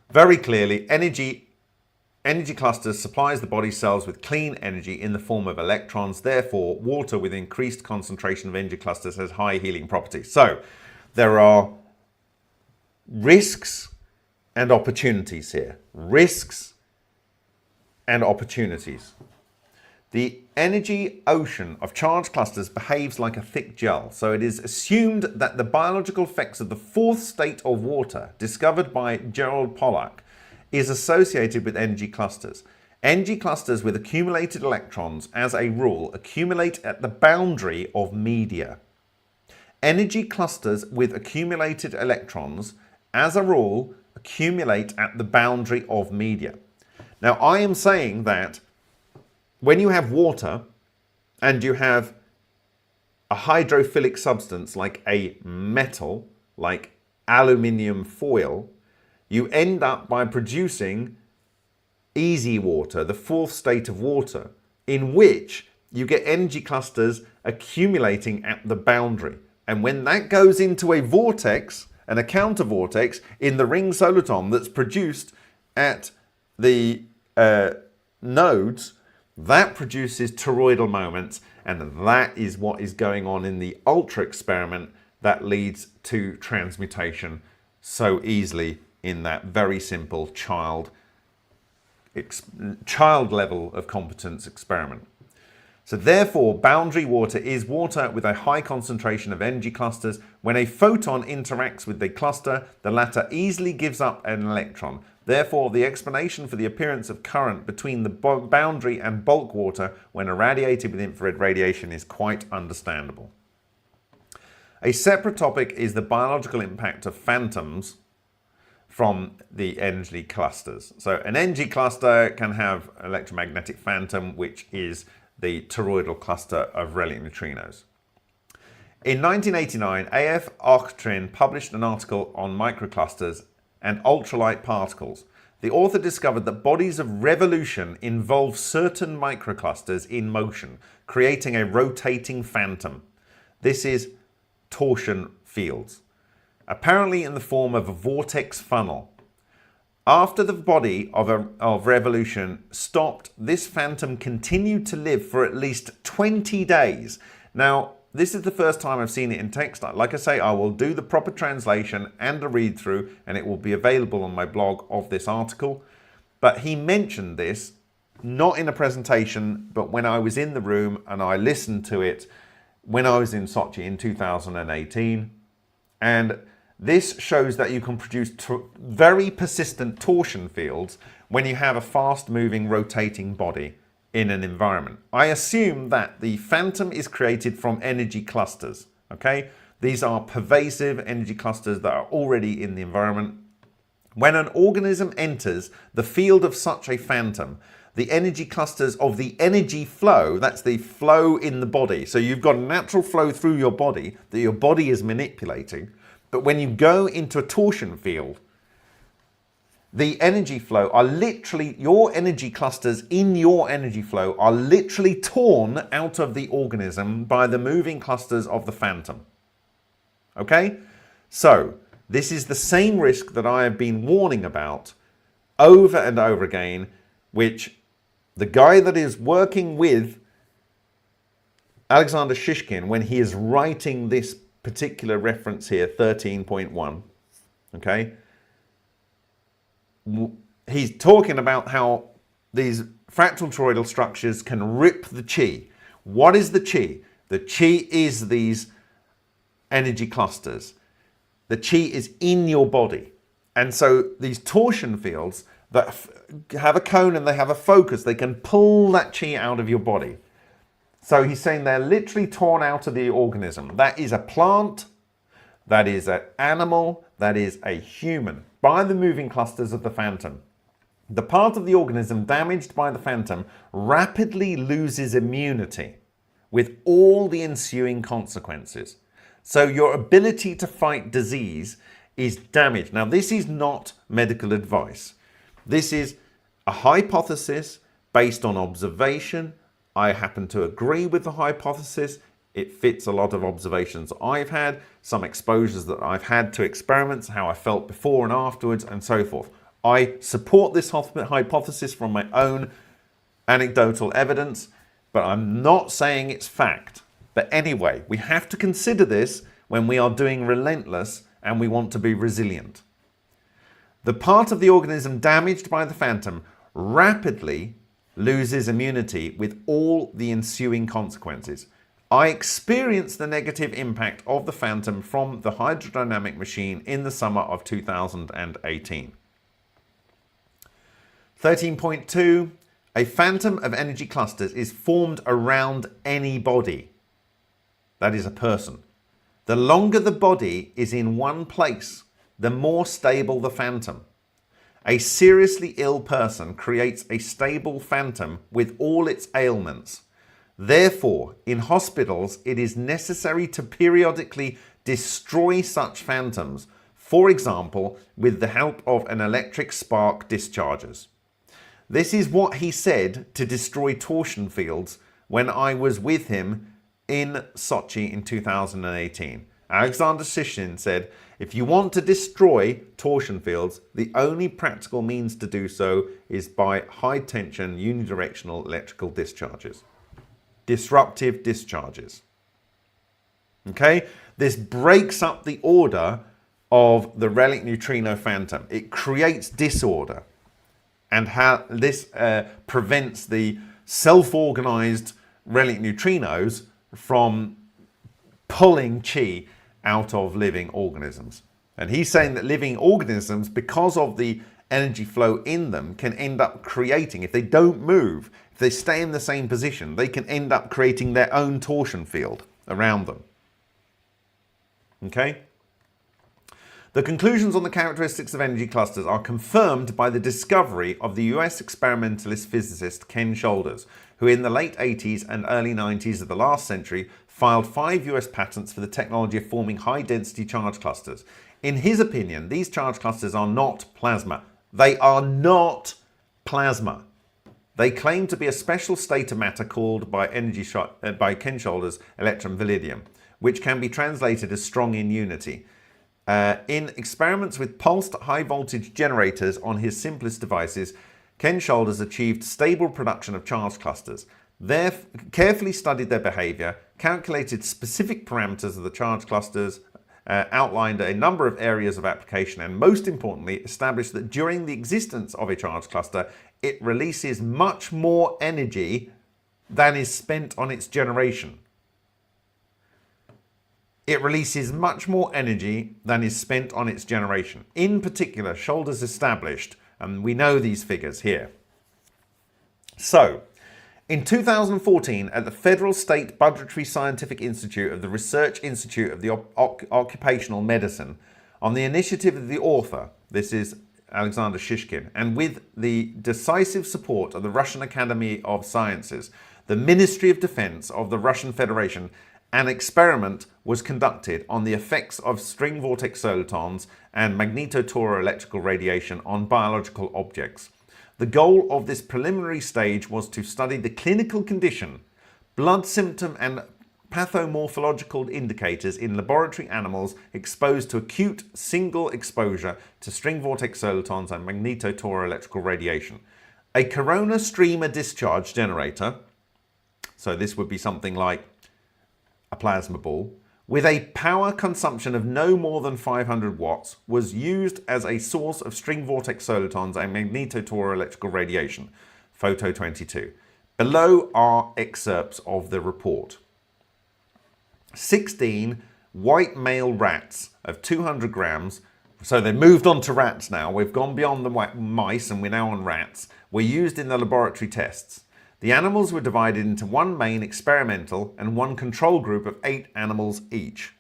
very clearly, energy clusters supplies the body cells with clean energy in the form of electrons. Therefore, water with increased concentration of energy clusters has high healing properties. So there are risks and opportunities here. Risks and opportunities. The energy ocean of charged clusters behaves like a thick gel, so it is assumed that the biological effects of the fourth state of water, discovered by Gerald Pollack, is associated with energy clusters. Energy clusters with accumulated electrons, as a rule, accumulate at the boundary of media. Energy clusters with accumulated electrons, as a rule, accumulate at the boundary of media. Now, I am saying that when you have water and you have a hydrophilic substance like a metal, like aluminium foil, you end up by producing easy water, the fourth state of water, in which you get energy clusters accumulating at the boundary. And when that goes into a vortex, and a counter vortex in the ring soliton that's produced at the nodes, that produces toroidal moments, and that is what is going on in the ultra experiment that leads to transmutation so easily in that very simple child level of competence experiment. So therefore, boundary water is water with a high concentration of energy clusters. When a photon interacts with the cluster, the latter easily gives up an electron. Therefore, the explanation for the appearance of current between the boundary and bulk water when irradiated with infrared radiation is quite understandable. A separate topic is the biological impact of phantoms from the energy clusters. So an energy cluster can have electromagnetic phantom, which is the toroidal cluster of relic neutrinos. In 1989, A.F. Ochtrin published an article on microclusters and ultralight particles. The author discovered that bodies of revolution involve certain microclusters in motion, creating a rotating phantom. This is torsion fields, apparently in the form of a vortex funnel. After the body of revolution stopped, this phantom continued to live for at least 20 days. Now, this is the first time I've seen it in text. Like I say, I will do the proper translation and a read through, and it will be available on my blog of this article. But he mentioned this, not in a presentation, but when I was in the room and I listened to it when I was in Sochi in 2018. And this shows that you can produce very persistent torsion fields when you have a fast-moving, rotating body in an environment. I assume that the phantom is created from energy clusters, okay? These are pervasive energy clusters that are already in the environment. When an organism enters the field of such a phantom, the energy clusters of the energy flow, that's the flow in the body. So you've got a natural flow through your body that your body is manipulating. But when you go into a torsion field, the energy flow are literally, your energy clusters in your energy flow are literally torn out of the organism by the moving clusters of the phantom. Okay? So, this is the same risk that I have been warning about over and over again, which the guy that is working with Alexander Shishkin, when he is writing this particular reference here, 13.1, okay, he's talking about how these fractal toroidal structures can rip the chi. What is the chi? The chi is these energy clusters. The chi is in your body. And so these torsion fields that have a cone and they have a focus, they can pull that chi out of your body. So he's saying they're literally torn out of the organism. That is a plant, that is an animal, that is a human, by the moving clusters of the phantom. The part of the organism damaged by the phantom rapidly loses immunity with all the ensuing consequences. So your ability to fight disease is damaged. Now, this is not medical advice. This is a hypothesis based on observation. I happen to agree with the hypothesis. It fits a lot of observations I've had, some exposures that I've had to experiments, how I felt before and afterwards, and so forth. I support this hypothesis from my own anecdotal evidence, but I'm not saying it's fact. But anyway, we have to consider this when we are doing relentless and we want to be resilient. The part of the organism damaged by the phantom rapidly loses immunity with all the ensuing consequences. I experienced the negative impact of the phantom from the hydrodynamic machine in the summer of 2018. 13.2, a phantom of energy clusters is formed around any body. That is a person. The longer the body is in one place, the more stable the phantom. A seriously ill person creates a stable phantom with all its ailments. Therefore, in hospitals, it is necessary to periodically destroy such phantoms, for example, with the help of an electric spark dischargers. This is what he said to destroy torsion fields when I was with him in Sochi in 2018. Alexander Shishkin said, if you want to destroy torsion fields, the only practical means to do so is by high tension unidirectional electrical discharges. Disruptive discharges. Okay? This breaks up the order of the relic neutrino phantom. It creates disorder. And how this prevents the self-organized relic neutrinos from pulling chi out of living organisms. And he's saying that living organisms, because of the energy flow in them, can end up creating, if they don't move, if they stay in the same position, they can end up creating their own torsion field around them. Okay? The conclusions on the characteristics of energy clusters are confirmed by the discovery of the US experimentalist physicist Ken Shoulders, who in the late 80s and early 90s of the last century filed 5 US patents for the technology of forming high-density charge clusters. In his opinion, these charge clusters are not plasma. They are not plasma. They claim to be a special state of matter called by Ken Shoulders electron validium, which can be translated as strong in unity. In experiments with pulsed high-voltage generators on his simplest devices, Ken Shoulders achieved stable production of charge clusters. They carefully studied their behavior, calculated specific parameters of the charge clusters, outlined a number of areas of application, and most importantly, established that during the existence of a charge cluster, it releases much more energy than is spent on its generation. It releases much more energy than is spent on its generation. In particular, Shoulders established, and we know these figures here. So, In 2014, at the Federal State Budgetary Scientific Institute of the Research Institute of the Occupational Medicine, on the initiative of the author, this is Alexander Shishkin, and with the decisive support of the Russian Academy of Sciences, the Ministry of Defense of the Russian Federation, an experiment was conducted on the effects of string vortex solitons and magnetotoroelectrical radiation on biological objects. The goal of this preliminary stage was to study the clinical condition, blood symptom and pathomorphological indicators in laboratory animals exposed to acute single exposure to string vortex solitons and magnetotoroelectrical radiation. A corona streamer discharge generator, so this would be something like a plasma ball, with a power consumption of no more than 500 watts, was used as a source of string vortex solitons and magnetotoroelectrical radiation. Photo 22. Below are excerpts of the report. 16 white male rats of 200 grams. So they moved on to rats now. We've gone beyond the mice and we're now on rats. Were used in the laboratory tests. The animals were divided into one main experimental and one control group of 8 animals each.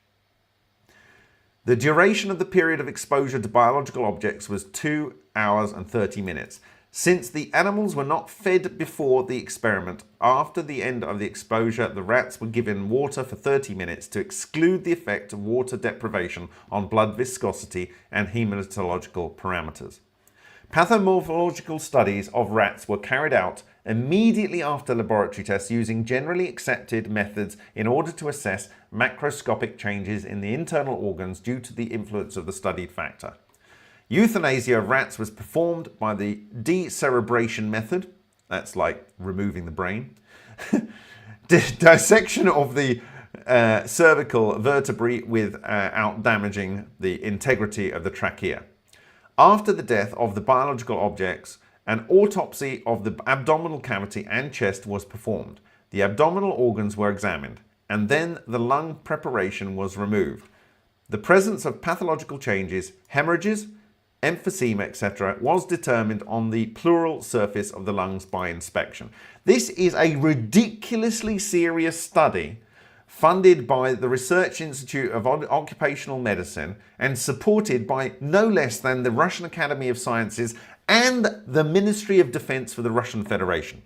The duration of the period of exposure to biological objects was 2 hours and 30 minutes. Since the animals were not fed before the experiment, after the end of the exposure, the rats were given water for 30 minutes to exclude the effect of water deprivation on blood viscosity and hematological parameters. Pathomorphological studies of rats were carried out immediately after laboratory tests using generally accepted methods in order to assess macroscopic changes in the internal organs due to the influence of the studied factor. Euthanasia of rats was performed by the decerebration method, that's like removing the brain, dissection of the cervical vertebrae without damaging the integrity of the trachea. After the death of the biological objects, an autopsy of the abdominal cavity and chest was performed. The abdominal organs were examined, and then the lung preparation was removed. The presence of pathological changes, hemorrhages, emphysema, etc., was determined on the pleural surface of the lungs by inspection. This is a ridiculously serious study funded by the Research Institute of Occupational Medicine and supported by no less than the Russian Academy of Sciences and the Ministry of Defense for the Russian Federation.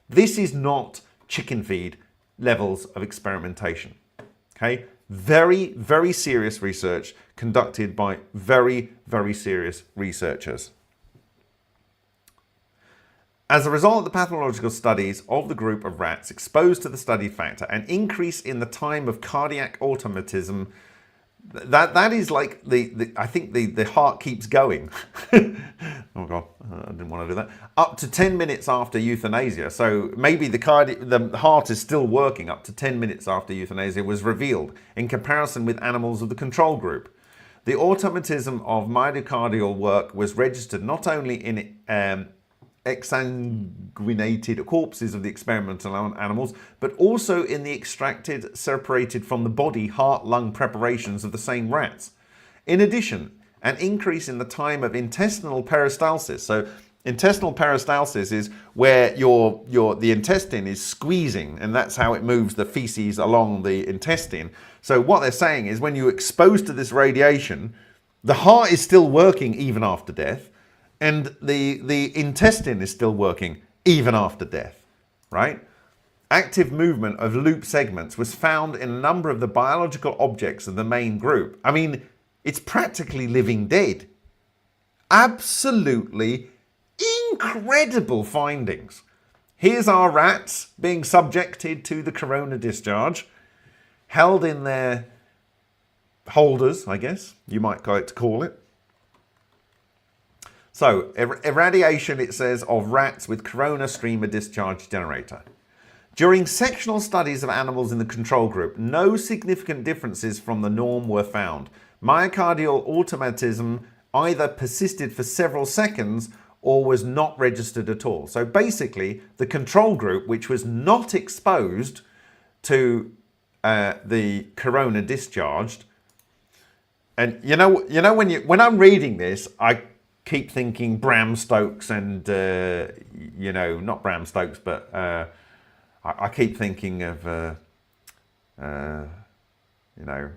This is not chicken feed levels of experimentation. Okay? Very, very serious research conducted by very, very serious researchers. As a result of the pathological studies of the group of rats exposed to the studied factor, an increase in the time of cardiac automatism, that is like I think the heart keeps going. Oh God, I didn't want to do that. Up to 10 minutes after euthanasia. So maybe the heart is still working up to 10 minutes after euthanasia was revealed in comparison with animals of the control group. The automatism of myocardial work was registered not only in exsanguinated corpses of the experimental animals, but also in the extracted, separated from the body heart-lung preparations of the same rats. In addition, an increase in the time of intestinal peristalsis. So intestinal peristalsis is where the intestine is squeezing, and that's how it moves the feces along the intestine. So what they're saying is when you're exposed to this radiation, the heart is still working even after death, and the intestine is still working even after death, right? Active movement of loop segments was found in a number of the biological objects of the main group. I mean, it's practically living dead. Absolutely incredible findings. Here's our rats being subjected to the corona discharge, held in their holders, I guess you might like to call it. So, irradiation, it says, of rats with corona streamer discharge generator. During sectional studies of animals in the control group, no significant differences from the norm were found. Myocardial automatism either persisted for several seconds or was not registered at all. So basically, the control group, which was not exposed to the corona discharged, and you know when I'm reading this, I keep thinking Bram Stokes and not Bram Stokes, but I keep thinking of, you know,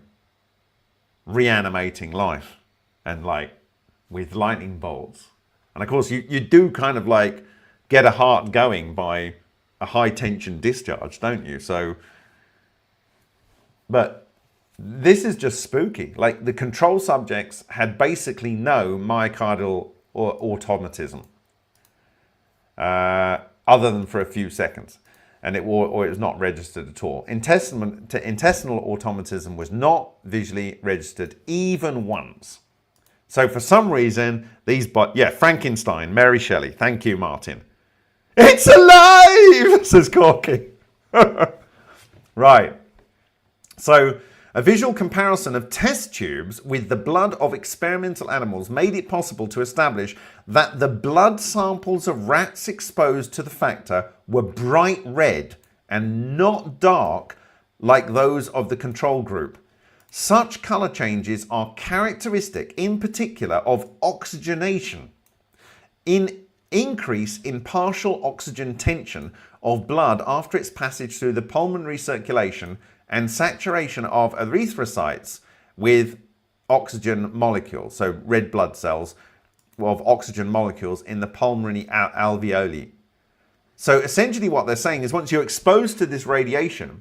reanimating life and like with lightning bolts. And of course you do kind of like get a heart going by a high tension discharge, don't you? So, but this is just spooky. Like the control subjects had basically no myocardial or automatism, other than for a few seconds. And it was not registered at all. Intestinal automatism was not visually registered even once. So for some reason, Frankenstein, Mary Shelley. Thank you, Martin. It's alive, says Corky. Right. So a visual comparison of test tubes with the blood of experimental animals made it possible to establish that the blood samples of rats exposed to the factor were bright red and not dark like those of the control group. Such colour changes are characteristic, in particular, of oxygenation, increase in partial oxygen tension of blood after its passage through the pulmonary circulation, and saturation of erythrocytes with oxygen molecules, so red blood cells of oxygen molecules in the pulmonary alveoli. So essentially what they're saying is once you're exposed to this radiation,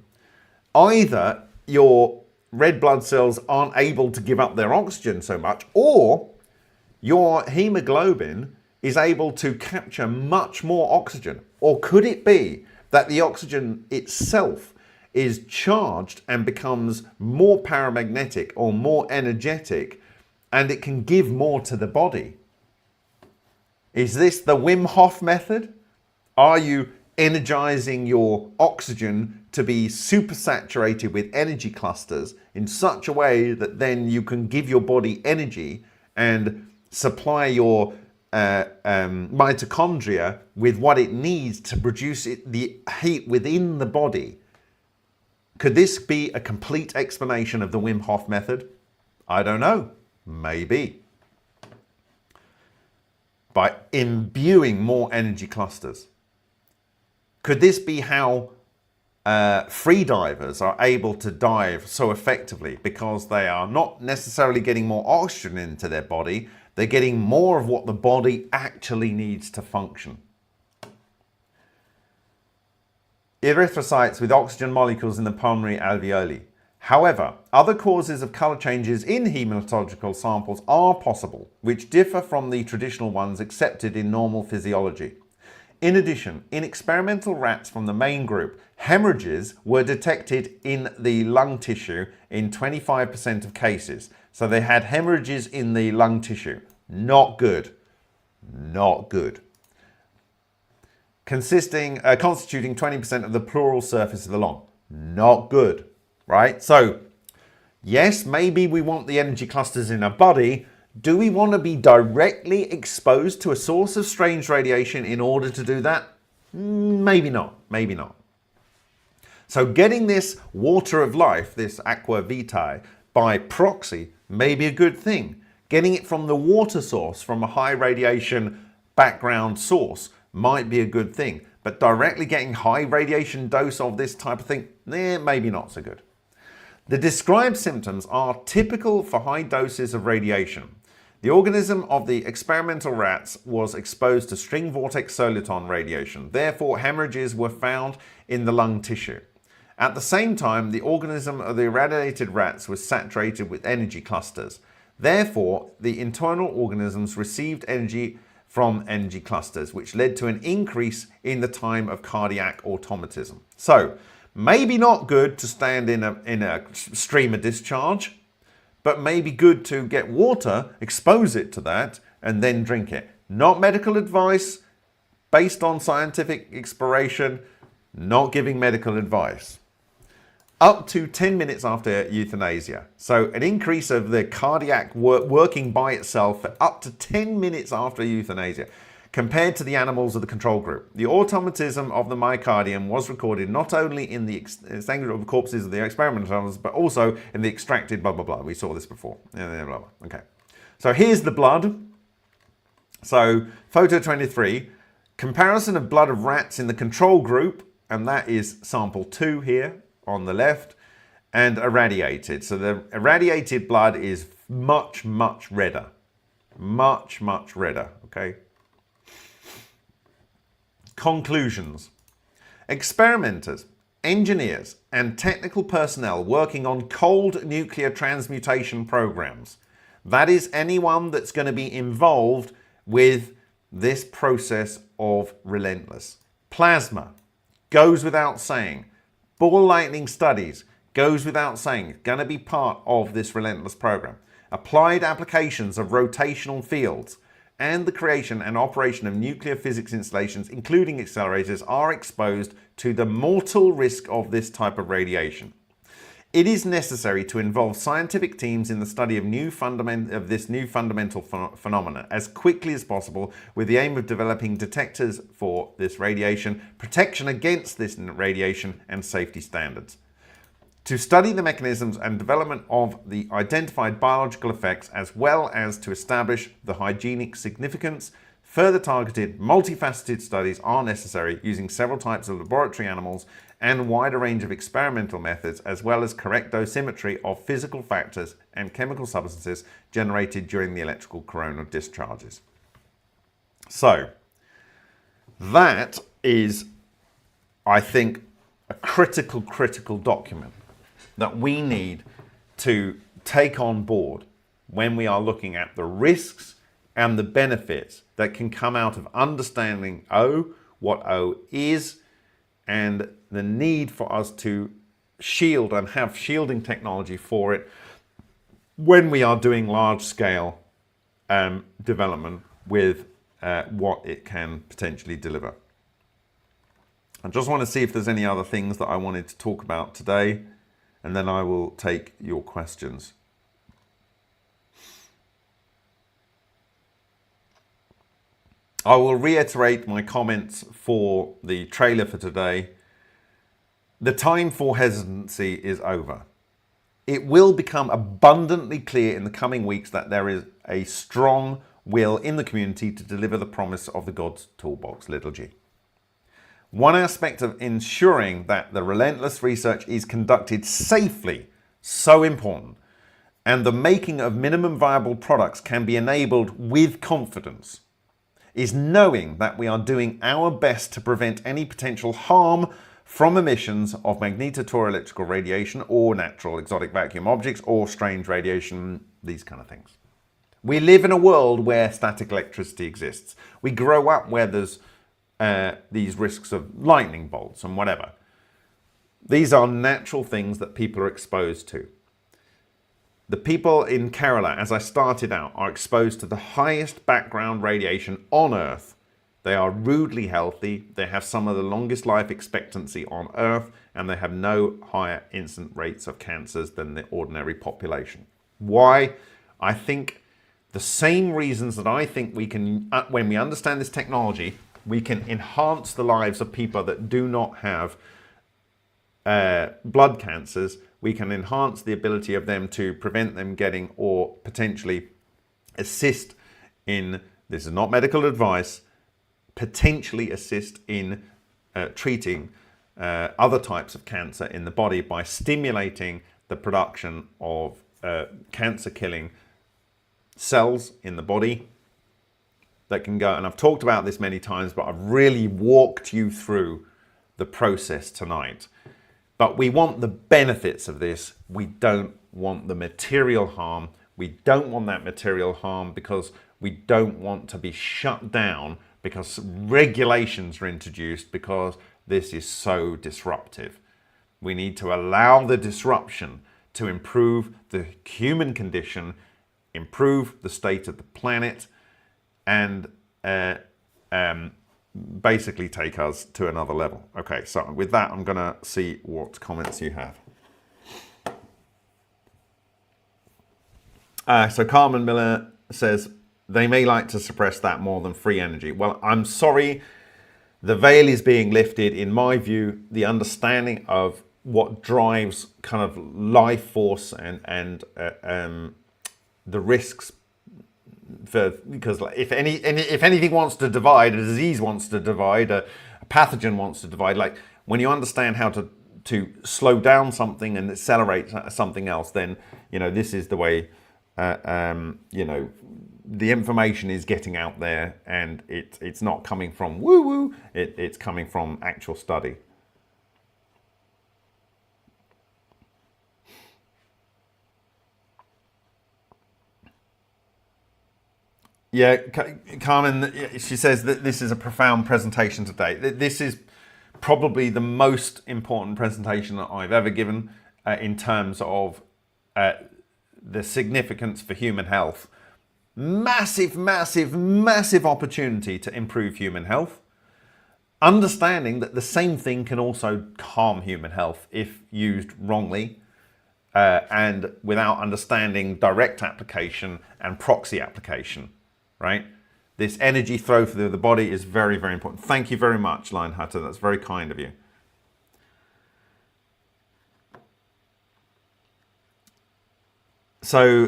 either your red blood cells aren't able to give up their oxygen so much, or your hemoglobin is able to capture much more oxygen. Or could it be that the oxygen itself is charged and becomes more paramagnetic or more energetic, and it can give more to the body? Is this the Wim Hof method? Are you energizing your oxygen to be supersaturated with energy clusters in such a way that then you can give your body energy and supply your mitochondria with what it needs to produce the heat within the body? Could this be a complete explanation of the Wim Hof method? I don't know. Maybe. By imbuing more energy clusters. Could this be how free divers are able to dive so effectively? Because they are not necessarily getting more oxygen into their body, they're getting more of what the body actually needs to function. Erythrocytes with oxygen molecules in the pulmonary alveoli. However, other causes of colour changes in hematological samples are possible, which differ from the traditional ones accepted in normal physiology. In addition, in experimental rats from the main group, hemorrhages were detected in the lung tissue in 25% of cases. So they had hemorrhages in the lung tissue. Not good. Not good. Constituting 20% of the pleural surface of the lung. Not good, right? So, yes, maybe we want the energy clusters in our body. Do we want to be directly exposed to a source of strange radiation in order to do that? Maybe not, maybe not. So getting this water of life, this aqua vitae, by proxy may be a good thing. Getting it from the water source, from a high radiation background source, might be a good thing. But directly getting high radiation dose of this type of thing, maybe not so good. The described symptoms are typical for high doses of radiation. The organism of the experimental rats was exposed to string vortex soliton radiation. Therefore, hemorrhages were found in the lung tissue. At the same time, the organism of the irradiated rats was saturated with energy clusters. Therefore, the internal organisms received energy from energy clusters, which led to an increase in the time of cardiac automatism. So, maybe not good to stand in a stream of discharge, but maybe good to get water, expose it to that, and then drink it. Not medical advice, based on scientific exploration, not giving medical advice. Up to 10 minutes after euthanasia. So an increase of the cardiac working by itself for up to 10 minutes after euthanasia, compared to the animals of the control group. The automatism of the myocardium was recorded not only in the exsanguinate corpses of the experimental animals, but also in the extracted blah, blah, blah. We saw this before. Blah, blah. Okay. So here's the blood. So photo 23, comparison of blood of rats in the control group and that is sample 2 here on the left, and irradiated. So the irradiated blood is much, much redder. Much, much redder, okay? Conclusions. Experimenters, engineers, and technical personnel working on cold nuclear transmutation programs. That is anyone that's going to be involved with this process of relentless. Plasma, goes without saying. Ball lightning studies, goes without saying. Going to be part of this relentless program. Applied applications of rotational fields and the creation and operation of nuclear physics installations, including accelerators, are exposed to the mortal risk of this type of radiation. It is necessary to involve scientific teams in the study of this new fundamental phenomena as quickly as possible, with the aim of developing detectors for this radiation, protection against this radiation, and safety standards. To study the mechanisms and development of the identified biological effects, as well as to establish the hygienic significance, further targeted, multifaceted studies are necessary using several types of laboratory animals and a wider range of experimental methods, as well as correct dosimetry of physical factors and chemical substances generated during the electrical coronal discharges. So, that is, I think, a critical document that we need to take on board when we are looking at the risks and the benefits that can come out of understanding O, what O is, and the need for us to shield and have shielding technology for it when we are doing large-scale development with what it can potentially deliver. I just want to see if there's any other things that I wanted to talk about today, and then I will take your questions. I will reiterate my comments for the trailer for today. The time for hesitancy is over. It will become abundantly clear in the coming weeks that there is a strong will in the community to deliver the promise of the God's toolbox, little g. One aspect of ensuring that the relentless research is conducted safely, so important, and the making of minimum viable products can be enabled with confidence, is knowing that we are doing our best to prevent any potential harm from emissions of magnetoelectrical radiation or natural exotic vacuum objects or strange radiation, these kind of things. We live in a world where static electricity exists. We grow up where there's these risks of lightning bolts and whatever. These are natural things that people are exposed to. The people in Kerala, as I started out, are exposed to the highest background radiation on Earth. They are rudely healthy, they have some of the longest life expectancy on Earth, and they have no higher incident rates of cancers than the ordinary population. Why? I think the same reasons that I think we can, when we understand this technology, we can enhance the lives of people that do not have blood cancers. We can enhance the ability of them to prevent them getting, or potentially assist in, this is not medical advice, potentially assist in treating other types of cancer in the body by stimulating the production of cancer-killing cells in the body that can go, and I've talked about this many times, but I've really walked you through the process tonight. But we want the benefits of this. We don't want the material harm. We don't want that material harm because we don't want to be shut down because regulations are introduced because this is so disruptive. We need to allow the disruption to improve the human condition, improve the state of the planet, and basically take us to another level. Okay, so with that, I'm going to see what comments you have. So Carmen Miller says, they may like to suppress that more than free energy. Well, I'm sorry, the veil is being lifted. In my view, the understanding of what drives kind of life force and the risks, because if anything wants to divide, a disease wants to divide, a pathogen wants to divide, like when you understand how to slow down something and accelerate something else, then this is the way the information is getting out there, and it's not coming from woo woo. It's coming from actual study. Yeah, Carmen, she says that this is a profound presentation today. This is probably the most important presentation that I've ever given in terms of the significance for human health. Massive, massive, massive opportunity to improve human health. Understanding that the same thing can also harm human health if used wrongly and without understanding direct application and proxy application. Right? This energy flow through the body is very, very important. Thank you very much, Lion Hutter. That's very kind of you. So,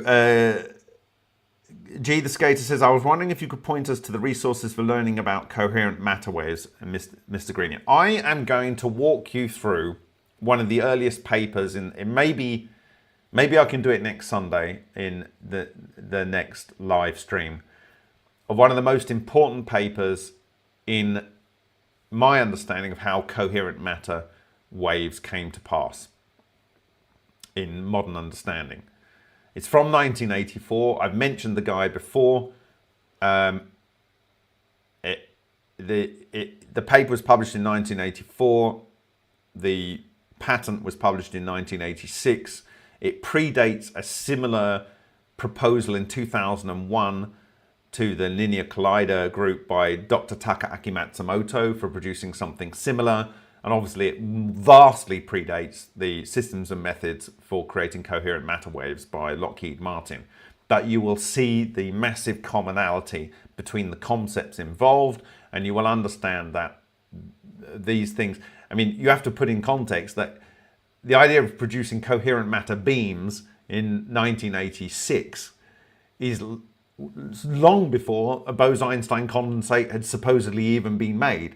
G the Skater says, I was wondering if you could point us to the resources for learning about coherent matter waves, Mr. Green. I am going to walk you through one of the earliest papers in maybe I can do it next Sunday in the next live stream, of one of the most important papers in my understanding of how coherent matter waves came to pass in modern understanding. It's from 1984. I've mentioned the guy before. The paper was published in 1984. The patent was published in 1986. It predates a similar proposal in 2001 to the linear collider group by Dr. Takaaki Matsumoto for producing something similar. And obviously it vastly predates the systems and methods for creating coherent matter waves by Lockheed Martin. But you will see the massive commonality between the concepts involved, and you will understand that these things, I mean, you have to put in context that the idea of producing coherent matter beams in 1986 is long before a Bose-Einstein condensate had supposedly even been made.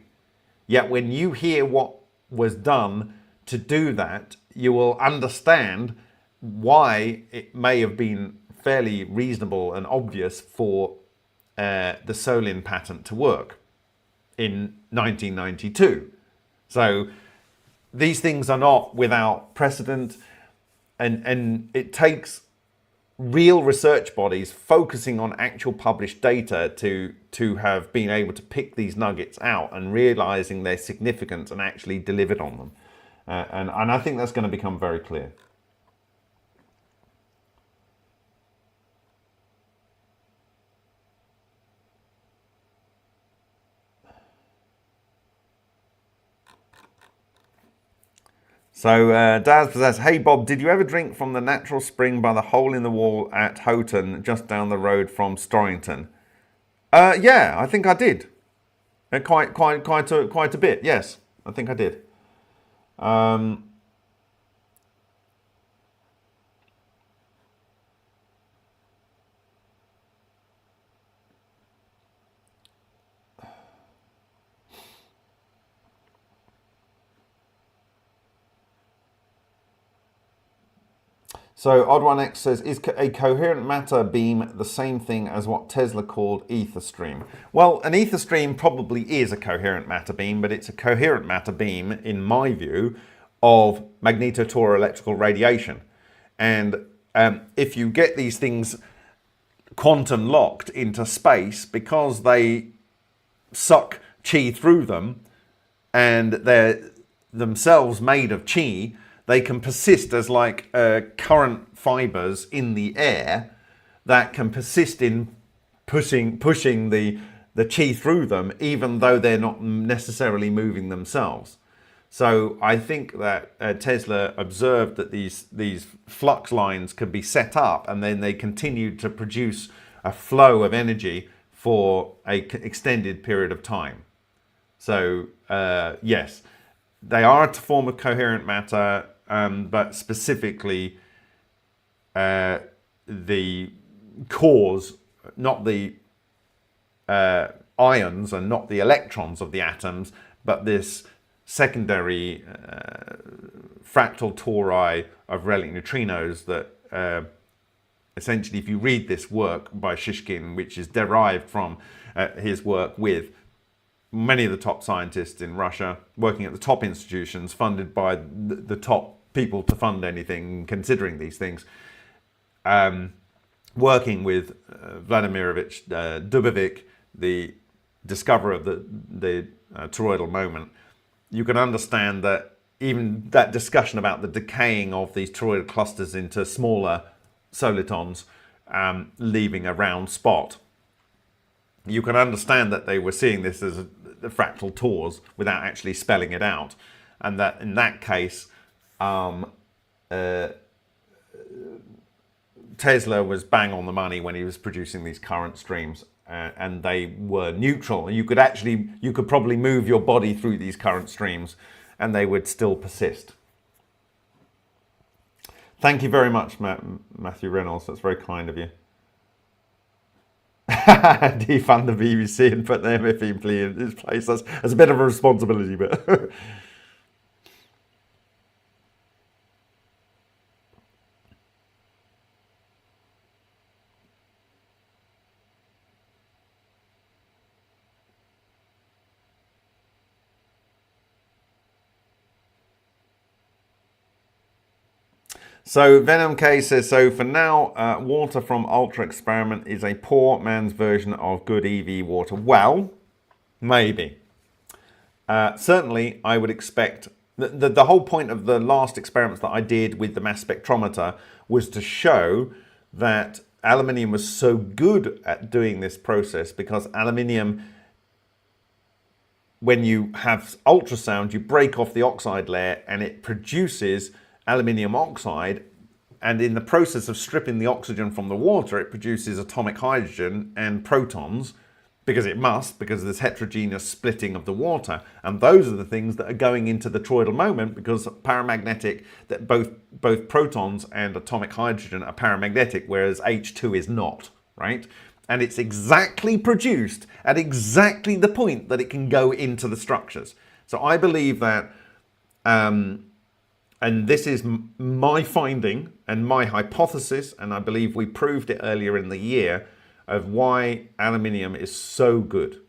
Yet when you hear what was done to do that, you will understand why it may have been fairly reasonable and obvious for the Solin patent to work in 1992. So these things are not without precedent, and it takes real research bodies focusing on actual published data to have been able to pick these nuggets out and realizing their significance and actually delivered on them. And I think that's going to become very clear. So Daz says, hey Bob, did you ever drink from the natural spring by the hole in the wall at Houghton, just down the road from Storrington? Yeah, I think I did. Quite a bit. Yes, I think I did. So Odd1X says, is a coherent matter beam the same thing as what Tesla called ether stream? Well, an ether stream probably is a coherent matter beam, but it's a coherent matter beam, in my view, of magnetotoroelectrical radiation. And if you get these things quantum locked into space, because they suck chi through them and they're themselves made of chi, they can persist as like current fibers in the air that can persist in pushing the chi through them, even though they're not necessarily moving themselves. So I think that Tesla observed that these flux lines could be set up, and then they continued to produce a flow of energy for an extended period of time. So yes, they are a form of coherent matter. But specifically the cores, not the ions and not the electrons of the atoms, but this secondary fractal tori of relic neutrinos that essentially, if you read this work by Shishkin, which is derived from his work with many of the top scientists in Russia, working at the top institutions, funded by the top people to fund anything, considering these things, working with Vladimirovich Dubovik, the discoverer of the toroidal moment, you can understand that even that discussion about the decaying of these toroidal clusters into smaller solitons, leaving a round spot, you can understand that they were seeing this as the fractal tores without actually spelling it out, and that in that case Tesla was bang on the money when he was producing these current streams, and they were neutral. You could probably move your body through these current streams and they would still persist. Thank you very much, Matthew Reynolds. That's very kind of you. Defund the BBC and put the MFE plea in its place. That's a bit of a responsibility, but So Venom K says, so for now, water from Ultra Experiment is a poor man's version of good EV water. Well, maybe. Certainly, I would expect... The whole point of the last experiments that I did with the mass spectrometer was to show that aluminium was so good at doing this process, because aluminium, when you have ultrasound, you break off the oxide layer and it produces aluminium oxide, and in the process of stripping the oxygen from the water, it produces atomic hydrogen and protons, because it must, because there's heterogeneous splitting of the water. And those are the things that are going into the toroidal moment, because paramagnetic, that both protons and atomic hydrogen are paramagnetic, whereas H2 is not, right? And it's exactly produced at exactly the point that it can go into the structures. So I believe that and this is my finding and my hypothesis, and I believe we proved it earlier in the year, of why aluminium is so good.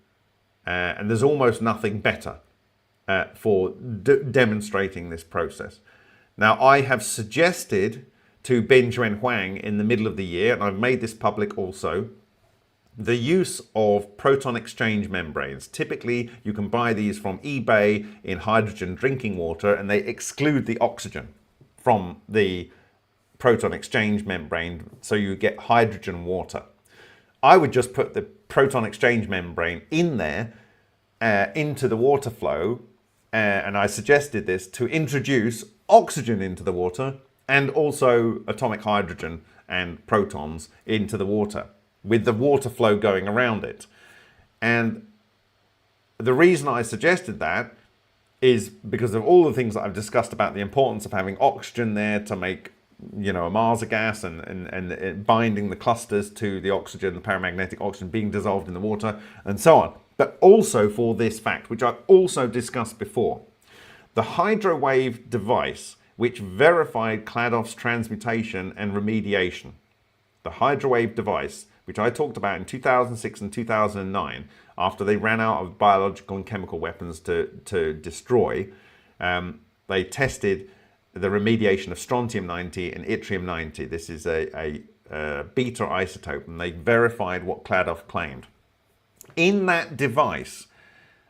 And there's almost nothing better for demonstrating this process. Now, I have suggested to Benjuan Huang in the middle of the year, and I've made this public also, the use of proton exchange membranes. Typically, you can buy these from eBay in hydrogen drinking water, and they exclude the oxygen from the proton exchange membrane, so you get hydrogen water. I would just put the proton exchange membrane in there, into the water flow, and I suggested this to introduce oxygen into the water and also atomic hydrogen and protons into the water, with the water flow going around it. And the reason I suggested that is because of all the things that I've discussed about the importance of having oxygen there to make, you know, a Marsa gas, and binding the clusters to the oxygen, the paramagnetic oxygen being dissolved in the water, and so on. But also for this fact, which I've also discussed before, the hydrowave device, which verified Kladov's transmutation and remediation, the hydrowave device, which I talked about in 2006 and 2009, after they ran out of biological and chemical weapons to destroy, they tested the remediation of strontium-90 and yttrium-90. This is a beta isotope, and they verified what Kladov claimed. In that device,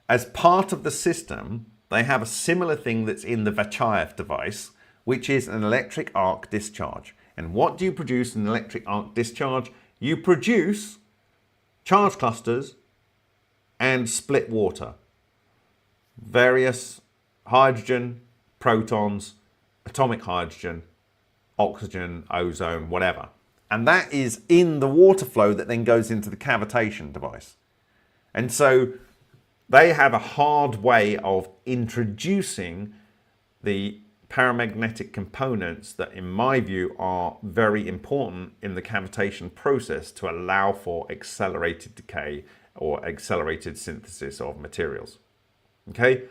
as part of the system, they have a similar thing that's in the Vachayev device, which is an electric arc discharge. And what do you produce in an electric arc discharge? You produce charge clusters and split water. Various hydrogen, protons, atomic hydrogen, oxygen, ozone, whatever. And that is in the water flow that then goes into the cavitation device. And so they have a hard way of introducing the paramagnetic components that, in my view, are very important in the cavitation process to allow for accelerated decay or accelerated synthesis of materials. Okay?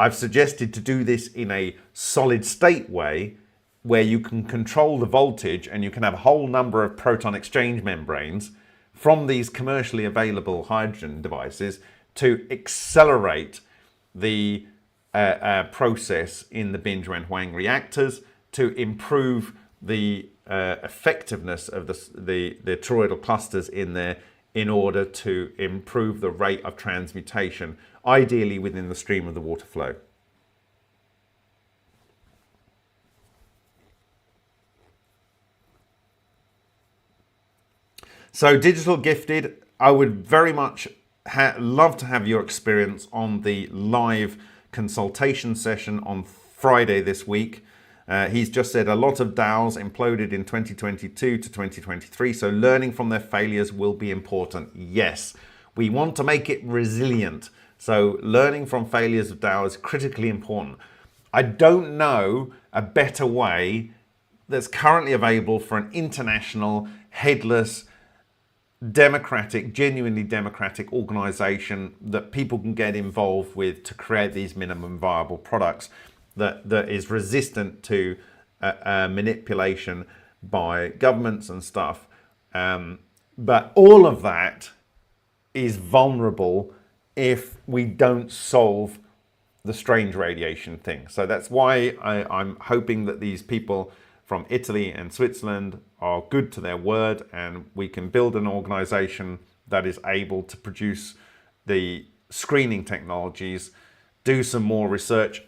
I've suggested to do this in a solid state way where you can control the voltage and you can have a whole number of proton exchange membranes from these commercially available hydrogen devices to accelerate the process in the Binge-Wen-Huang reactors to improve the effectiveness of the toroidal clusters in there in order to improve the rate of transmutation, ideally within the stream of the water flow. So digital gifted, I would very much love to have your experience on the live consultation session on Friday this week. He's just said a lot of DAOs imploded in 2022 to 2023, so learning from their failures will be important. Yes, we want to make it resilient. So learning from failures of DAO is critically important. I don't know a better way that's currently available for an international, headless, democratic, genuinely democratic organization that people can get involved with to create these minimum viable products that is resistant to manipulation by governments and stuff. But all of that is vulnerable if we don't solve the strange radiation thing. So that's why I'm hoping that these people from Italy and Switzerland are good to their word, and we can build an organization that is able to produce the screening technologies, do some more research.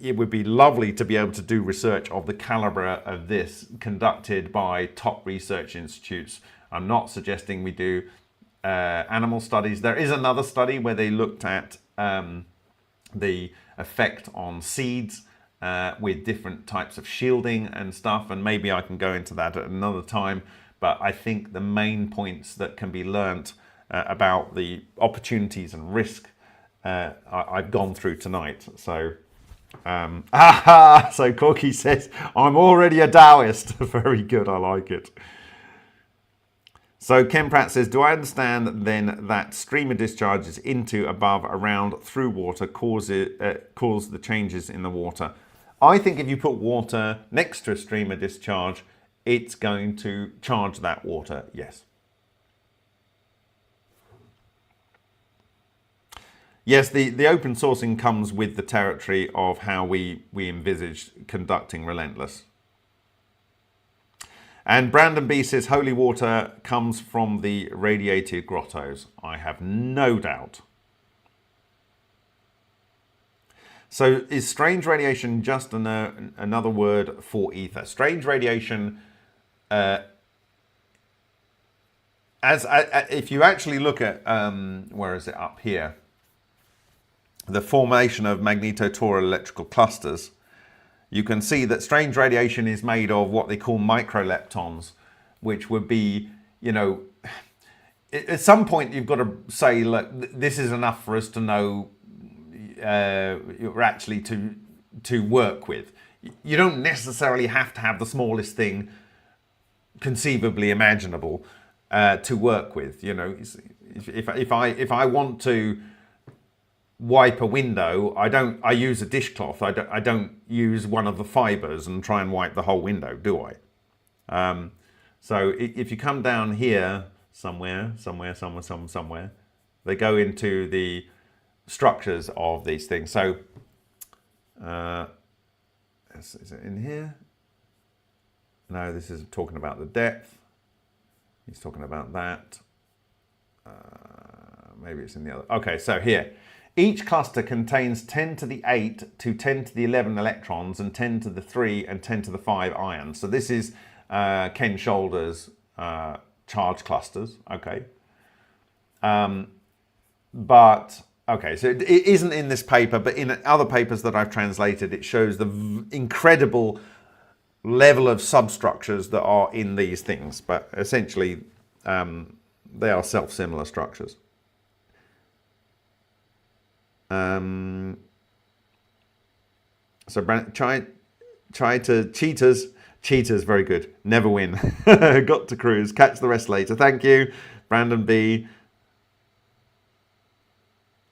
It would be lovely to be able to do research of the caliber of this conducted by top research institutes. I'm not suggesting we do animal studies. There is another study where they looked at the effect on seeds with different types of shielding and stuff, and maybe I can go into that at another time. But I think the main points that can be learnt about the opportunities and risk I've gone through tonight. So so Corky says, I'm already a Taoist. Very good, I like it. So Ken Pratt says, do I understand then that streamer discharges into, above, around, through water cause the changes in the water? I think if you put water next to a streamer discharge, it's going to charge that water, yes. Yes, the open sourcing comes with the territory of how we envisage conducting Relentless. And Brandon B says, holy water comes from the radiated grottos. I have no doubt. So is strange radiation just another word for ether? Strange radiation, if you actually look at, where is it up here? The formation of magnetotoral electrical clusters, you can see that strange radiation is made of what they call microleptons, which would be, you know, at some point you've got to say, look, this is enough for us to know you're actually to work with. You don't necessarily have to have the smallest thing conceivably imaginable to work with. You know, if I want to wipe a window, I use a dishcloth. I don't use one of the fibers and try and wipe the whole window, do I? So if you come down here somewhere, they go into the structures of these things. So is it in here? No, this is talking about the depth. He's talking about that. Maybe it's in the other. Okay, so here. Each cluster contains 10 to the 8 to 10 to the 11 electrons and 10 to the 3 and 10 to the 5 ions. So this is Ken Shoulder's charge clusters, okay. But, okay, so it isn't in this paper, but in other papers that I've translated, it shows the incredible level of substructures that are in these things. But essentially, they are self-similar structures. So try to cheaters, very good. Never win. Got to cruise. Catch the rest later. Thank you, Brandon B.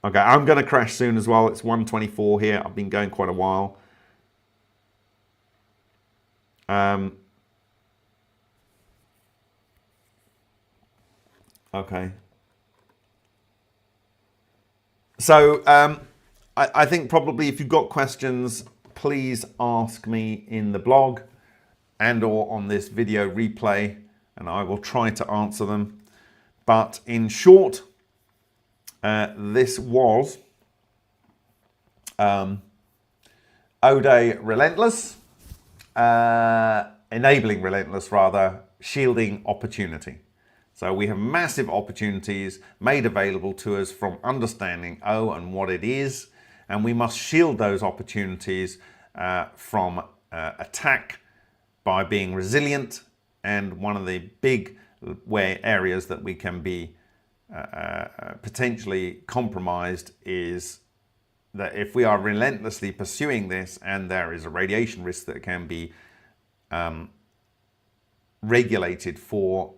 Okay, I'm going to crash soon as well. It's 1:24 here. I've been going quite a while. Okay. So I think probably if you've got questions, please ask me in the blog and or on this video replay, and I will try to answer them. But in short, this was Ode Relentless, enabling relentless rather, shielding opportunity. So we have massive opportunities made available to us from understanding O and what it is, and we must shield those opportunities from attack by being resilient. And one of the big areas that we can be potentially compromised is that if we are relentlessly pursuing this and there is a radiation risk that can be regulated for,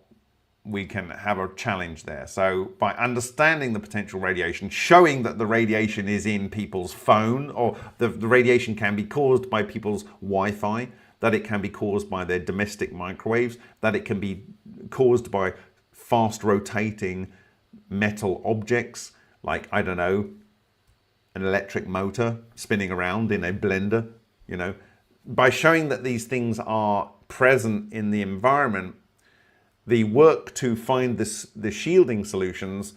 we can have a challenge there. So by understanding the potential radiation, showing that the radiation is in people's phone, or the radiation can be caused by people's Wi-Fi, that it can be caused by their domestic microwaves, that it can be caused by fast rotating metal objects, like, I don't know, an electric motor spinning around in a blender, you know. By showing that these things are present in the environment, the work to find the shielding solutions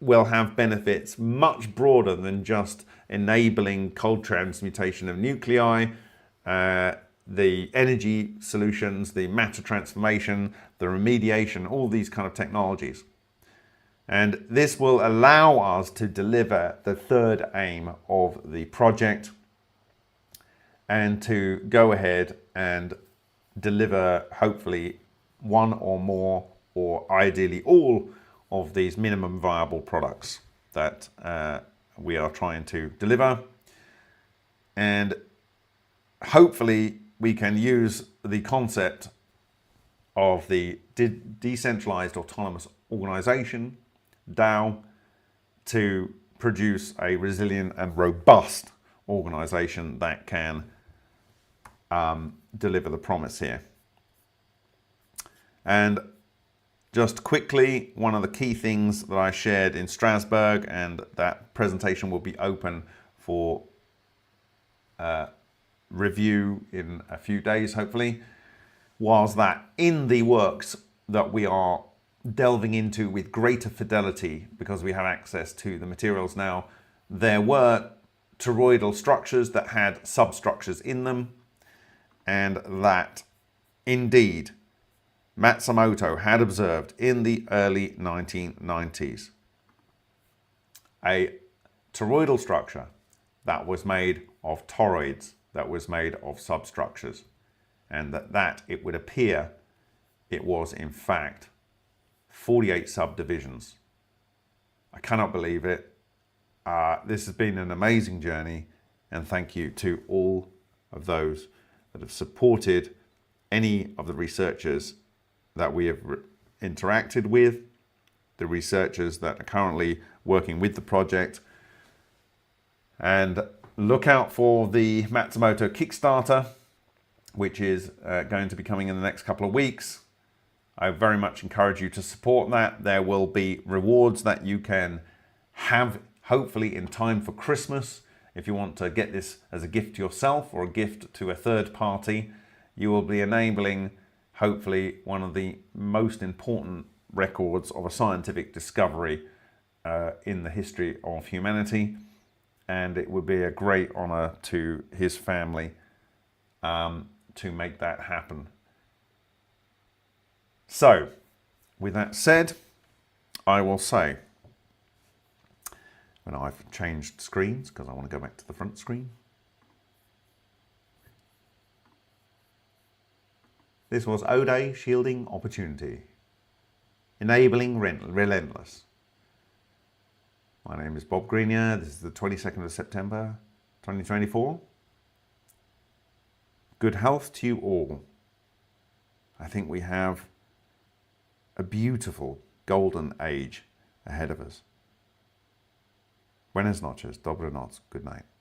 will have benefits much broader than just enabling cold transmutation of nuclei, the energy solutions, the matter transformation, the remediation, all these kind of technologies. And this will allow us to deliver the third aim of the project and to go ahead and deliver hopefully one or more, or ideally all, of these minimum viable products that we are trying to deliver. And hopefully we can use the concept of the decentralized autonomous organization, DAO, to produce a resilient and robust organization that can deliver the promise here. And just quickly, one of the key things that I shared in Strasbourg, and that presentation will be open for review in a few days, hopefully, was that in the works that we are delving into with greater fidelity, because we have access to the materials now, there were toroidal structures that had substructures in them, and that indeed Matsumoto had observed in the early 1990s a toroidal structure that was made of toroids, that was made of substructures, and that it would appear it was in fact 48 subdivisions. I cannot believe it. This has been an amazing journey, and thank you to all of those that have supported any of the researchers that we have interacted with, the researchers that are currently working with the project. And look out for the Matsumoto Kickstarter, which is going to be coming in the next couple of weeks. I very much encourage you to support that. There will be rewards that you can have, hopefully in time for Christmas. If you want to get this as a gift to yourself or a gift to a third party, you will be enabling, hopefully, one of the most important records of a scientific discovery in the history of humanity. And it would be a great honor to his family to make that happen. So, with that said, I will say, when I've changed screens, because I want to go back to the front screen. This was Ode Shielding Opportunity, enabling relentless. My name is Bob Grenier. This is the 22nd of September, 2024. Good health to you all. I think we have a beautiful golden age ahead of us. Buenas noches, dobre noc, good night.